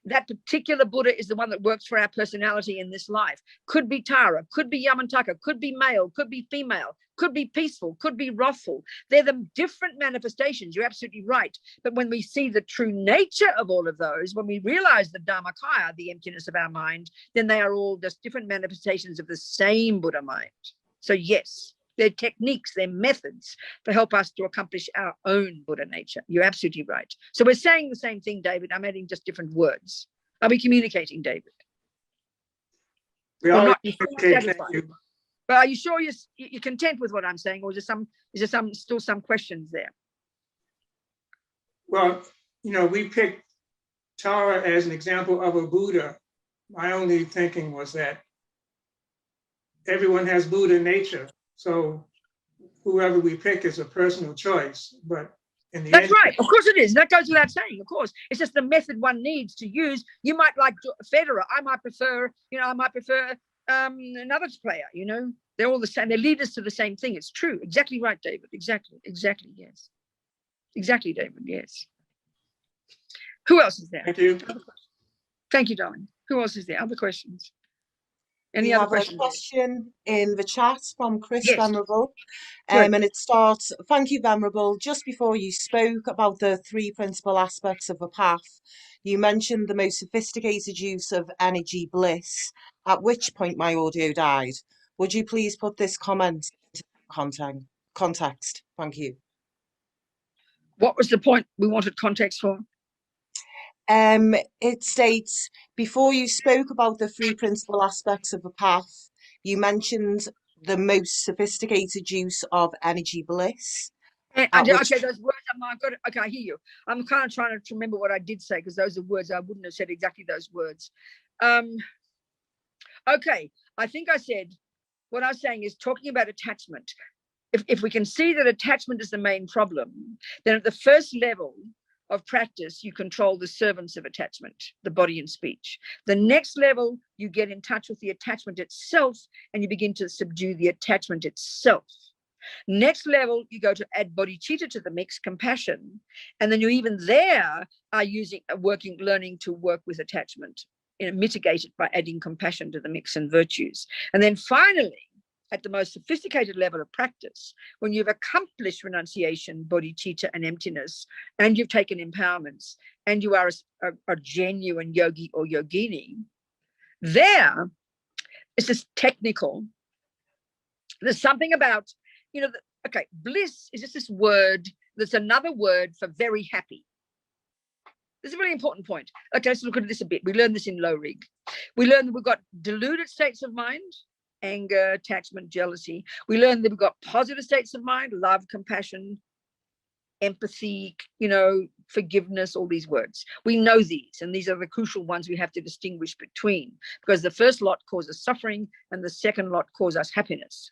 That particular Buddha is the one that works for our personality in this life. Could be Tara, could be Yamantaka, could be male, could be female, could be peaceful, could be wrathful. They're the different manifestations. You're absolutely right. But when we see the true nature of all of those, when we realize the Dharmakaya, the emptiness of our mind, then they are all just different manifestations of the same Buddha mind. So yes, they're techniques, they're methods to help us to accomplish our own Buddha nature. You're absolutely right. So we're saying the same thing, David. I'm adding just different words. Are we communicating, David? We are communicating. But are you sure you're content with what I'm saying, or is there still some questions there? Well, you know, we picked Tara as an example of a Buddha. My only thinking was that everyone has Buddha nature. So whoever we pick is a personal choice, but in the end, that's right. Of course it is. That goes without saying. Of course, it's just the method one needs to use. You might like Federer. I might prefer another player. You know, they're all the same. They lead us to the same thing. It's true. Exactly right, David. Exactly. Yes. Exactly, David. Yes. Who else is there? Thank you. Thank you, darling. Who else is there? Other questions? We have a question in the chat from Chris Venerable, Good. and it starts, thank you, Venerable. Just before you spoke about the three principal aspects of the path, you mentioned the most sophisticated use of energy bliss, at which point my audio died. Would you please put this comment into context? Thank you. What was the point we wanted context for? It states, before you spoke about the three principal aspects of the path, you mentioned the most sophisticated use of energy bliss. Okay, those words, I hear you. I'm kind of trying to remember what I did say, because those are words I wouldn't have said exactly those words. Okay, I think I said, what I was saying is talking about attachment. If we can see that attachment is the main problem, then at the first level of practice, you control the servants of attachment, the body and speech. The next level, you get in touch with the attachment itself, and you begin to subdue the attachment itself. Next level, you go to add bodhicitta to the mix, compassion, and then you even there are learning to work with attachment, mitigate it by adding compassion to the mix and virtues. And then finally, at the most sophisticated level of practice, when you've accomplished renunciation, bodhicitta, and emptiness, and you've taken empowerments, and you are a genuine yogi or yogini, there it's just technical. There's something about, okay, bliss is just this word that's another word for very happy. This is a really important point. Okay, let's look at this a bit. We learned this in low rig. We learned that we've got deluded states of mind, anger, attachment, jealousy. We learned that we've got positive states of mind, love, compassion, empathy, forgiveness, all these words. We know these, and these are the crucial ones we have to distinguish between, because the first lot causes suffering and the second lot causes us happiness.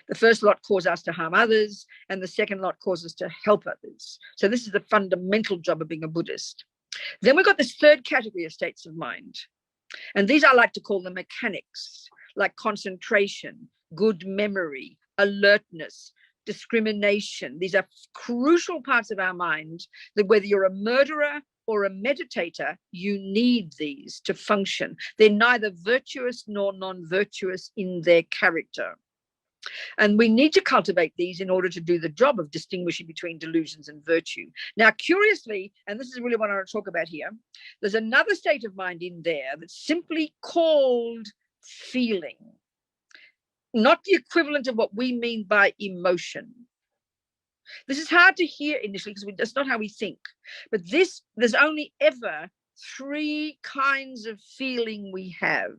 The first lot causes us to harm others, and the second lot causes us to help others. So this is the fundamental job of being a Buddhist. Then we've got this third category of states of mind. And these I like to call the mechanics, like concentration, good memory, alertness, discrimination. These are crucial parts of our mind that whether you're a murderer or a meditator, you need these to function. They're neither virtuous nor non-virtuous in their character. And we need to cultivate these in order to do the job of distinguishing between delusions and virtue. Now, curiously, and this is really what I want to talk about here, there's another state of mind in there that's simply called feeling, not the equivalent of what we mean by emotion. This is hard to hear initially because that's not how we think. But there's only ever three kinds of feeling we have.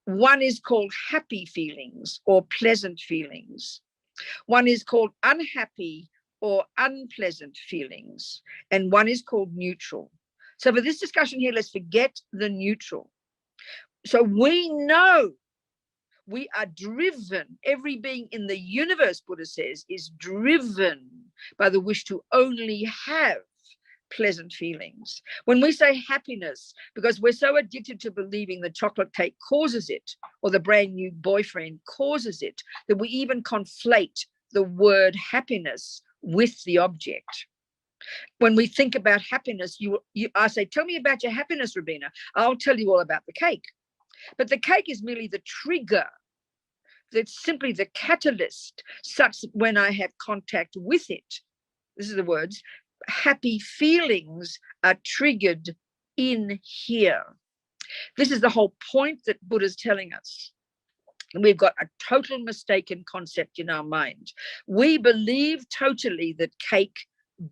One is called happy feelings or pleasant feelings. One is called unhappy or unpleasant feelings. And one is called neutral. So for this discussion here, let's forget the neutral. So we know we are driven, every being in the universe, Buddha says, is driven by the wish to only have pleasant feelings. When we say happiness, because we're so addicted to believing the chocolate cake causes it, or the brand new boyfriend causes it, that we even conflate the word happiness with the object. When we think about happiness, I say, tell me about your happiness, Robina. I'll tell you all about the cake. But the cake is merely the trigger. It's simply the catalyst, such that when I have contact with it, this is the words, happy feelings are triggered in here. This is the whole point that Buddha's telling us. And we've got a total mistaken concept in our mind. We believe totally that cake,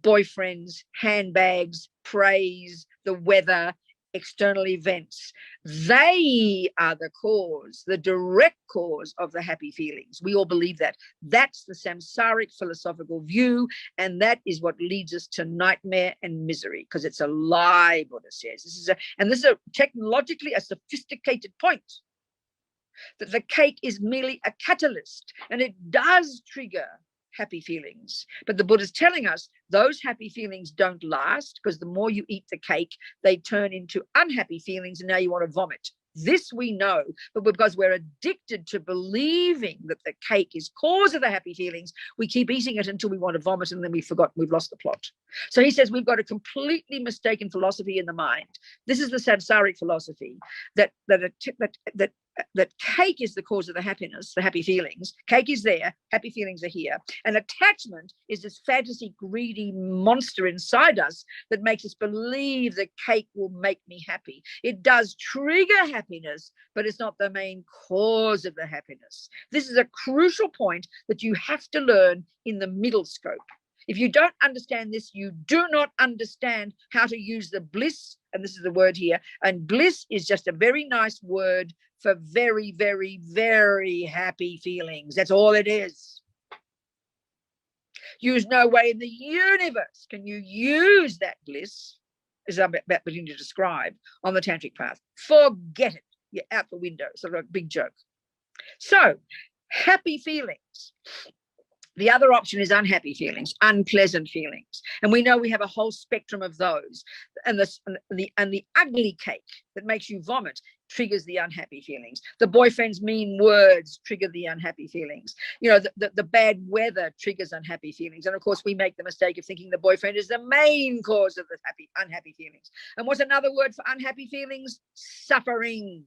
boyfriends, handbags, praise, the weather, external events, they are the cause, the direct cause of the happy feelings. We all believe that. That's the samsaric philosophical view, and that is what leads us to nightmare and misery, because it's a lie, Buddha says. This is a technologically a sophisticated point, that the cake is merely a catalyst, and it does trigger happy feelings. But the Buddha's telling us those happy feelings don't last, because the more you eat the cake, they turn into unhappy feelings, and now you want to vomit. This we know, but because we're addicted to believing that the cake is cause of the happy feelings, we keep eating it until we want to vomit, and then we've lost the plot. So he says we've got a completely mistaken philosophy in the mind. This is the samsaric philosophy that cake is the cause of the happiness, the happy feelings. Cake is there, happy feelings are here. And attachment is this fantasy, greedy monster inside us that makes us believe that cake will make me happy. It does trigger happiness, but it's not the main cause of the happiness. This is a crucial point that you have to learn in the middle scope. If you don't understand this, you do not understand how to use the bliss, and this is the word here, and bliss is just a very nice word for very, very, very happy feelings. That's all it is. Use no way in the universe can you use that bliss, as I'm about beginning to describe, on the tantric path. Forget it. you're out the window. Sort of a big joke. So happy feelings. The other option is unhappy feelings, unpleasant feelings. And we know we have a whole spectrum of those. And the ugly cake that makes you vomit triggers the unhappy feelings. The boyfriend's mean words trigger the unhappy feelings. You know, the bad weather triggers unhappy feelings. And of course, we make the mistake of thinking the boyfriend is the main cause of the unhappy feelings. And what's another word for unhappy feelings? Suffering.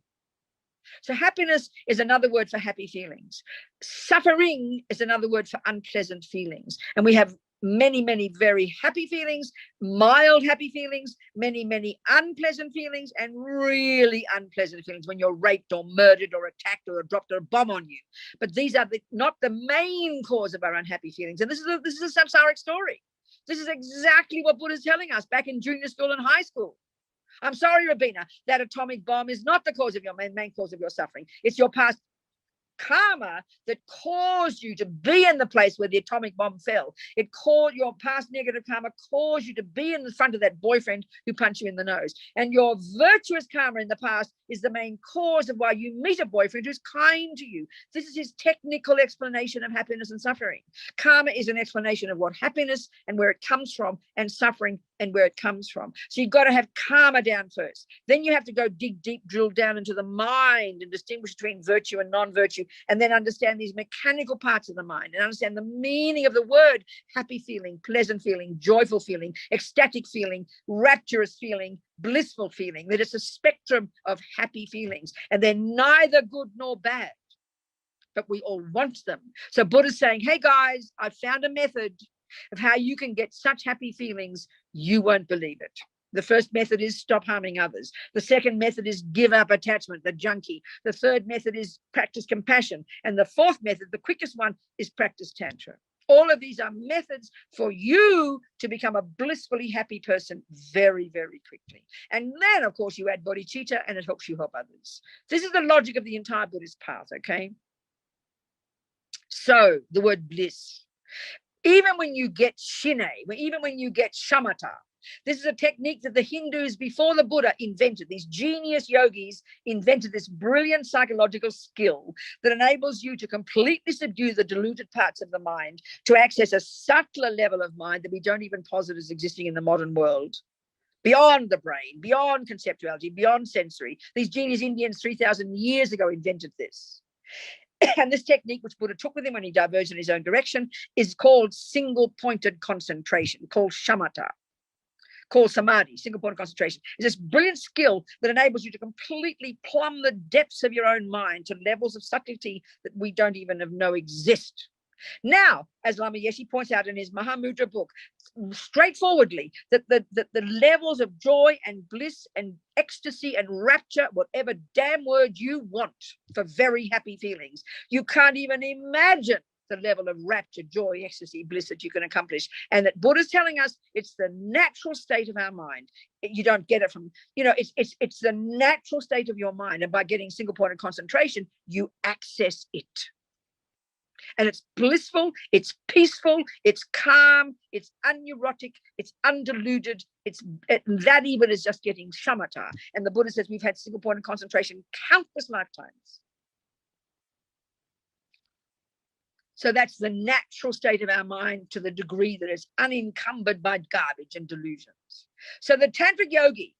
So happiness is another word for happy feelings. Suffering is another word for unpleasant feelings. And we have many, many very happy feelings, mild happy feelings, many, many unpleasant feelings, and really unpleasant feelings when you're raped or murdered or attacked or dropped a bomb on you. But these are not the main cause of our unhappy feelings. And this is a samsaric story. This is exactly what Buddha's telling us back in junior school and high school. I'm sorry, Robina, that atomic bomb is not the cause of your main cause of your suffering. It's your past karma that caused you to be in the place where the atomic bomb fell. It caused your past negative karma caused you to be in the front of that boyfriend who punched you in the nose. And your virtuous karma in the past is the main cause of why you meet a boyfriend who's kind to you. This is his technical explanation of happiness and suffering. Karma is an explanation of what happiness and where it comes from, and suffering and where it comes from. So you've got to have karma down first. Then you have to go dig deep, drill down into the mind and distinguish between virtue and non-virtue, and then understand these mechanical parts of the mind and understand the meaning of the word happy feeling, pleasant feeling, joyful feeling, ecstatic feeling, rapturous feeling, blissful feeling, that it's a spectrum of happy feelings, and they're neither good nor bad, but we all want them. So Buddha's saying, hey guys, I found a method of how you can get such happy feelings, you won't believe it. The first method is stop harming others. The second method is give up attachment, the junkie. The third method is practice compassion. And the fourth method, the quickest one, is practice Tantra. All of these are methods for you to become a blissfully happy person very, very quickly. And then, of course, you add bodhicitta and it helps you help others. This is the logic of the entire Buddhist path, okay? So the word bliss. Even when you get shine, even when you get shamatha, this is a technique that the Hindus before the Buddha invented. These genius yogis invented this brilliant psychological skill that enables you to completely subdue the deluded parts of the mind to access a subtler level of mind that we don't even posit as existing in the modern world. Beyond the brain, beyond conceptuality, beyond sensory. These genius Indians 3,000 years ago invented this. And this technique, which Buddha took with him when he diverged in his own direction, is called single-pointed concentration, called shamatha, called samadhi, single-pointed concentration. It's this brilliant skill that enables you to completely plumb the depths of your own mind to levels of subtlety that we don't even know exist. Now, as Lama Yeshe points out in his Mahamudra book, straightforwardly, that the levels of joy and bliss and ecstasy and rapture, whatever damn word you want for very happy feelings, you can't even imagine the level of rapture, joy, ecstasy, bliss that you can accomplish. And that Buddha's telling us it's the natural state of our mind. You don't get it from, it's the natural state of your mind. And by getting single-pointed concentration, you access it. And it's blissful, it's peaceful, it's calm, it's unneurotic, it's undiluted, that even is just getting shamatha. And the Buddha says we've had single-pointed concentration countless lifetimes. So that's the natural state of our mind to the degree that it's unencumbered by garbage and delusions. So the tantric yogi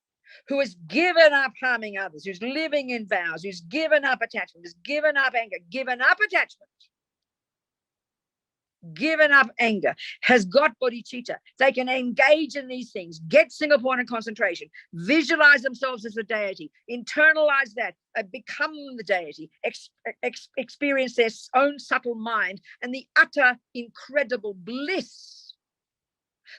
who has given up harming others, who's living in vows, who's given up attachment, who's given up anger, given up attachment, given up anger, has got bodhicitta. They can engage in these things, get single-pointed concentration, visualize themselves as the deity, internalize that, become the deity, experience their own subtle mind and the utter incredible bliss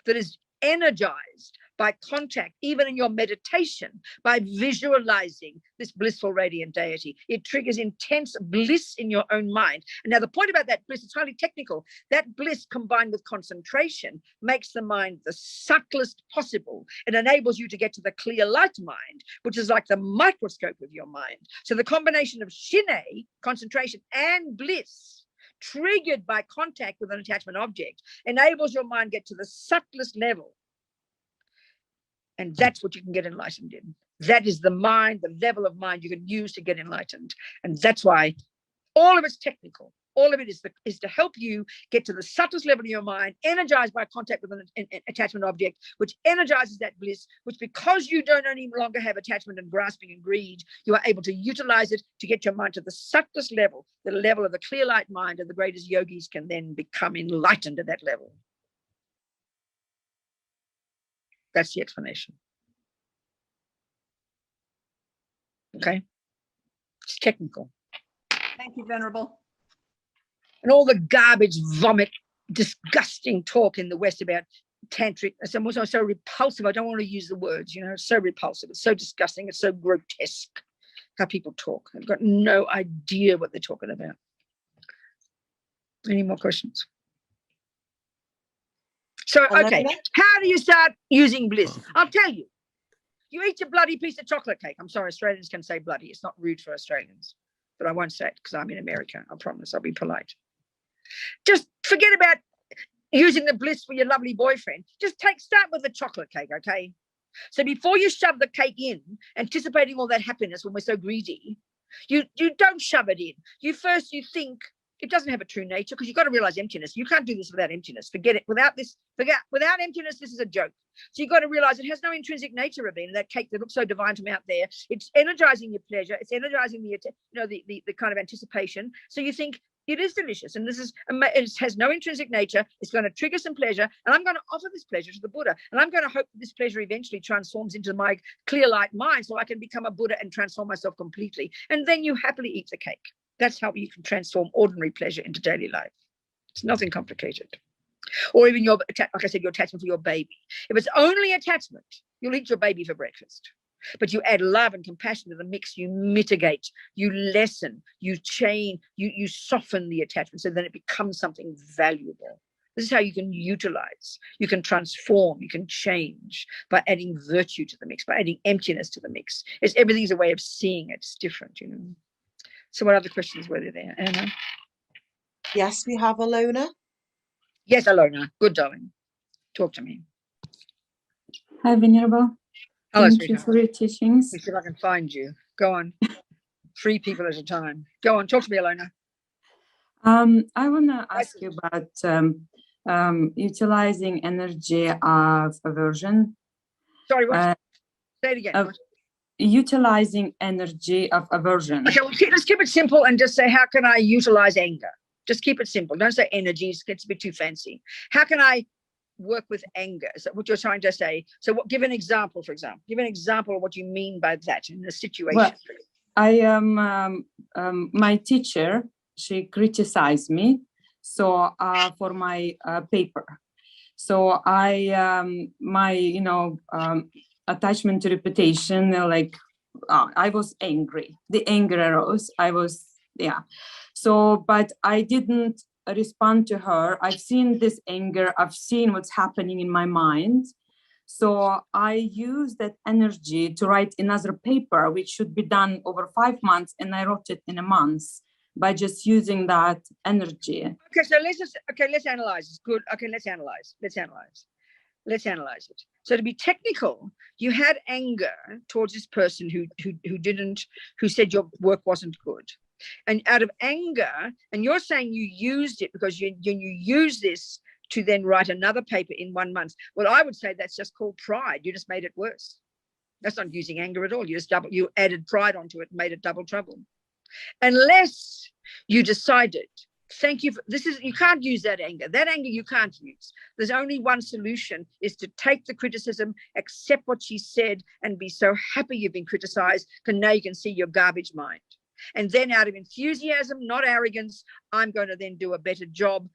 that is energized by contact, even in your meditation, by visualizing this blissful radiant deity. It triggers intense bliss in your own mind. And now the point about that bliss, it's highly technical. That bliss combined with concentration makes the mind the subtlest possible. It enables you to get to the clear light mind, which is like the microscope of your mind. So the combination of shine, concentration, and bliss, triggered by contact with an attachment object, enables your mind get to the subtlest level. And that's what you can get enlightened in. That is the mind, the level of mind you can use to get enlightened. And that's why all of it's technical. All of it is to help you get to the subtlest level of your mind, energized by contact with an attachment object, which energizes that bliss, which because you don't any longer have attachment and grasping and greed, you are able to utilize it to get your mind to the subtlest level, the level of the clear light mind, and the greatest yogis can then become enlightened at that level. That's the explanation. Okay? It's technical. Thank you, Venerable. And all the garbage, vomit, disgusting talk in the West about tantric, it's so repulsive. I don't want to use the words, it's so repulsive. It's so disgusting. It's so grotesque how people talk. I've got no idea what they're talking about. Any more questions? So, okay, how do you start using bliss? I'll tell you. You eat a bloody piece of chocolate cake. I'm sorry, Australians can say bloody. It's not rude for Australians. But I won't say it because I'm in America. I promise I'll be polite. Just forget about using the bliss for your lovely boyfriend. Just start with the chocolate cake, okay? So before you shove the cake in, anticipating all that happiness when we're so greedy, you don't shove it in. You think it doesn't have a true nature because you've got to realize emptiness. You can't do this without emptiness. Forget it. Without emptiness, this is a joke. So you've got to realize it has no intrinsic nature, Robina. That cake that looks so divine from out there, it's energizing your pleasure. It's energizing the kind of anticipation. So you think it is delicious, and it has no intrinsic nature. It's going to trigger some pleasure, and I'm going to offer this pleasure to the Buddha, and I'm going to hope that this pleasure eventually transforms into my clear light mind, so I can become a Buddha and transform myself completely. And then you happily eat the cake. That's how you can transform ordinary pleasure into daily life. It's nothing complicated. Or even like I said, your attachment for your baby. If it's only attachment, you'll eat your baby for breakfast. But you add love and compassion to the mix, you mitigate, you lessen, you change, you soften the attachment so then it becomes something valuable. This is how you can utilize, you can transform, you can change by adding virtue to the mix, by adding emptiness to the mix. Everything's a way of seeing it. It's different, So what other questions were there, Anna? Yes, we have Alona. Yes, Alona. Good, darling. Talk to me. Hi, Venerable. Hello, Thank you sweetheart. for your teachings. Let me see if I can find you. Go on. 3 people at a time. Go on. Talk to me, Alona. I want to ask you about utilizing energy of aversion. Sorry, what? Say it again. Utilizing energy of aversion. Okay, well, let's keep it simple and just say, how can I utilize anger? Just keep it simple. Don't say energy. It gets a bit too fancy. How can I work with anger? Is that what you're trying to say? So give an example, for example. Give an example of what you mean by that in the situation. Well, I am my teacher. She criticized me for my paper. So my attachment to reputation, I was angry. The anger arose. So, but I didn't respond to her. I've seen this anger. I've seen what's happening in my mind. So I use that energy to write another paper, which should be done over 5 months. And I wrote it in a month by just using that energy. Okay, so let's analyze. It's good. Okay, let's analyze it. So to be technical, you had anger towards this person who said your work wasn't good. And out of anger, and you're saying you used it because you use this to then write another paper in 1 month. Well, I would say that's just called pride. You just made it worse. That's not using anger at all. You added pride onto it and made it double trouble. Unless you decided, thank you for this, you can't use that anger. That anger you can't use. There's only one solution, is to take the criticism, accept what she said, and be so happy you've been criticized, because now you can see your garbage mind. And then out of enthusiasm, not arrogance, I'm going to then do a better job.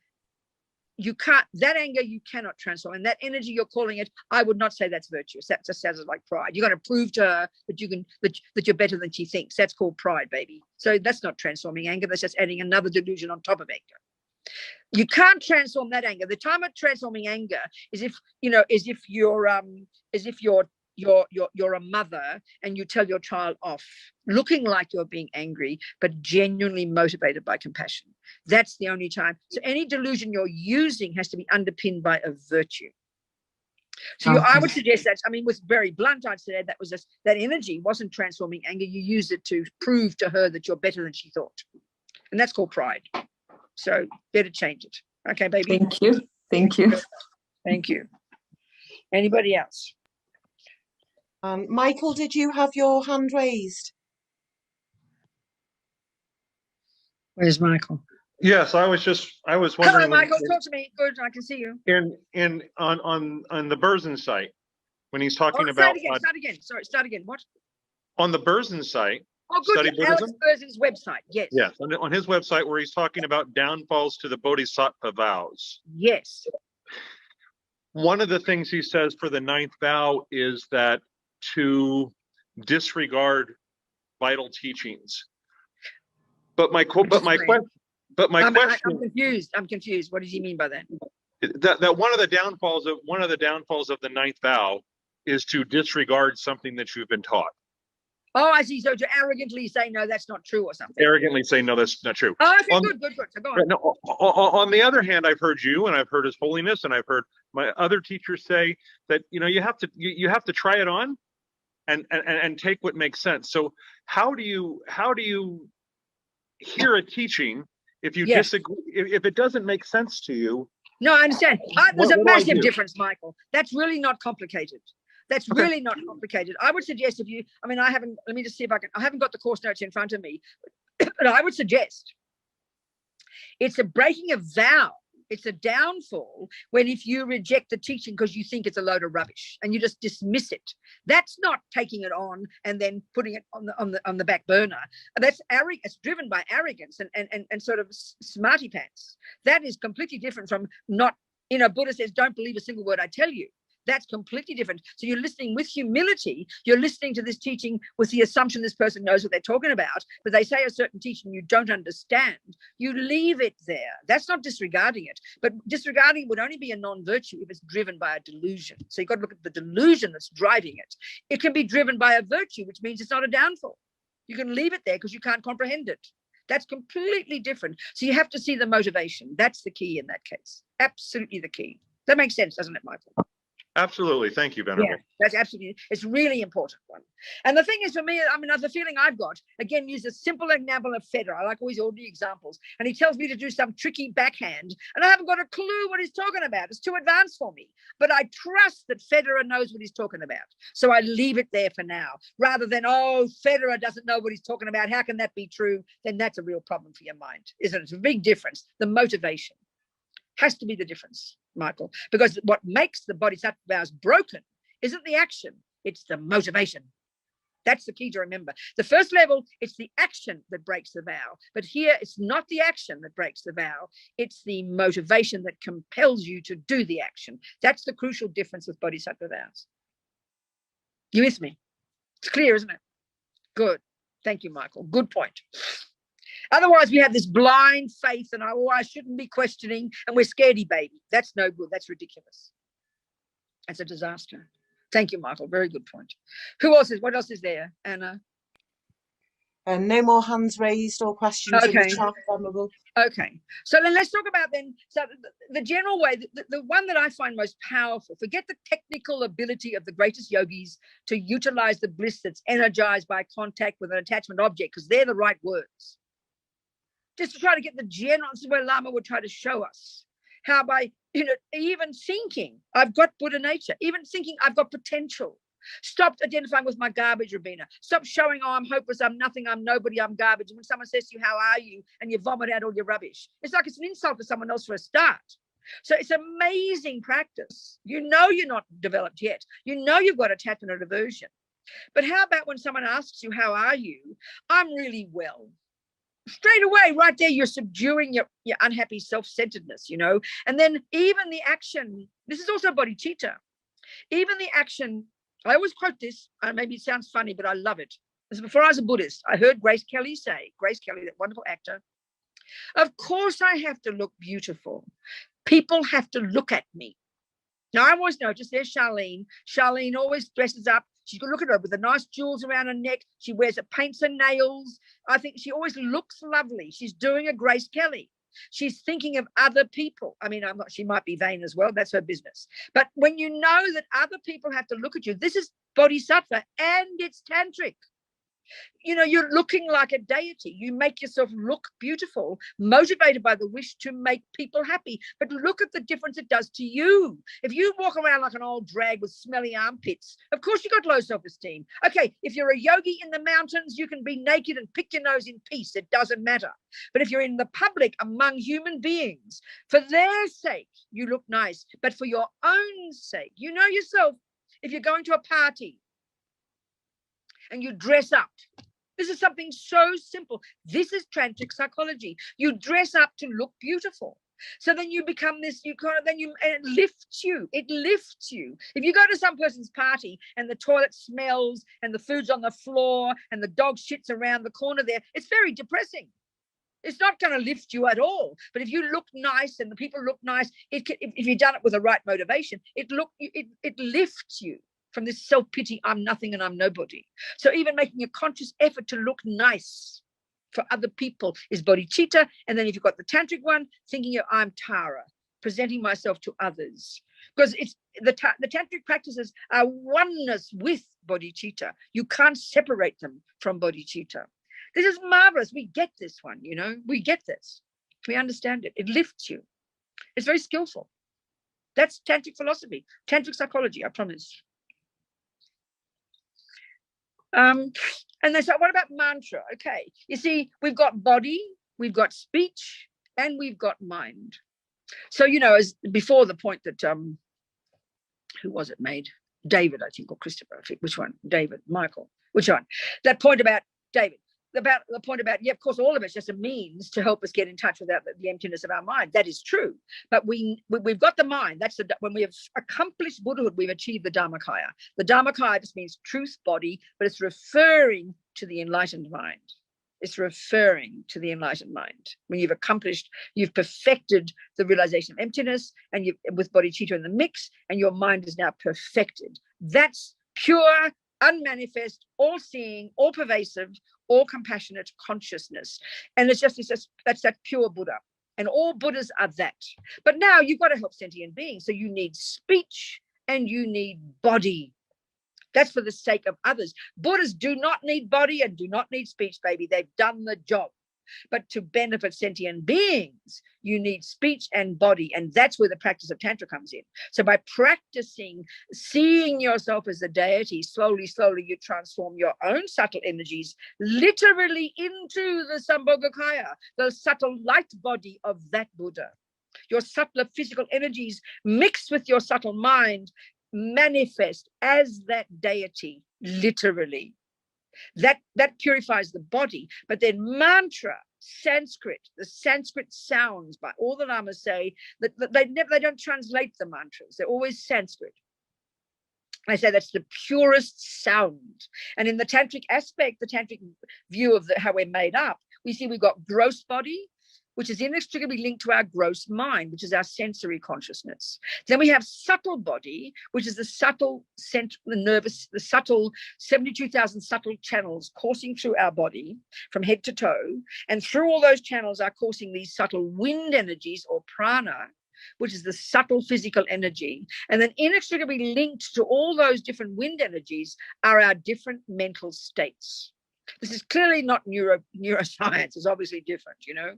That anger you cannot transform. And that energy you're calling it, I would not say that's virtuous. That just sounds like pride. You're going to prove to her that you're better than she thinks. That's called pride, baby. So that's not transforming anger. That's just adding another delusion on top of anger. You can't transform that anger. The time of transforming anger is if you're a mother and you tell your child off, looking like you're being angry, but genuinely motivated by compassion. That's the only time. So any delusion you're using has to be underpinned by a virtue. So I would suggest that, I mean, with very blunt, I'd say that was just, that energy wasn't transforming anger. You used it to prove to her that you're better than she thought. And that's called pride. So better change it. Okay, baby. Thank you. Thank you. Thank you. Anybody else? Michael, did you have your hand raised? Where's Michael? Yes, I was Hello, wondering. Michael. Talk to me. Good. I can see you. On the Berzin site, when he's talking Start about again. Sorry, start again. What? on the Berzin site. Oh, good. Study Alex Buddhism? Berzon's website. Yes. Yes, on his website where he's talking about downfalls to the Bodhisattva vows. Yes. One of the things he says for the ninth vow is that to disregard vital teachings. But my question. I'm confused. What does he mean by that? That one of the downfalls of the ninth vow is to disregard something that you've been taught. Oh, I see. So to arrogantly say, no, that's not true or something. Arrogantly say, no, that's not true. Oh, okay, good. So go on. No, on the other hand, I've heard you, and I've heard His Holiness, and I've heard my other teachers say that, you know, you have to try it on and take what makes sense. So how do you hear a teaching if you disagree, if it doesn't make sense to you? No, I understand. There's a what do I massive do? difference, Michael. That's really not complicated. That's really not complicated. I would suggest let me just see if I haven't got the course notes in front of me, but I would suggest it's a breaking of vow. It's a downfall when if you reject the teaching because you think it's a load of rubbish and you just dismiss it. That's not taking it on and then putting it on the back burner. That's it's driven by arrogance and sort of smarty pants. That is completely different from not, Buddha says, don't believe a single word I tell you. That's completely different. So you're listening with humility. You're listening to this teaching with the assumption this person knows what they're talking about, but they say a certain teaching you don't understand. You leave it there. That's not disregarding it. But disregarding would only be a non-virtue if it's driven by a delusion. So you've got to look at the delusion that's driving it. It can be driven by a virtue, which means it's not a downfall. You can leave it there because you can't comprehend it. That's completely different. So you have to see the motivation. That's the key in that case. Absolutely the key. That makes sense, doesn't it, Michael? Absolutely. Thank you, Venerable. Yeah, that's absolutely, it's really important one. And the thing is for me, the feeling I've got, again, use a simple example of Federer. I like always all the examples. And he tells me to do some tricky backhand and I haven't got a clue what he's talking about. It's too advanced for me. But I trust that Federer knows what he's talking about. So I leave it there for now, rather than, oh, Federer doesn't know what he's talking about. How can that be true? Then that's a real problem for your mind, isn't it? It's a big difference. The motivation has to be the difference, Michael, because what makes the bodhisattva vows broken isn't the action, it's the motivation. That's the key to remember. The first level, it's the action that breaks the vow. But here, it's not the action that breaks the vow. It's the motivation that compels you to do the action. That's the crucial difference with bodhisattva vows. You with me? It's clear, isn't it? Good. Thank you, Michael. Good point. Otherwise, we have this blind faith and I shouldn't be questioning and we're scaredy baby. That's no good. That's ridiculous. That's a disaster. Thank you, Michael. Very good point. What else is there, Anna? No more hands raised or questions in the chat, Venerable. Okay. So then let's talk about the general way, the one that I find most powerful. Forget the technical ability of the greatest yogis to utilize the bliss that's energized by contact with an attachment object, because they're the right words. Just to try to get the general, this is where Lama would try to show us how by, even thinking I've got Buddha nature, even thinking I've got potential. Stop identifying with my garbage, Robina. Stop showing, oh, I'm hopeless, I'm nothing, I'm nobody, I'm garbage. And when someone says to you, how are you? And you vomit out all your rubbish. It's like it's an insult to someone else for a start. So it's amazing practice. You know you're not developed yet. You know you've got attachment or aversion. But how about when someone asks you, how are you? I'm really well. Straight away, right there, you're subduing your unhappy self-centeredness, and then even the action, this is also bodhicitta, even the action, I always quote this, maybe it sounds funny, but I love it. This is before I was a Buddhist. I heard Grace Kelly say, that wonderful actor, of course I have to look beautiful. People have to look at me. Now, I always notice there's Charlene. Charlene always dresses up. She's got to look at her with the nice jewels around her neck. She wears it, paints her nails. I think she always looks lovely. She's doing a Grace Kelly. She's thinking of other people. I mean, she might be vain as well. That's her business. But when you know that other people have to look at you, this is bodhisattva and it's tantric. You know, you're looking like a deity. You make yourself look beautiful, motivated by the wish to make people happy. But look at the difference it does to you. If you walk around like an old drag with smelly armpits, of course you got low self-esteem. Okay, if you're a yogi in the mountains, you can be naked and pick your nose in peace. It doesn't matter. But if you're in the public among human beings, for their sake, you look nice. But for your own sake, you know yourself, if you're going to a party and you dress up, this is something so simple. This is tantric psychology. You dress up to look beautiful. So then you become this, and it lifts you. It lifts you. If you go to some person's party and the toilet smells and the food's on the floor and the dog shits around the corner there, it's very depressing. It's not going to lift you at all. But if you look nice and the people look nice, if you've done it with the right motivation, it lifts you from this self-pity, I'm nothing and I'm nobody. So even making a conscious effort to look nice for other people is bodhicitta. And then if you've got the tantric one, thinking of I'm Tara, presenting myself to others. Because it's the tantric practices are oneness with bodhicitta. You can't separate them from bodhicitta. This is marvelous. We get this one, you know, we get this. We understand it. It lifts you. It's very skillful. That's tantric philosophy, tantric psychology, I promise. And they said, what about mantra? Okay, you see, we've got body, we've got speech, and we've got mind. So, you know, as before the point that, who was it made? David, I think, or Christopher, I think. Which one? David, Michael, which one? That point about David. About the point about, yeah, of course, all of it's just a means to help us get in touch with the emptiness of our mind. That is true. But we've got the mind. That's when we have accomplished Buddhahood, we've achieved the Dharmakaya. The Dharmakaya just means truth body, but it's referring to the enlightened mind. It's referring to the enlightened mind. When you've accomplished, you've perfected the realization of emptiness, and with bodhicitta in the mix, and your mind is now perfected. That's pure, unmanifest, all-seeing, all-pervasive, all-compassionate consciousness. And it's just that's that pure Buddha. And all Buddhas are that. But now you've got to help sentient beings. So you need speech and you need body. That's for the sake of others. Buddhas do not need body and do not need speech, baby. They've done the job. But to benefit sentient beings, you need speech and body. And that's where the practice of Tantra comes in. So by practicing seeing yourself as a deity, slowly, slowly, you transform your own subtle energies literally into the Sambhogakaya, the subtle light body of that Buddha. Your subtler physical energies mixed with your subtle mind manifest as that deity, literally. That purifies the body. But then mantra, Sanskrit, the Sanskrit sounds, by all the lamas say that they don't translate the mantras. They're always Sanskrit. I say that's the purest sound. And in the tantric aspect, the tantric view of how we're made up, we see we've got gross body, which is inextricably linked to our gross mind, which is our sensory consciousness. Then we have subtle body, which is the subtle the subtle 72,000 subtle channels coursing through our body from head to toe. And through all those channels are coursing these subtle wind energies, or prana, which is the subtle physical energy. And then inextricably linked to all those different wind energies are our different mental states. This is clearly not neuroscience. It's obviously different, you know.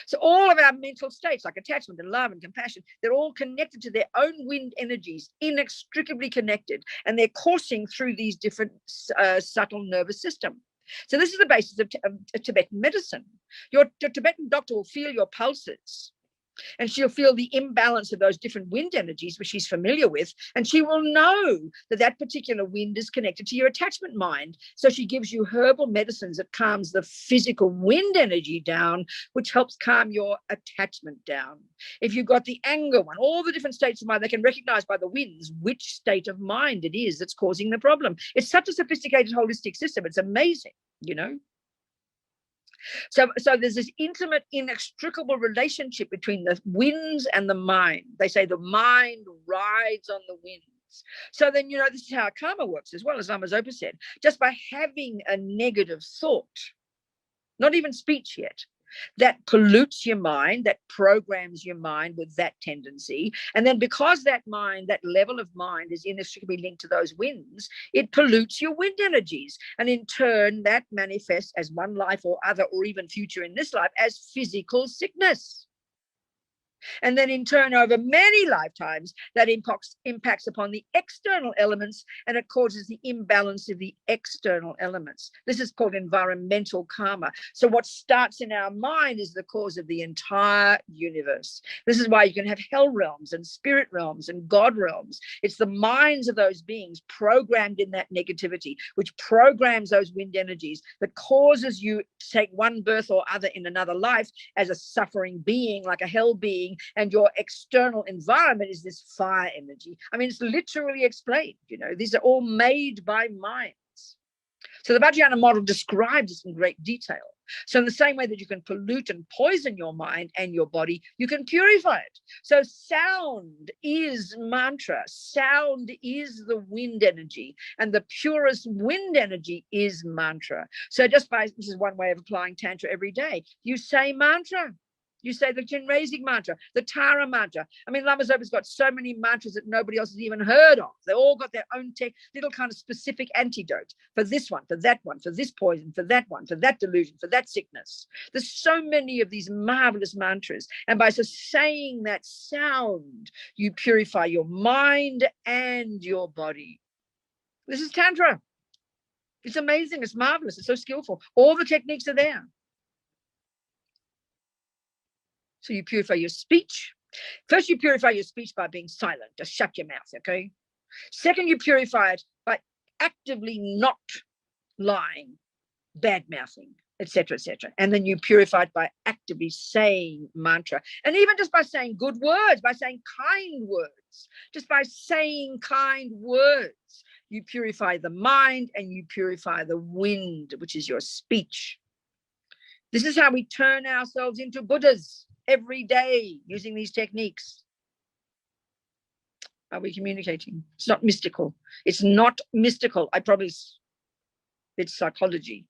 So all of our mental states, like attachment and love and compassion, they're all connected to their own wind energies, inextricably connected, and they're coursing through these different subtle nervous system. So this is the basis of Tibetan medicine. Your Tibetan doctor will feel your pulses, and she'll feel the imbalance of those different wind energies, which she's familiar with, and she will know that that particular wind is connected to your attachment mind. So she gives you herbal medicines that calms the physical wind energy down, which helps calm your attachment down. If you've got the anger one, all the different states of mind, they can recognize by the winds which state of mind it is that's causing the problem. It's such a sophisticated holistic system. It's amazing, you know. So there's this intimate, inextricable relationship between the winds and the mind. They say the mind rides on the winds. So then, you know, this is how karma works as well, as Lama Zopa said. Just by having a negative thought, not even speech yet, that pollutes your mind, that programs your mind with that tendency. And then because that mind, that level of mind is inextricably linked to those winds, it pollutes your wind energies. And in turn, that manifests as one life or other, or even future in this life, as physical sickness. And then in turn, over many lifetimes, that impacts upon the external elements, and it causes the imbalance of the external elements. This is called environmental karma. So what starts in our mind is the cause of the entire universe. This is why you can have hell realms and spirit realms and God realms. It's the minds of those beings programmed in that negativity, which programs those wind energies, that causes you to take one birth or other in another life as a suffering being, like a hell being, and your external environment is this fire energy. I mean, it's literally explained, you know, these are all made by minds. So the Vajrayana model describes this in great detail. So in the same way that you can pollute and poison your mind and your body, you can purify it. So sound is mantra. Sound is the wind energy, and the purest wind energy is mantra. So this is one way of applying Tantra every day. You say mantra. You say the Chinrasic mantra, the Tara mantra. I mean, Lama Zopa's got so many mantras that nobody else has even heard of. They all got their own little kind of specific antidote for this one, for that one, for this poison, for that one, for that delusion, for that sickness. There's so many of these marvelous mantras. And by just saying that sound, you purify your mind and your body. This is Tantra. It's amazing. It's marvelous. It's so skillful. All the techniques are there. So you purify your speech. First, you purify your speech by being silent. Just shut your mouth, okay? Second, you purify it by actively not lying, bad-mouthing, etc., etc. And then you purify it by actively saying mantra. And even just by saying good words, by saying kind words, just by saying kind words, you purify the mind and you purify the wind, which is your speech. This is how we turn ourselves into Buddhas. Every day using these techniques. Are we communicating? It's not mystical. It's not mystical, I promise. It's psychology.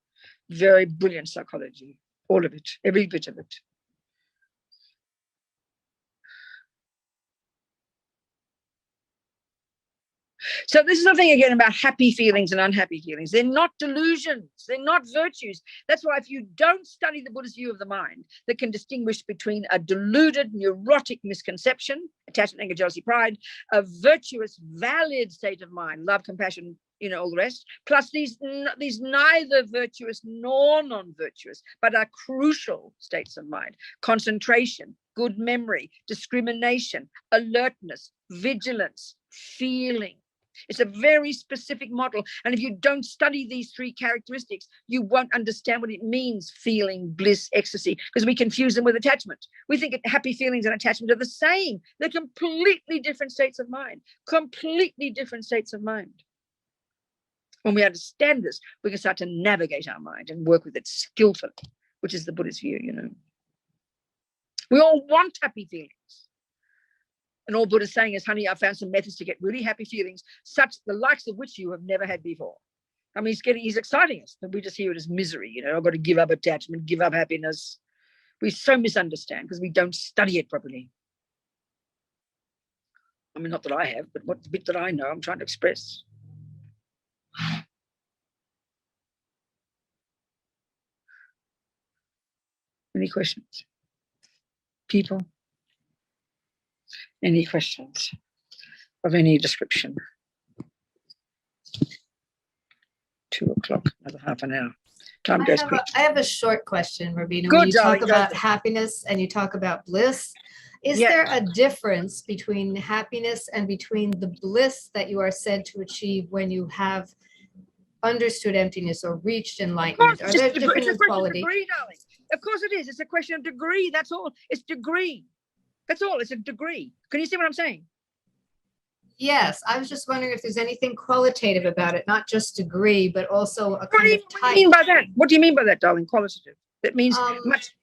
Very brilliant psychology. All of it, every bit of it. So this is the thing again about happy feelings and unhappy feelings. They're not delusions. They're not virtues. That's why if you don't study the Buddhist view of the mind that can distinguish between a deluded, neurotic misconception, attachment, anger, jealousy, pride, a virtuous, valid state of mind, love, compassion, you know, all the rest, plus these neither virtuous nor non-virtuous, but are crucial states of mind: concentration, good memory, discrimination, alertness, vigilance, feeling. It's a very specific model. And if you don't study these three characteristics, you won't understand what it means, feeling, bliss, ecstasy, because we confuse them with attachment. We think happy feelings and attachment are the same. They're completely different states of mind, completely different states of mind. When we understand this, we can start to navigate our mind and work with it skillfully, which is the Buddhist view, you know. We all want happy feelings. And all Buddha's saying is, honey, I found some methods to get really happy feelings, such the likes of which you have never had before. I mean, he's exciting us, but we just hear it as misery. You know, I've got to give up attachment, give up happiness. We so misunderstand because we don't study it properly. I mean, not that I have, but what bit that I know, I'm trying to express. Any questions? People? Any questions of any description? 2 o'clock, another half an hour. Time goes quick. I have a short question, Robina. Good, when you darling, talk about happiness and you talk about bliss, is there a difference between happiness and between the bliss that you are said to achieve when you have understood emptiness or reached enlightenment? Are there different in quality? Degree, darling. Of course it is. It's a question of degree. That's all. It's degree. That's all. It's a degree. Can you see what I'm saying? Yes, I was just wondering if there's anything qualitative about it, not just degree, but also a kind of type. What do you mean by that? What do you mean by that, darling? Qualitative. That means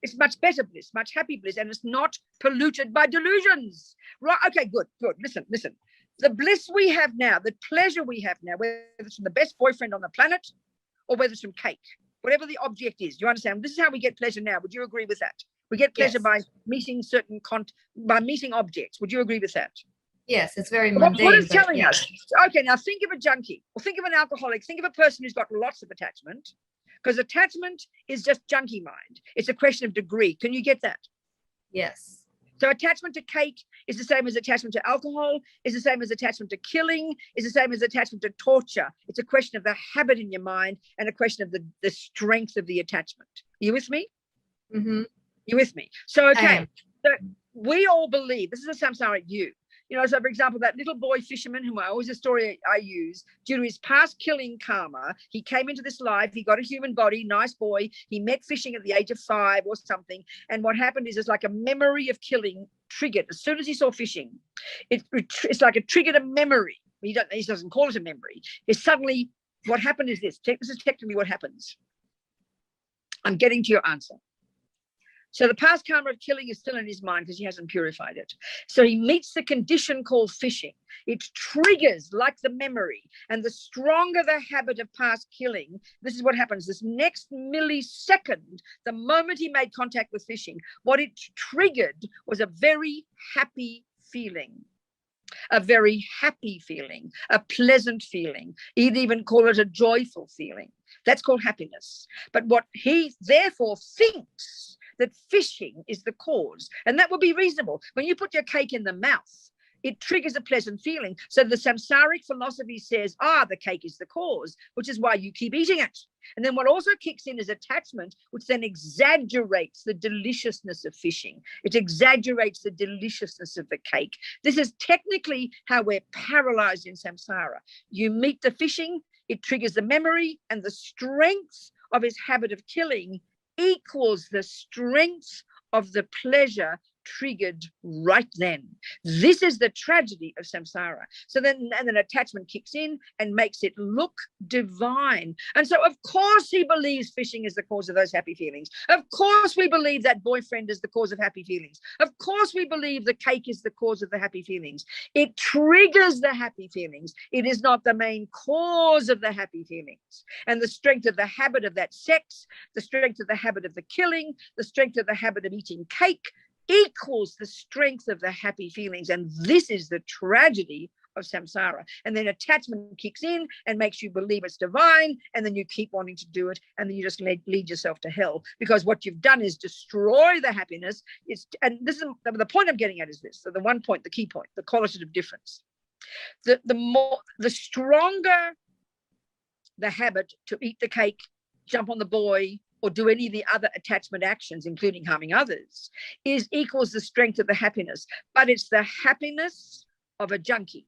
it's much better bliss, much happy bliss, and it's not polluted by delusions. Right? Okay, good. Listen. The bliss we have now, the pleasure we have now, whether it's from the best boyfriend on the planet or whether it's from cake, whatever the object is. You understand? This is how we get pleasure now. Would you agree with that? We get pleasure Yes. by meeting by meeting objects. Would you agree with that? Yes, it's very What mundane. is but telling yeah. us? Okay, now think of a junkie, or think of an alcoholic, think of a person who's got lots of attachment, because attachment is just junkie mind. It's a question of degree. Can you get that? Yes. So attachment to cake is the same as attachment to alcohol, is the same as attachment to killing, is the same as attachment to torture. It's a question of the habit in your mind and a question of the strength of the attachment. You with me? Mm-hmm. You with me? So, I okay. am. So we all believe, this is a samsara you. You know, so for example, that little boy fisherman, whom I always a story I use, due to his past killing karma, he came into this life, he got a human body, nice boy, he met fishing at the age of 5 or something. And what happened is it's like a memory of killing triggered. As soon as he saw fishing, it's like it triggered a memory. He doesn't call it a memory. It's suddenly, what happened is this. This is technically what happens. I'm getting to your answer. So the past karma of killing is still in his mind because he hasn't purified it. So he meets the condition called fishing. It triggers like the memory. And the stronger the habit of past killing, this is what happens. This next millisecond, the moment he made contact with fishing, what it triggered was a very happy feeling. A very happy feeling, a pleasant feeling. He'd even call it a joyful feeling. That's called happiness. But what he therefore thinks that fishing is the cause. And that would be reasonable. When you put your cake in the mouth, it triggers a pleasant feeling. So the samsaric philosophy says, the cake is the cause, which is why you keep eating it. And then what also kicks in is attachment, which then exaggerates the deliciousness of fishing. It exaggerates the deliciousness of the cake. This is technically how we're paralyzed in samsara. You meet the fishing, it triggers the memory, and the strength of his habit of killing equals the strength of the pleasure triggered right then. This is the tragedy of samsara. So then attachment kicks in and makes it look divine. And so of course he believes fishing is the cause of those happy feelings. Of course we believe that boyfriend is the cause of happy feelings. Of course we believe the cake is the cause of the happy feelings. It triggers the happy feelings. It is not the main cause of the happy feelings. And the strength of the habit of that sex, the strength of the habit of the killing, the strength of the habit of eating cake equals the strength of the happy feelings. And this is the tragedy of samsara. And then attachment kicks in and makes you believe it's divine, and then you keep wanting to do it, and then you just lead yourself to hell, because what you've done is destroy the happiness. And this is the point I'm getting at, is this. So the one point, the key point, the qualitative difference. The stronger the habit to eat the cake, jump on the boy, or do any of the other attachment actions, including harming others, equals the strength of the happiness. But it's the happiness of a junkie.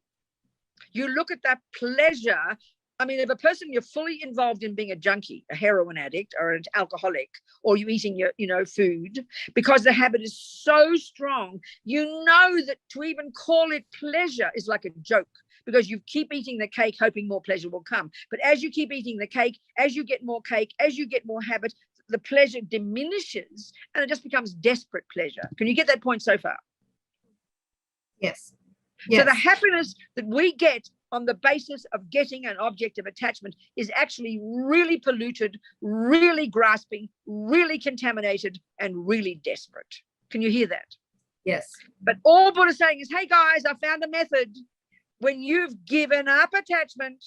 You look at that pleasure. I mean, if a person, you're fully involved in being a junkie, a heroin addict or an alcoholic, or you eating your food, because the habit is so strong, you know that to even call it pleasure is like a joke, because you keep eating the cake hoping more pleasure will come. But as you keep eating the cake, as you get more cake, as you get more habit, the pleasure diminishes and it just becomes desperate pleasure. Can you get that point so far? Yes. So the happiness that we get on the basis of getting an object of attachment is actually really polluted, really grasping, really contaminated, and really desperate. Can you hear that? Yes. But all Buddha's saying is, hey guys, I found a method. When you've given up attachment,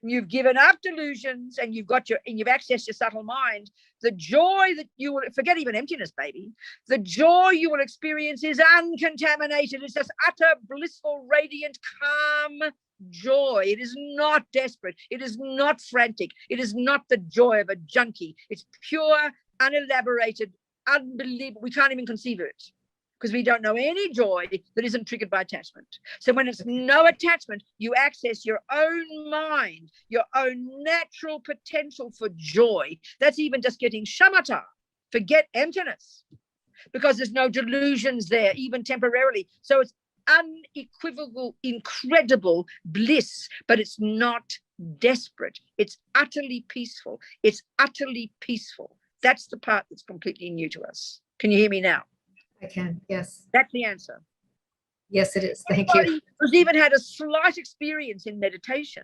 you've given up delusions, and you've accessed your subtle mind, the joy that you will, forget even emptiness, baby, the joy you will experience is uncontaminated. It's just utter, blissful, radiant, calm joy. It is not desperate. It is not frantic. It is not the joy of a junkie. It's pure, unelaborated, unbelievable. We can't even conceive of it, because we don't know any joy that isn't triggered by attachment. So when it's no attachment, you access your own mind, your own natural potential for joy. That's even just getting shamatha. Forget emptiness, because there's no delusions there, even temporarily. So it's unequivocal, incredible bliss, but it's not desperate. It's utterly peaceful. It's utterly peaceful. That's the part that's completely new to us. Can you hear me now? I can. Yes. That's the answer. Yes, it is. Thank you. Who's even had a slight experience in meditation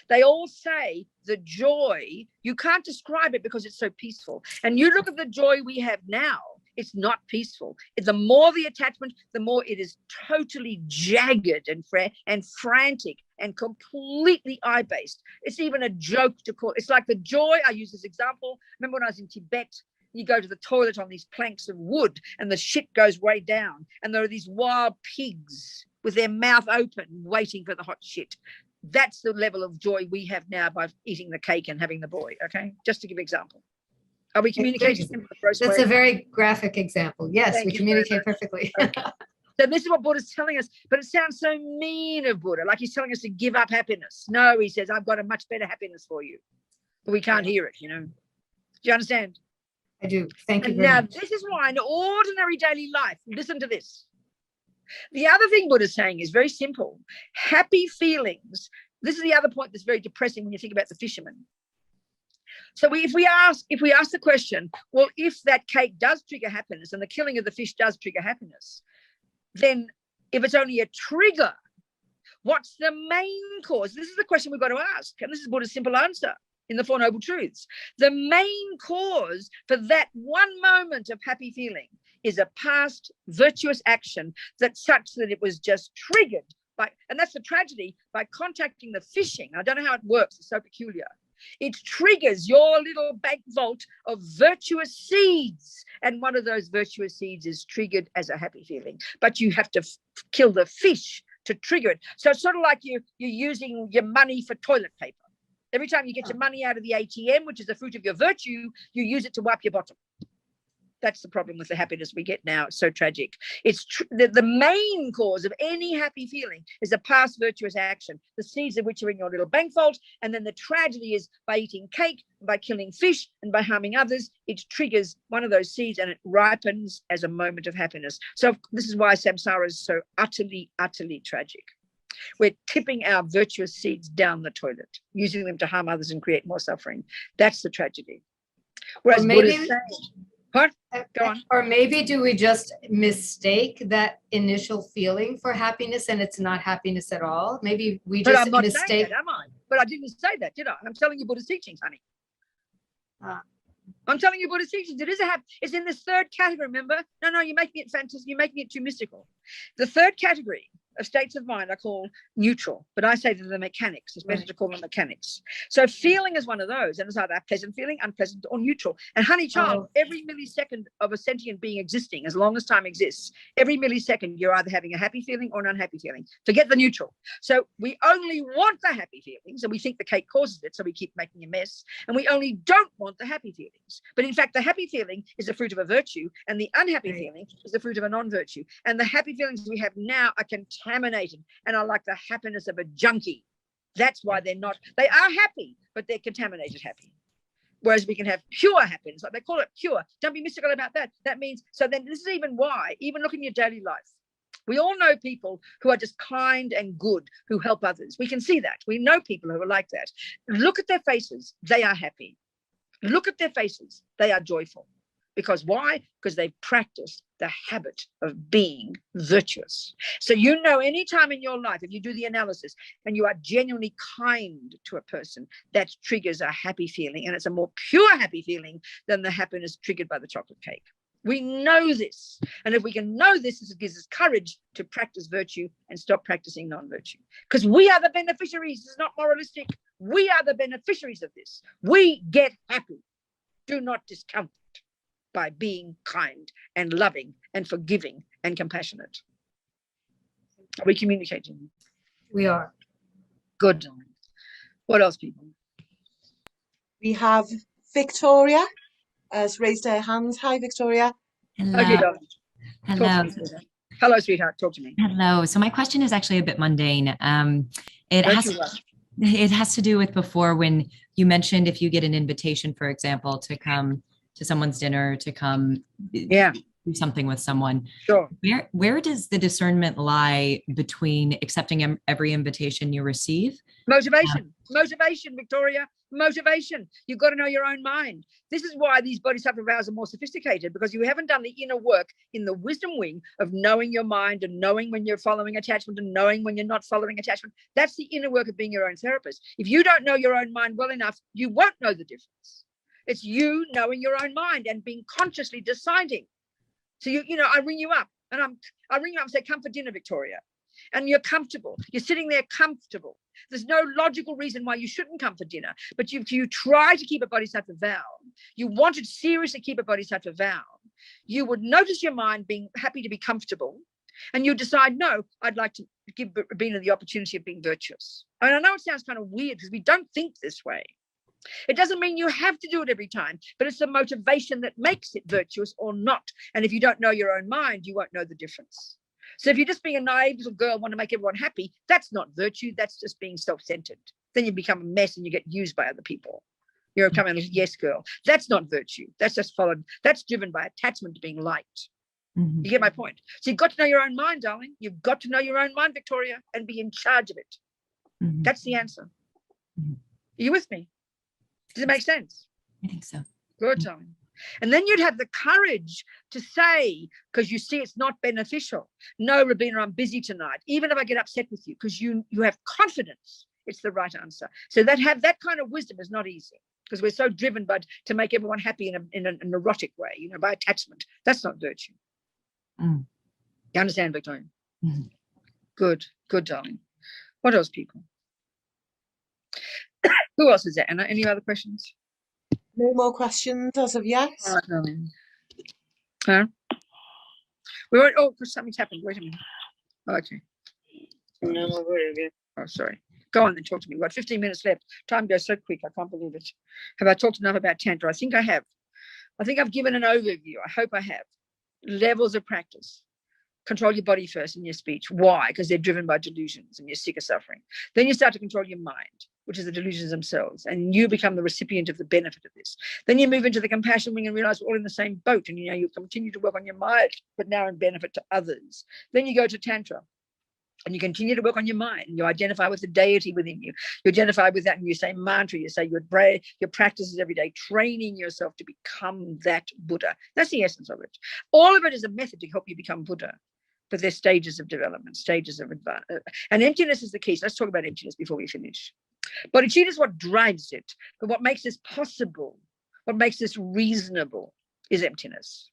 They all say the joy, you can't describe it because it's so peaceful. And you look at the joy we have now, it's not peaceful. The more the attachment, the more it is totally jagged and frantic and completely eye-based. It's even a joke to call. It's like the joy, I use this example. Remember when I was in Tibet, you go to the toilet on these planks of wood and the shit goes way down. And there are these wild pigs with their mouth open, waiting for the hot shit. That's the level of joy we have now by eating the cake and having the boy. Okay, just to give an example. Are we communicating? That's a very graphic example. Yes, Thank we you communicate very much. perfectly. Okay. So this is what Buddha's telling us, but it sounds so mean of Buddha, like he's telling us to give up happiness. No, he says, I've got a much better happiness for you. But we can't hear it, you know. Do you understand? I do. Thank you And very now much. this is why in ordinary daily life, listen to this. The other thing Buddha's saying is very simple. Happy feelings. This is the other point that's very depressing when you think about the fisherman. So if we ask the question, well, if that cake does trigger happiness and the killing of the fish does trigger happiness, then if it's only a trigger, what's the main cause? This is the question we've got to ask. And this is Buddha's simple answer in the Four Noble Truths. The main cause for that one moment of happy feeling is a past virtuous action that's such that it was just triggered by, and that's the tragedy, by contacting the fishing. I don't know how it works. It's so peculiar. It triggers your little bank vault of virtuous seeds. And one of those virtuous seeds is triggered as a happy feeling. But you have to kill the fish to trigger it. So it's sort of like you're using your money for toilet paper. Every time you get your money out of the ATM, which is the fruit of your virtue, you use it to wipe your bottom. That's the problem with the happiness we get now. It's so tragic. It's the main cause of any happy feeling is a past virtuous action, the seeds of which are in your little bank vault. And then the tragedy is by eating cake, by killing fish, and by harming others, it triggers one of those seeds and it ripens as a moment of happiness. So this is why samsara is so utterly, utterly tragic. We're tipping our virtuous seeds down the toilet, using them to harm others and create more suffering. That's the tragedy. Whereas Buddha's saying, what? Go on. Or maybe do we just mistake that initial feeling for happiness and it's not happiness at all? Maybe we But just I'm not mistake. saying that, am I? But I didn't say that, did I? I'm telling you Buddha's teachings, honey. I'm telling you Buddha's teachings. It is it's in this third category, remember? No, you're making it fantasy. You're making it too mystical. The third category of states of mind are called neutral, but I say that they're mechanics. It's better to call them mechanics. So feeling is one of those, and it's either pleasant feeling, unpleasant, or neutral. And honey child, every millisecond of a sentient being existing, as long as time exists, every millisecond you're either having a happy feeling or an unhappy feeling. Forget the neutral. So we only want the happy feelings, and we think the cake causes it, so we keep making a mess. And we only don't want the happy feelings. But in fact, the happy feeling is the fruit of a virtue, and the unhappy feeling is the fruit of a non-virtue. And the happy feelings we have now are contaminated and are like the happiness of a junkie. That's why they are happy, but they're contaminated happy. Whereas we can have pure happiness, like they call it pure. Don't be mystical about that. That means, so then this is even why, even looking at your daily life, we all know people who are just kind and good, who help others. We can see that. We know people who are like that. Look at their faces. They are happy. Look at their faces. They are joyful. Because why? Because they've practiced the habit of being virtuous. So you know, any time in your life, if you do the analysis and you are genuinely kind to a person, that triggers a happy feeling, and it's a more pure happy feeling than the happiness triggered by the chocolate cake. We know this. And if we can know this, it gives us courage to practice virtue and stop practicing non-virtue. Because we are the beneficiaries. It's not moralistic. We are the beneficiaries of this. We get happy. Do not discount it by being kind and loving and forgiving and compassionate. Are we communicating? We are. Good. What else, people? We have Victoria has raised her hand. Hi, Victoria. Hello. Okay, darling. Hello. Talk to me, sweetheart. Hello, sweetheart. Talk to me. Hello. So my question is actually a bit mundane. It Don't you rush. has to do with before, when you mentioned if you get an invitation, for example, to come to someone's dinner, to come. Yeah. do something with someone. Sure. Where does the discernment lie between accepting every invitation you receive? Motivation, Victoria, motivation. You've got to know your own mind. This is why these bodhisattva vows are more sophisticated, because you haven't done the inner work in the wisdom wing of knowing your mind and knowing when you're following attachment and knowing when you're not following attachment. That's the inner work of being your own therapist. If you don't know your own mind well enough, you won't know the difference. It's you knowing your own mind and being consciously deciding. So I ring you up and I ring you up and say, come for dinner, Victoria. And you're comfortable. You're sitting there comfortable. There's no logical reason why you shouldn't come for dinner. But if you try to keep a bodhisattva vow, you want to seriously keep a bodhisattva vow, you would notice your mind being happy to be comfortable. And you decide, no, I'd like to give Robina the opportunity of being virtuous. And I know it sounds kind of weird because we don't think this way. It doesn't mean you have to do it every time, but it's the motivation that makes it virtuous or not. And if you don't know your own mind, you won't know the difference. So if you're just being a naive little girl, want to make everyone happy, that's not virtue. That's just being self-centered. Then you become a mess and you get used by other people. You're becoming a yes girl. That's not virtue. That's just followed. That's driven by attachment to being liked. Mm-hmm. You get my point? So you've got to know your own mind, darling. You've got to know your own mind, Victoria, and be in charge of it. Mm-hmm. That's the answer. Mm-hmm. Are you with me? Does it make sense? I think so. Good, darling. And then you'd have the courage to say, because you see it's not beneficial, no, Robina, I'm busy tonight, even if I get upset with you, because you have confidence it's the right answer. So that kind of wisdom is not easy, because we're so driven to make everyone happy in an erotic way, by attachment. That's not virtue. Mm. You understand, Victoria? Mm. Good, darling. What else, people? Who else is there, Anna? Any other questions? No more questions as of yet. All right, darling. Huh? Something's happened. Wait a minute. Okay. Oh, sorry. Go on then, talk to me. We've got 15 minutes left. Time goes so quick. I can't believe it. Have I talked enough about Tantra? I think I have. I think I've given an overview. I hope I have. Levels of practice. Control your body first in your speech. Why? Because they're driven by delusions and you're sick of suffering. Then you start to control your mind, which is the delusions themselves, and you become the recipient of the benefit of this. Then you move into the compassion wing and realize we're all in the same boat, and you continue to work on your mind, but now in benefit to others. Then you go to Tantra, and you continue to work on your mind. You identify with the deity within you. You identify with that, and you say mantra. You say your practices every day, training yourself to become that Buddha. That's the essence of it. All of it is a method to help you become Buddha. But there's stages of development, stages of advance. And emptiness is the key. So let's talk about emptiness before we finish. Bodhicitta is what drives it. But what makes this possible, what makes this reasonable, is emptiness.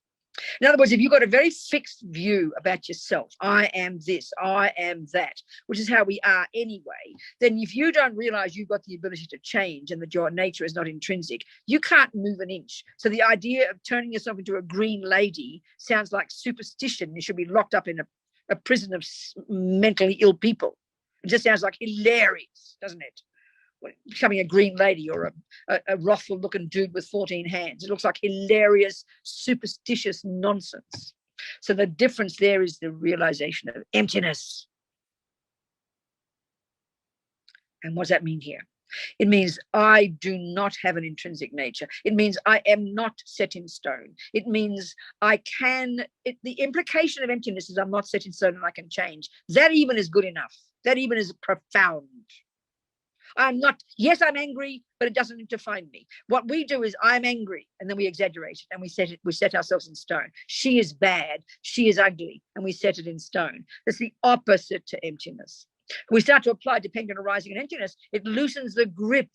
In other words, if you've got a very fixed view about yourself, I am this, I am that, which is how we are anyway, then if you don't realize you've got the ability to change and that your nature is not intrinsic, you can't move an inch. So the idea of turning yourself into a green lady sounds like superstition. You should be locked up in a prison of mentally ill people. It just sounds like hilarious, doesn't it? Becoming a green lady or a wrathful looking dude with 14 hands. It looks like hilarious, superstitious nonsense. So the difference there is the realization of emptiness. And what does that mean here? It means I do not have an intrinsic nature. It means I am not set in stone. It means the implication of emptiness is I'm not set in stone and I can change. That even is good enough. That even is profound. I'm angry, but it doesn't define me. What we do is I'm angry, and then we exaggerate it, and we set ourselves in stone. She is bad, she is ugly, and we set it in stone. That's the opposite to emptiness. We start to apply dependent arising and emptiness. It loosens the grip.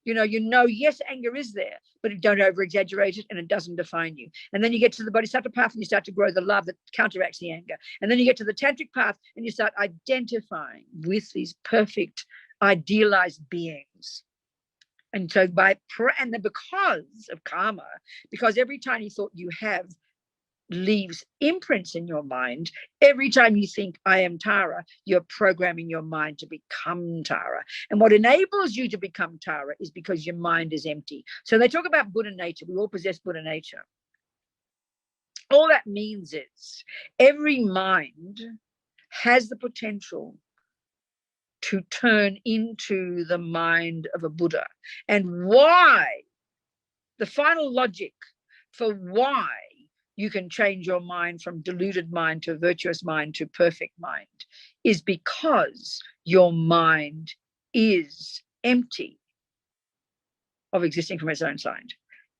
Yes, anger is there, but don't over-exaggerate it, and it doesn't define you. And then you get to the bodhisattva path, and you start to grow the love that counteracts the anger. And then you get to the tantric path, and you start identifying with these perfect, idealized beings. And so because of karma, because every tiny thought you have leaves imprints in your mind, every time you think I am Tara, you're programming your mind to become Tara. And what enables you to become Tara is because your mind is empty. So they talk about Buddha nature. We all possess Buddha nature. All that means is every mind has the potential to turn into the mind of a Buddha. And why, the final logic for why you can change your mind from deluded mind to virtuous mind to perfect mind is because your mind is empty of existing from its own side,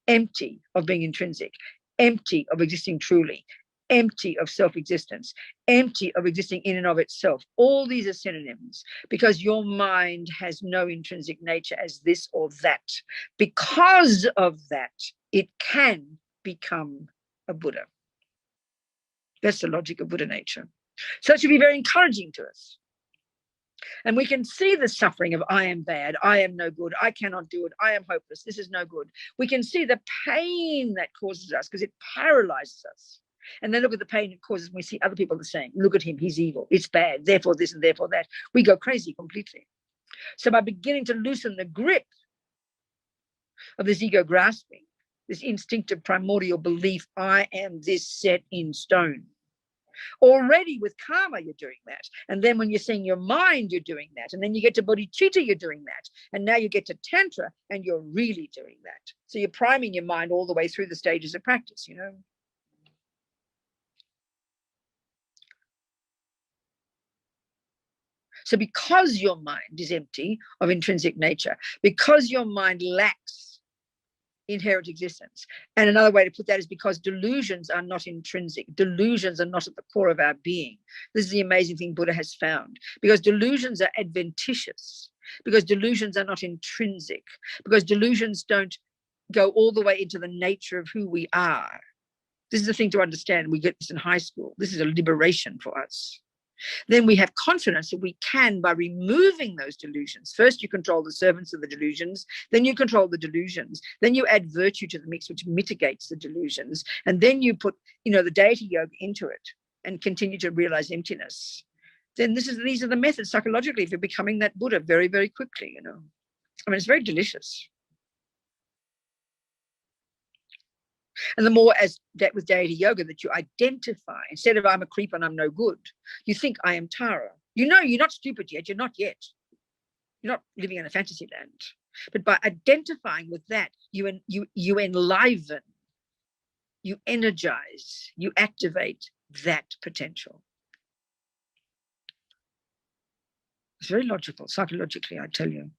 empty of being intrinsic, empty of existing truly, empty of self-existence, empty of existing in and of itself. All these are synonyms because your mind has no intrinsic nature as this or that. Because of that, it can become a Buddha. That's the logic of Buddha nature. So it should be very encouraging to us. And we can see the suffering of I am bad, I am no good, I cannot do it, I am hopeless, this is no good. We can see the pain that causes us because it paralyzes us. And then look at the pain it causes when we see other people the same. Look at him, he's evil, it's bad, therefore this and therefore that. We go crazy completely. So by beginning to loosen the grip of this ego grasping, this instinctive primordial belief, I am this set in stone. Already with karma, you're doing that. And then when you're seeing your mind, you're doing that. And then you get to bodhicitta, you're doing that. And now you get to Tantra, and you're really doing that. So you're priming your mind all the way through the stages of practice, you know. So because your mind is empty of intrinsic nature, because your mind lacks inherent existence. And another way to put that is because delusions are not intrinsic. Delusions are not at the core of our being. This is the amazing thing Buddha has found. Because delusions are adventitious. Because delusions are not intrinsic. Because delusions don't go all the way into the nature of who we are. This is the thing to understand. We get this in high school. This is a liberation for us. Then we have confidence that we can, by removing those delusions. First, you control the servants of the delusions. Then you control the delusions. Then you add virtue to the mix, which mitigates the delusions. And then you put, the deity yoga into it and continue to realize emptiness. Then these are the methods psychologically for becoming that Buddha very, very quickly, I mean, it's very delicious. And the more as that with deity yoga that you identify, instead of I'm a creep and I'm no good, you think I am Tara. You're not stupid yet. You're not yet. You're not living in a fantasy land. But by identifying with that, you enliven, you energize, you activate that potential. It's very logical, psychologically, I tell you.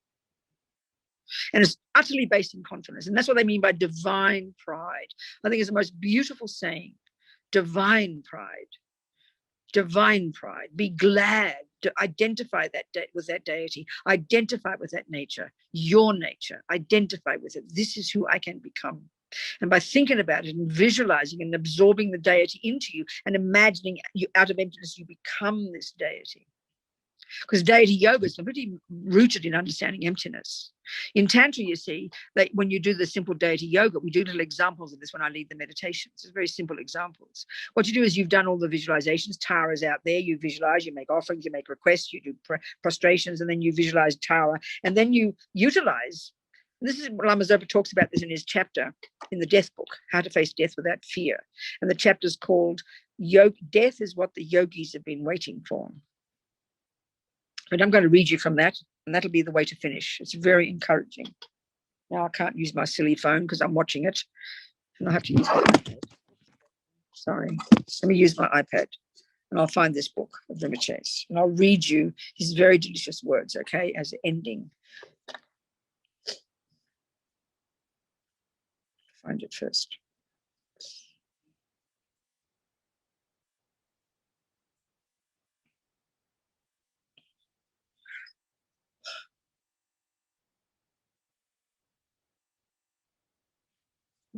And it's utterly based in confidence. And that's what they mean by divine pride. I think it's the most beautiful saying. Divine pride. Divine pride. Be glad to identify with that deity. Identify with that nature. Your nature. Identify with it. This is who I can become. And by thinking about it and visualizing and absorbing the deity into you and imagining you out of emptiness, you become this deity. Because deity yoga is really rooted in understanding emptiness. In Tantra, you see, that when you do the simple deity yoga, we do little examples of this when I lead the meditations. It's very simple examples. What you do is you've done all the visualizations. Tara's out there. You visualize, you make offerings, you make requests, you do prostrations, and then you visualize Tara. And then you utilize, and this is what Lama Zopa talks about this in his chapter in the death book, How to Face Death Without Fear. And the chapter is called Death is What the Yogis Have Been Waiting For. But I'm going to read you from that, and that'll be the way to finish. It's very encouraging. Now I can't use my silly phone because I'm watching it, and I have to use my iPad. Sorry. Let me use my iPad, and I'll find this book of Rinpoche's, and I'll read you his very delicious words, okay, as an ending. Find it first.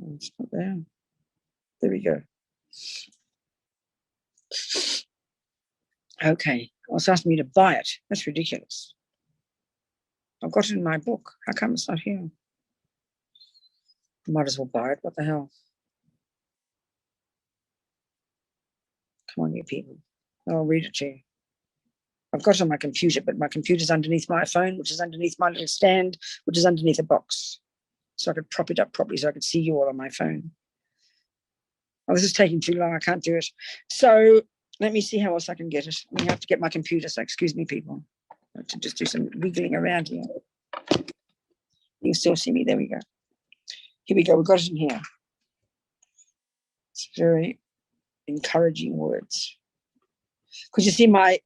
Oh, it's not there. There we go. Okay. It's asking me to buy it. That's ridiculous. I've got it in my book. How come it's not here? Might as well buy it. What the hell? Come on, you people. I'll read it to you. I've got it on my computer, but my computer's underneath my phone, which is underneath my little stand, which is underneath a box. So I could prop it up properly so I could see you all on my phone. Oh, this is taking too long. I can't do it. So let me see how else I can get it. I have to get my computer, so excuse me, people. I have to just do some wiggling around here. You can still see me. There we go. Here we go. We've got it in here. It's very encouraging words. Because you see, my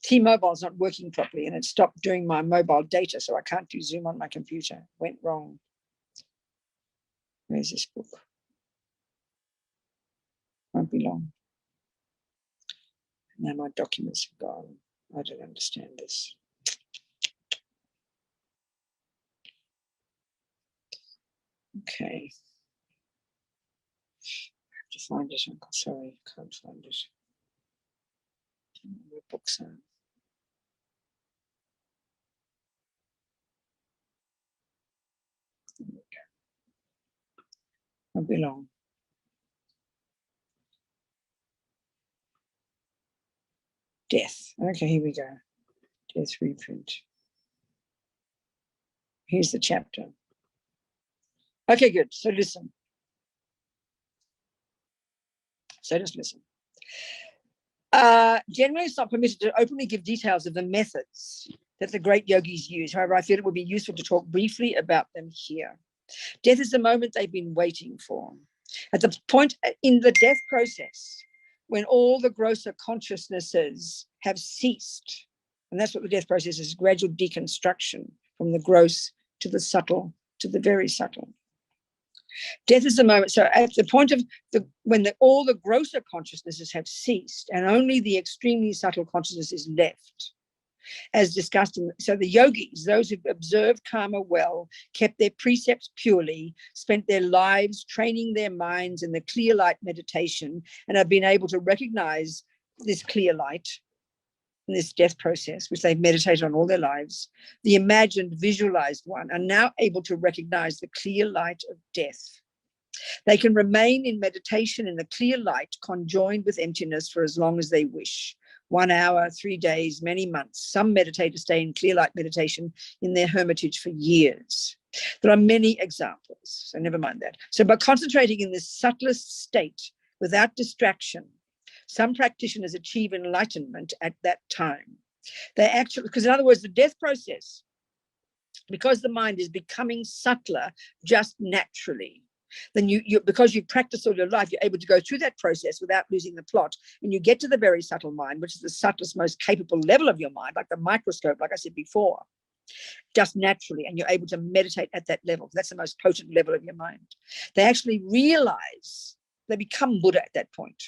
T-Mobile is not working properly and it stopped doing my mobile data, so I can't do Zoom on my computer. Went wrong. Where's this book? Won't be long. Now my documents have gone. I don't understand this. Okay. I have to find it. I'm sorry, can't find it. Where books are. There we go. Won't be long. Death. Okay, here we go. Death reprint. Here's the chapter. Okay, good. So listen. So just listen. Generally, it's not permitted to openly give details of the methods that the great yogis use. However, I feel it would be useful to talk briefly about them here. Death is the moment they've been waiting for. At the point in the death process, when all the grosser consciousnesses have ceased, and that's what the death process is, gradual deconstruction from the gross to the subtle to the very subtle. Death is the moment. So at the point of when all the grosser consciousnesses have ceased and only the extremely subtle consciousness is left, as discussed so the yogis, those who've observed karma well, kept their precepts purely, spent their lives training their minds in the clear light meditation, and have been able to recognize this clear light in this death process, which they've meditated on all their lives, the imagined, visualized one, are now able to recognize the clear light of death. They can remain in meditation in the clear light, conjoined with emptiness for as long as they wish. 1 hour, 3 days, many months. Some meditators stay in clear light meditation in their hermitage for years. There are many examples, so never mind that. So by concentrating in this subtlest state without distraction, some practitioners achieve enlightenment at that time. They actually, because in other words, the death process, because the mind is becoming subtler just naturally, then because you practice all your life, you're able to go through that process without losing the plot. And you get to the very subtle mind, which is the subtlest, most capable level of your mind, like the microscope, like I said before, just naturally. And you're able to meditate at that level. That's the most potent level of your mind. They actually realize they become Buddha at that point.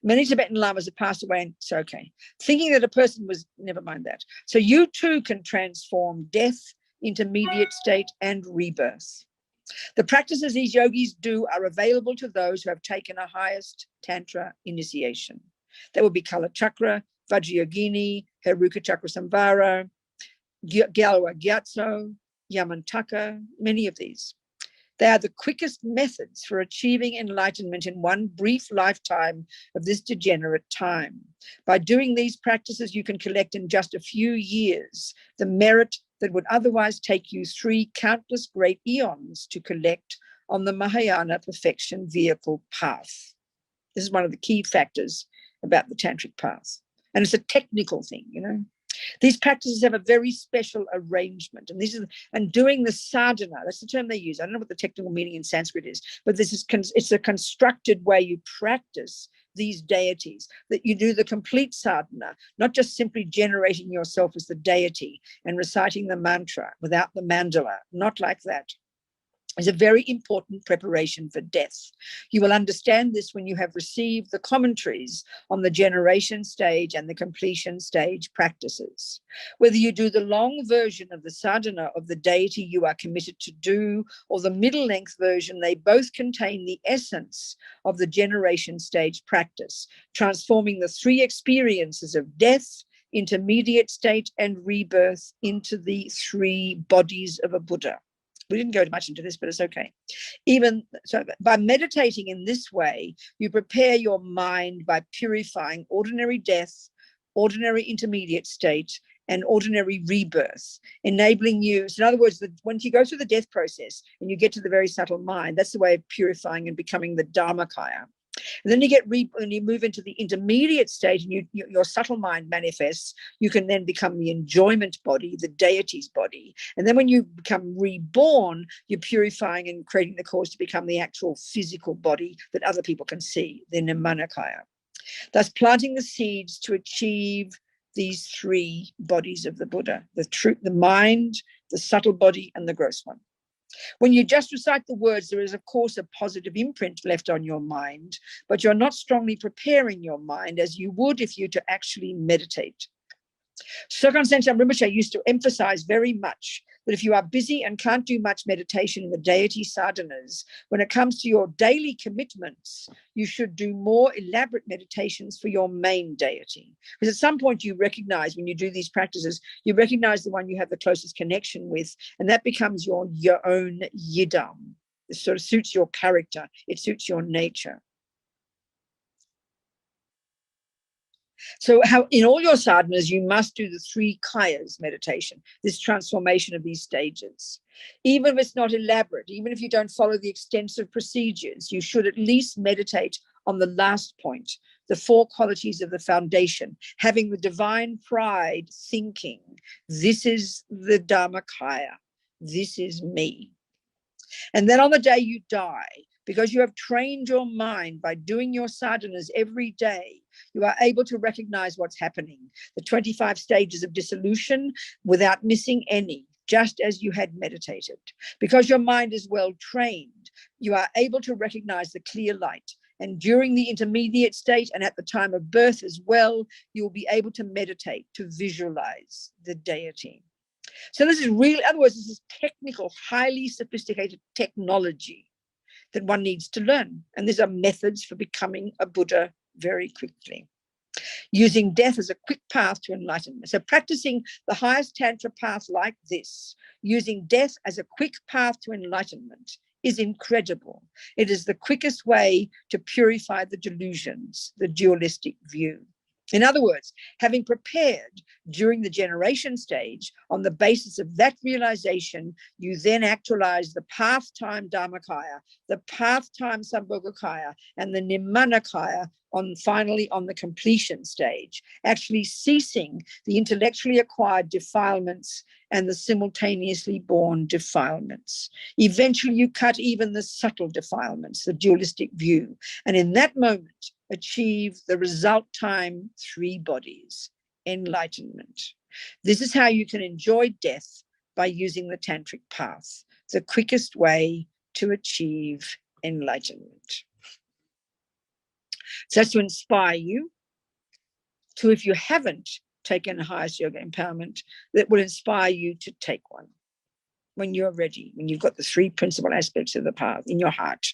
Many Tibetan lamas have passed away, and it's okay. Thinking that a person was, never mind that. So you too can transform death, intermediate state, and rebirth. The practices these yogis do are available to those who have taken a highest Tantra initiation. They will be Kala Chakra, Vajrayogini, Heruka Chakra Samvara, Gyalwa Gyatso, Yamantaka, many of these. They are the quickest methods for achieving enlightenment in one brief lifetime of this degenerate time. By doing these practices, you can collect in just a few years the merit that would otherwise take you 3 countless great eons to collect on the Mahayana perfection vehicle path. This is one of the key factors about the tantric path. And it's a technical thing, you know. These practices have a very special arrangement, and doing the sadhana, that's the term they use. I don't know what the technical meaning in Sanskrit is, but it's a constructed way you practice these deities, that you do the complete sadhana, not just simply generating yourself as the deity and reciting the mantra without the mandala, not like that. Is a very important preparation for death. You will understand this when you have received the commentaries on the generation stage and the completion stage practices. Whether you do the long version of the sadhana of the deity you are committed to do, or the middle-length version, they both contain the essence of the generation stage practice, transforming the 3 experiences of death, intermediate state, and rebirth into the 3 bodies of a Buddha. We didn't go much into this, but it's okay. Even so, by meditating in this way, you prepare your mind by purifying ordinary death, ordinary intermediate state, and ordinary rebirth, enabling you. So in other words, once you go through the death process and you get to the very subtle mind, that's the way of purifying and becoming the Dharmakaya. And then when you move into the intermediate state and your subtle mind manifests, you can then become the enjoyment body, the deity's body. And then when you become reborn, you're purifying and creating the cause to become the actual physical body that other people can see, the Nirmanakaya. Thus planting the seeds to achieve these three bodies of the Buddha, the mind, the subtle body, and the gross one. When you just recite the words, there is, of course, a positive imprint left on your mind, but you're not strongly preparing your mind as you would if you to actually meditate. Sokan Sensei Rinpoche used to emphasize very much that if you are busy and can't do much meditation in the deity sadhanas, when it comes to your daily commitments, you should do more elaborate meditations for your main deity. Because at some point you recognize, when you do these practices, you recognize the one you have the closest connection with, and that becomes your own yidam. It sort of suits your character. It suits your nature. So how in all your sadhanas, you must do the three kayas meditation, this transformation of these stages. Even if it's not elaborate, even if you don't follow the extensive procedures, you should at least meditate on the last point, the four qualities of the foundation, having the divine pride, thinking, this is the Dharmakaya, this is me. And then on the day you die, because you have trained your mind by doing your sadhanas every day, you are able to recognize what's happening, the 25 stages of dissolution without missing any, just as you had meditated. Because your mind is well trained, you are able to recognize the clear light. And during the intermediate state and at the time of birth as well, you will be able to meditate, to visualize the deity. So this is real, in other words, this is technical, highly sophisticated technology that one needs to learn. And these are methods for becoming a Buddha very quickly. Using death as a quick path to enlightenment. So practicing the highest Tantra path like this, using death as a quick path to enlightenment, is incredible. It is the quickest way to purify the delusions, the dualistic view. In other words, having prepared during the generation stage, on the basis of that realization, you then actualize the path-time Dharmakaya, the path-time Sambhogakaya, and the Nirmanakaya finally on the completion stage, actually ceasing the intellectually acquired defilements and the simultaneously born defilements. Eventually, you cut even the subtle defilements, the dualistic view, and in that moment, achieve the result time three bodies, enlightenment. This is how you can enjoy death by using the tantric path, the quickest way to achieve enlightenment. So that's to inspire you to, if you haven't taken a highest yoga empowerment, that will inspire you to take one when you're ready, when you've got the three principal aspects of the path in your heart,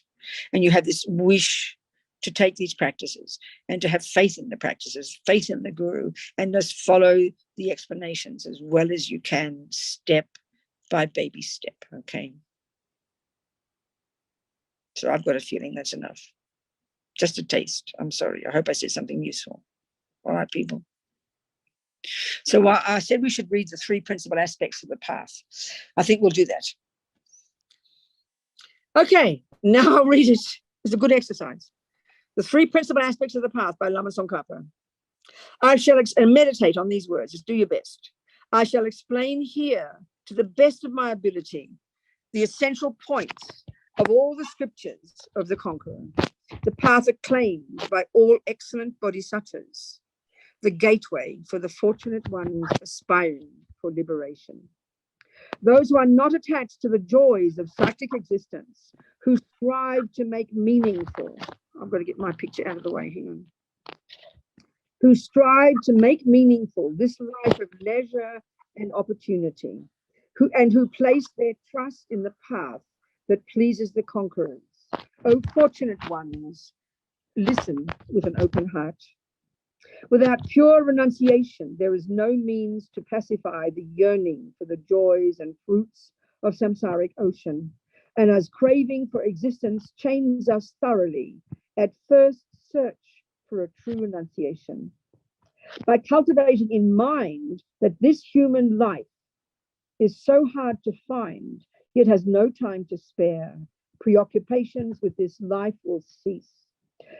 and you have this wish to take these practices and to have faith in the practices, faith in the guru, and just follow the explanations as well as you can, step by baby step, okay? So I've got a feeling that's enough. Just a taste. I'm sorry. I hope I said something useful. All right, people. So I said we should read the three principal aspects of the path. I think we'll do that. Okay, now I'll read it. It's a good exercise. The three principal aspects of the path by Lama Tsongkhapa. I shall meditate on these words. Just do your best. I shall explain here, to the best of my ability, the essential points of all the scriptures of the conqueror, the path acclaimed by all excellent bodhisattvas, the gateway for the fortunate ones aspiring for liberation. Those who are not attached to the joys of cyclic existence, who strive to make meaningful, I've got to get my picture out of the way, hang on. Who strive to make meaningful this life of leisure and opportunity, who place their trust in the path that pleases the conquerors. O fortunate ones, listen with an open heart. Without pure renunciation, there is no means to pacify the yearning for the joys and fruits of samsaric ocean. And as craving for existence chains us thoroughly, at first search for a true renunciation. By cultivating in mind that this human life is so hard to find, yet has no time to spare, preoccupations with this life will cease.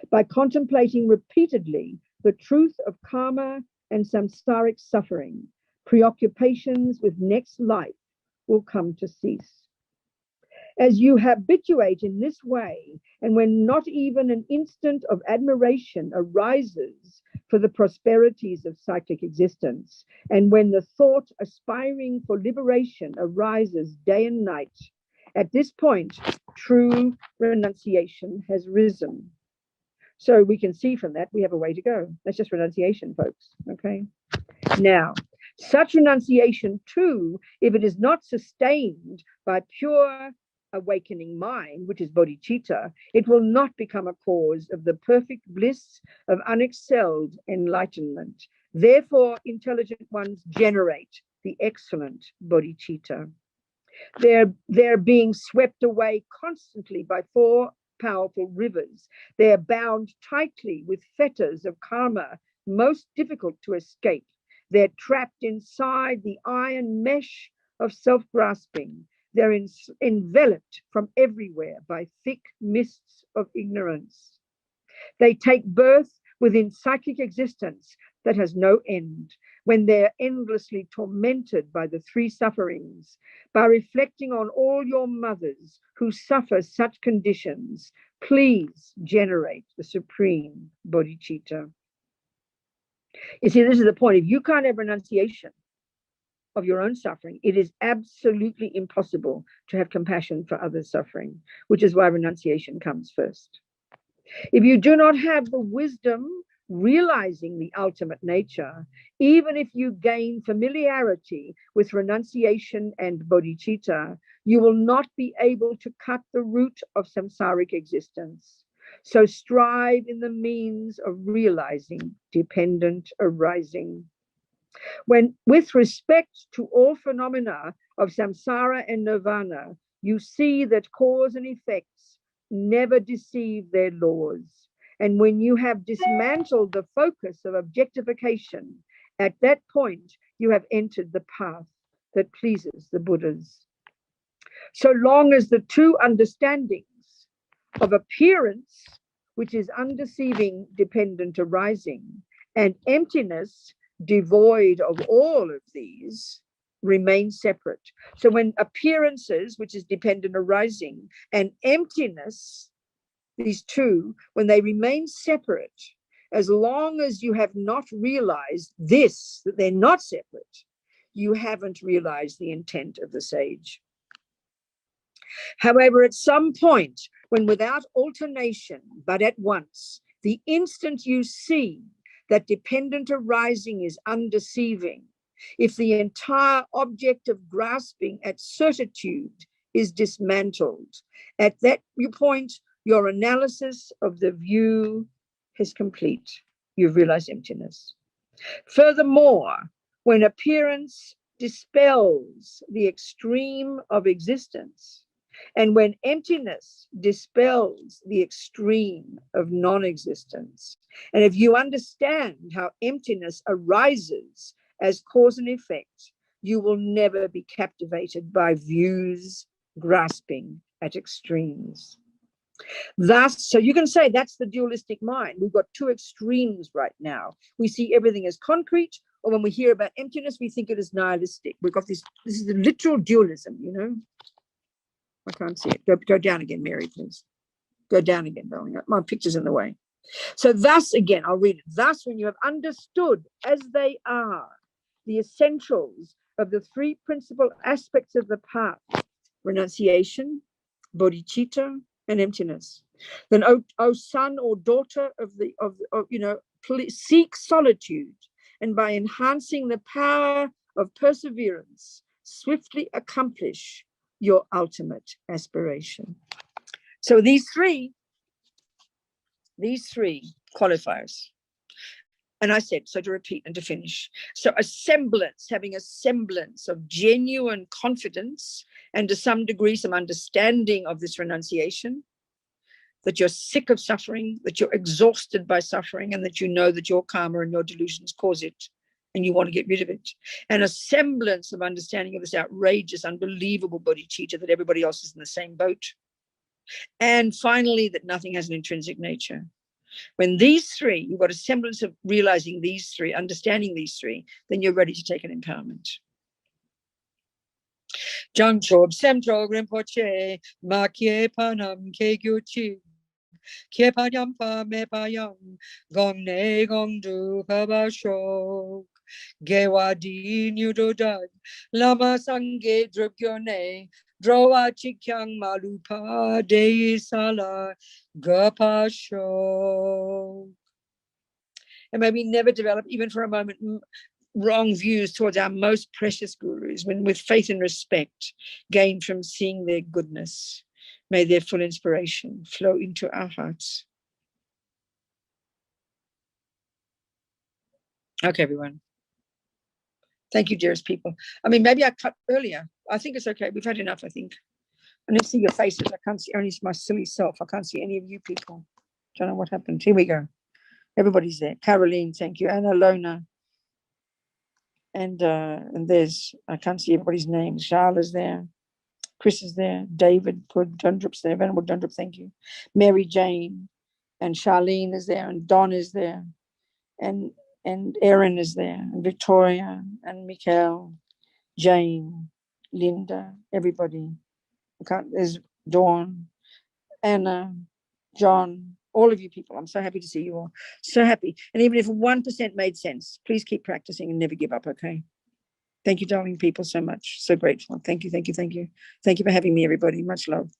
By contemplating repeatedly the truth of karma and samsaric suffering, preoccupations with next life will come to cease. As you habituate in this way, and when not even an instant of admiration arises for the prosperities of cyclic existence, and when the thought aspiring for liberation arises day and night, at this point, true renunciation has risen. So we can see from that we have a way to go. That's just renunciation, folks. Okay. Now, such renunciation, too, if it is not sustained by pure awakening mind, which is bodhicitta, it will not become a cause of the perfect bliss of unexcelled enlightenment. Therefore, intelligent ones generate the excellent bodhicitta. They're being swept away constantly by four powerful rivers. They're bound tightly with fetters of karma, most difficult to escape. They're trapped inside the iron mesh of self-grasping. They're enveloped from everywhere by thick mists of ignorance. They take birth within psychic existence that has no end, when they're endlessly tormented by the three sufferings. By reflecting on all your mothers who suffer such conditions, please generate the supreme bodhicitta. You see, this is the point. If you can't have renunciation of your own suffering, it is absolutely impossible to have compassion for others' suffering, which is why renunciation comes first. If you do not have the wisdom realizing the ultimate nature, even if you gain familiarity with renunciation and bodhicitta, you will not be able to cut the root of samsaric existence. So strive in the means of realizing dependent arising. When, with respect to all phenomena of samsara and nirvana, you see that cause and effects never deceive their laws. And when you have dismantled the focus of objectification, at that point, you have entered the path that pleases the Buddhas. So long as the two understandings of appearance, which is undeceiving dependent arising, and emptiness, devoid of all of these, remain separate. So when appearances, which is dependent arising, and emptiness, these two, when they remain separate, as long as you have not realized this, that they're not separate, you haven't realized the intent of the sage. However, at some point, when without alternation, but at once, the instant you see that dependent arising is undeceiving, if the entire object of grasping at certitude is dismantled, at that point, your analysis of the view is complete. You've realized emptiness. Furthermore, when appearance dispels the extreme of existence, and when emptiness dispels the extreme of non-existence, and if you understand how emptiness arises as cause and effect, you will never be captivated by views grasping at extremes. Thus, so you can say that's the dualistic mind. We've got two extremes right now. We see everything as concrete, or when we hear about emptiness, we think it is nihilistic. We've got this is the literal dualism, you know. I can't see it. Go down again, Mary, please. Go down again, darling. My picture's in the way. So thus, again, I'll read it. Thus, when you have understood as they are the essentials of the three principal aspects of the path, renunciation, bodhicitta, and emptiness, then, O son or daughter of seek solitude, and by enhancing the power of perseverance, swiftly accomplish your ultimate aspiration. So these three qualifiers. And I said, so to repeat and to finish. So having a semblance of genuine confidence and to some degree, some understanding of this renunciation, that you're sick of suffering, that you're exhausted by suffering, and that you know that your karma and your delusions cause it, and you want to get rid of it. And a semblance of understanding of this outrageous, unbelievable bodhicitta, that everybody else is in the same boat. And finally, that nothing has an intrinsic nature. When these three, you've got a semblance of realizing these three, understanding these three, then you're ready to take an empowerment. Jangchob Semtro Rinpoche, Ma Kye Panam Ke Gyuchi, Kye Panyam Pa Me Payam, Gong Ne Gong Du Kabasho, Gewa Di Nyudodan, Lama Sange Drugyone, Drowa Chikyang Malupa De Sala Gapasho. And may we never develop, even for a moment, wrong views towards our most precious gurus, when with faith and respect gained from seeing their goodness, may their full inspiration flow into our hearts. Okay, everyone. Thank you, dearest people. I mean, maybe I cut earlier. I think it's okay. We've had enough, I think. I need to see your faces. I can't see only my silly self. I can't see any of you people. Don't know what happened. Here we go. Everybody's there. Caroline, thank you. Anna Lona. And there's, I can't see everybody's names. Charlotte's there. Chris is there. David, good. Dundrup's there. Venerable Dundrup, thank you. Mary Jane. And Charlene is there. And Don is there. And Erin is there. And Victoria. And Mikhail. Jane. Linda. Everybody. There's Dawn. Anna. John. All of you people. I'm so happy to see you all. So happy. And even if 1% made sense, please keep practicing and never give up, okay? Thank you, darling people, so much. So grateful. Thank you, thank you, thank you. Thank you for having me, everybody. Much love.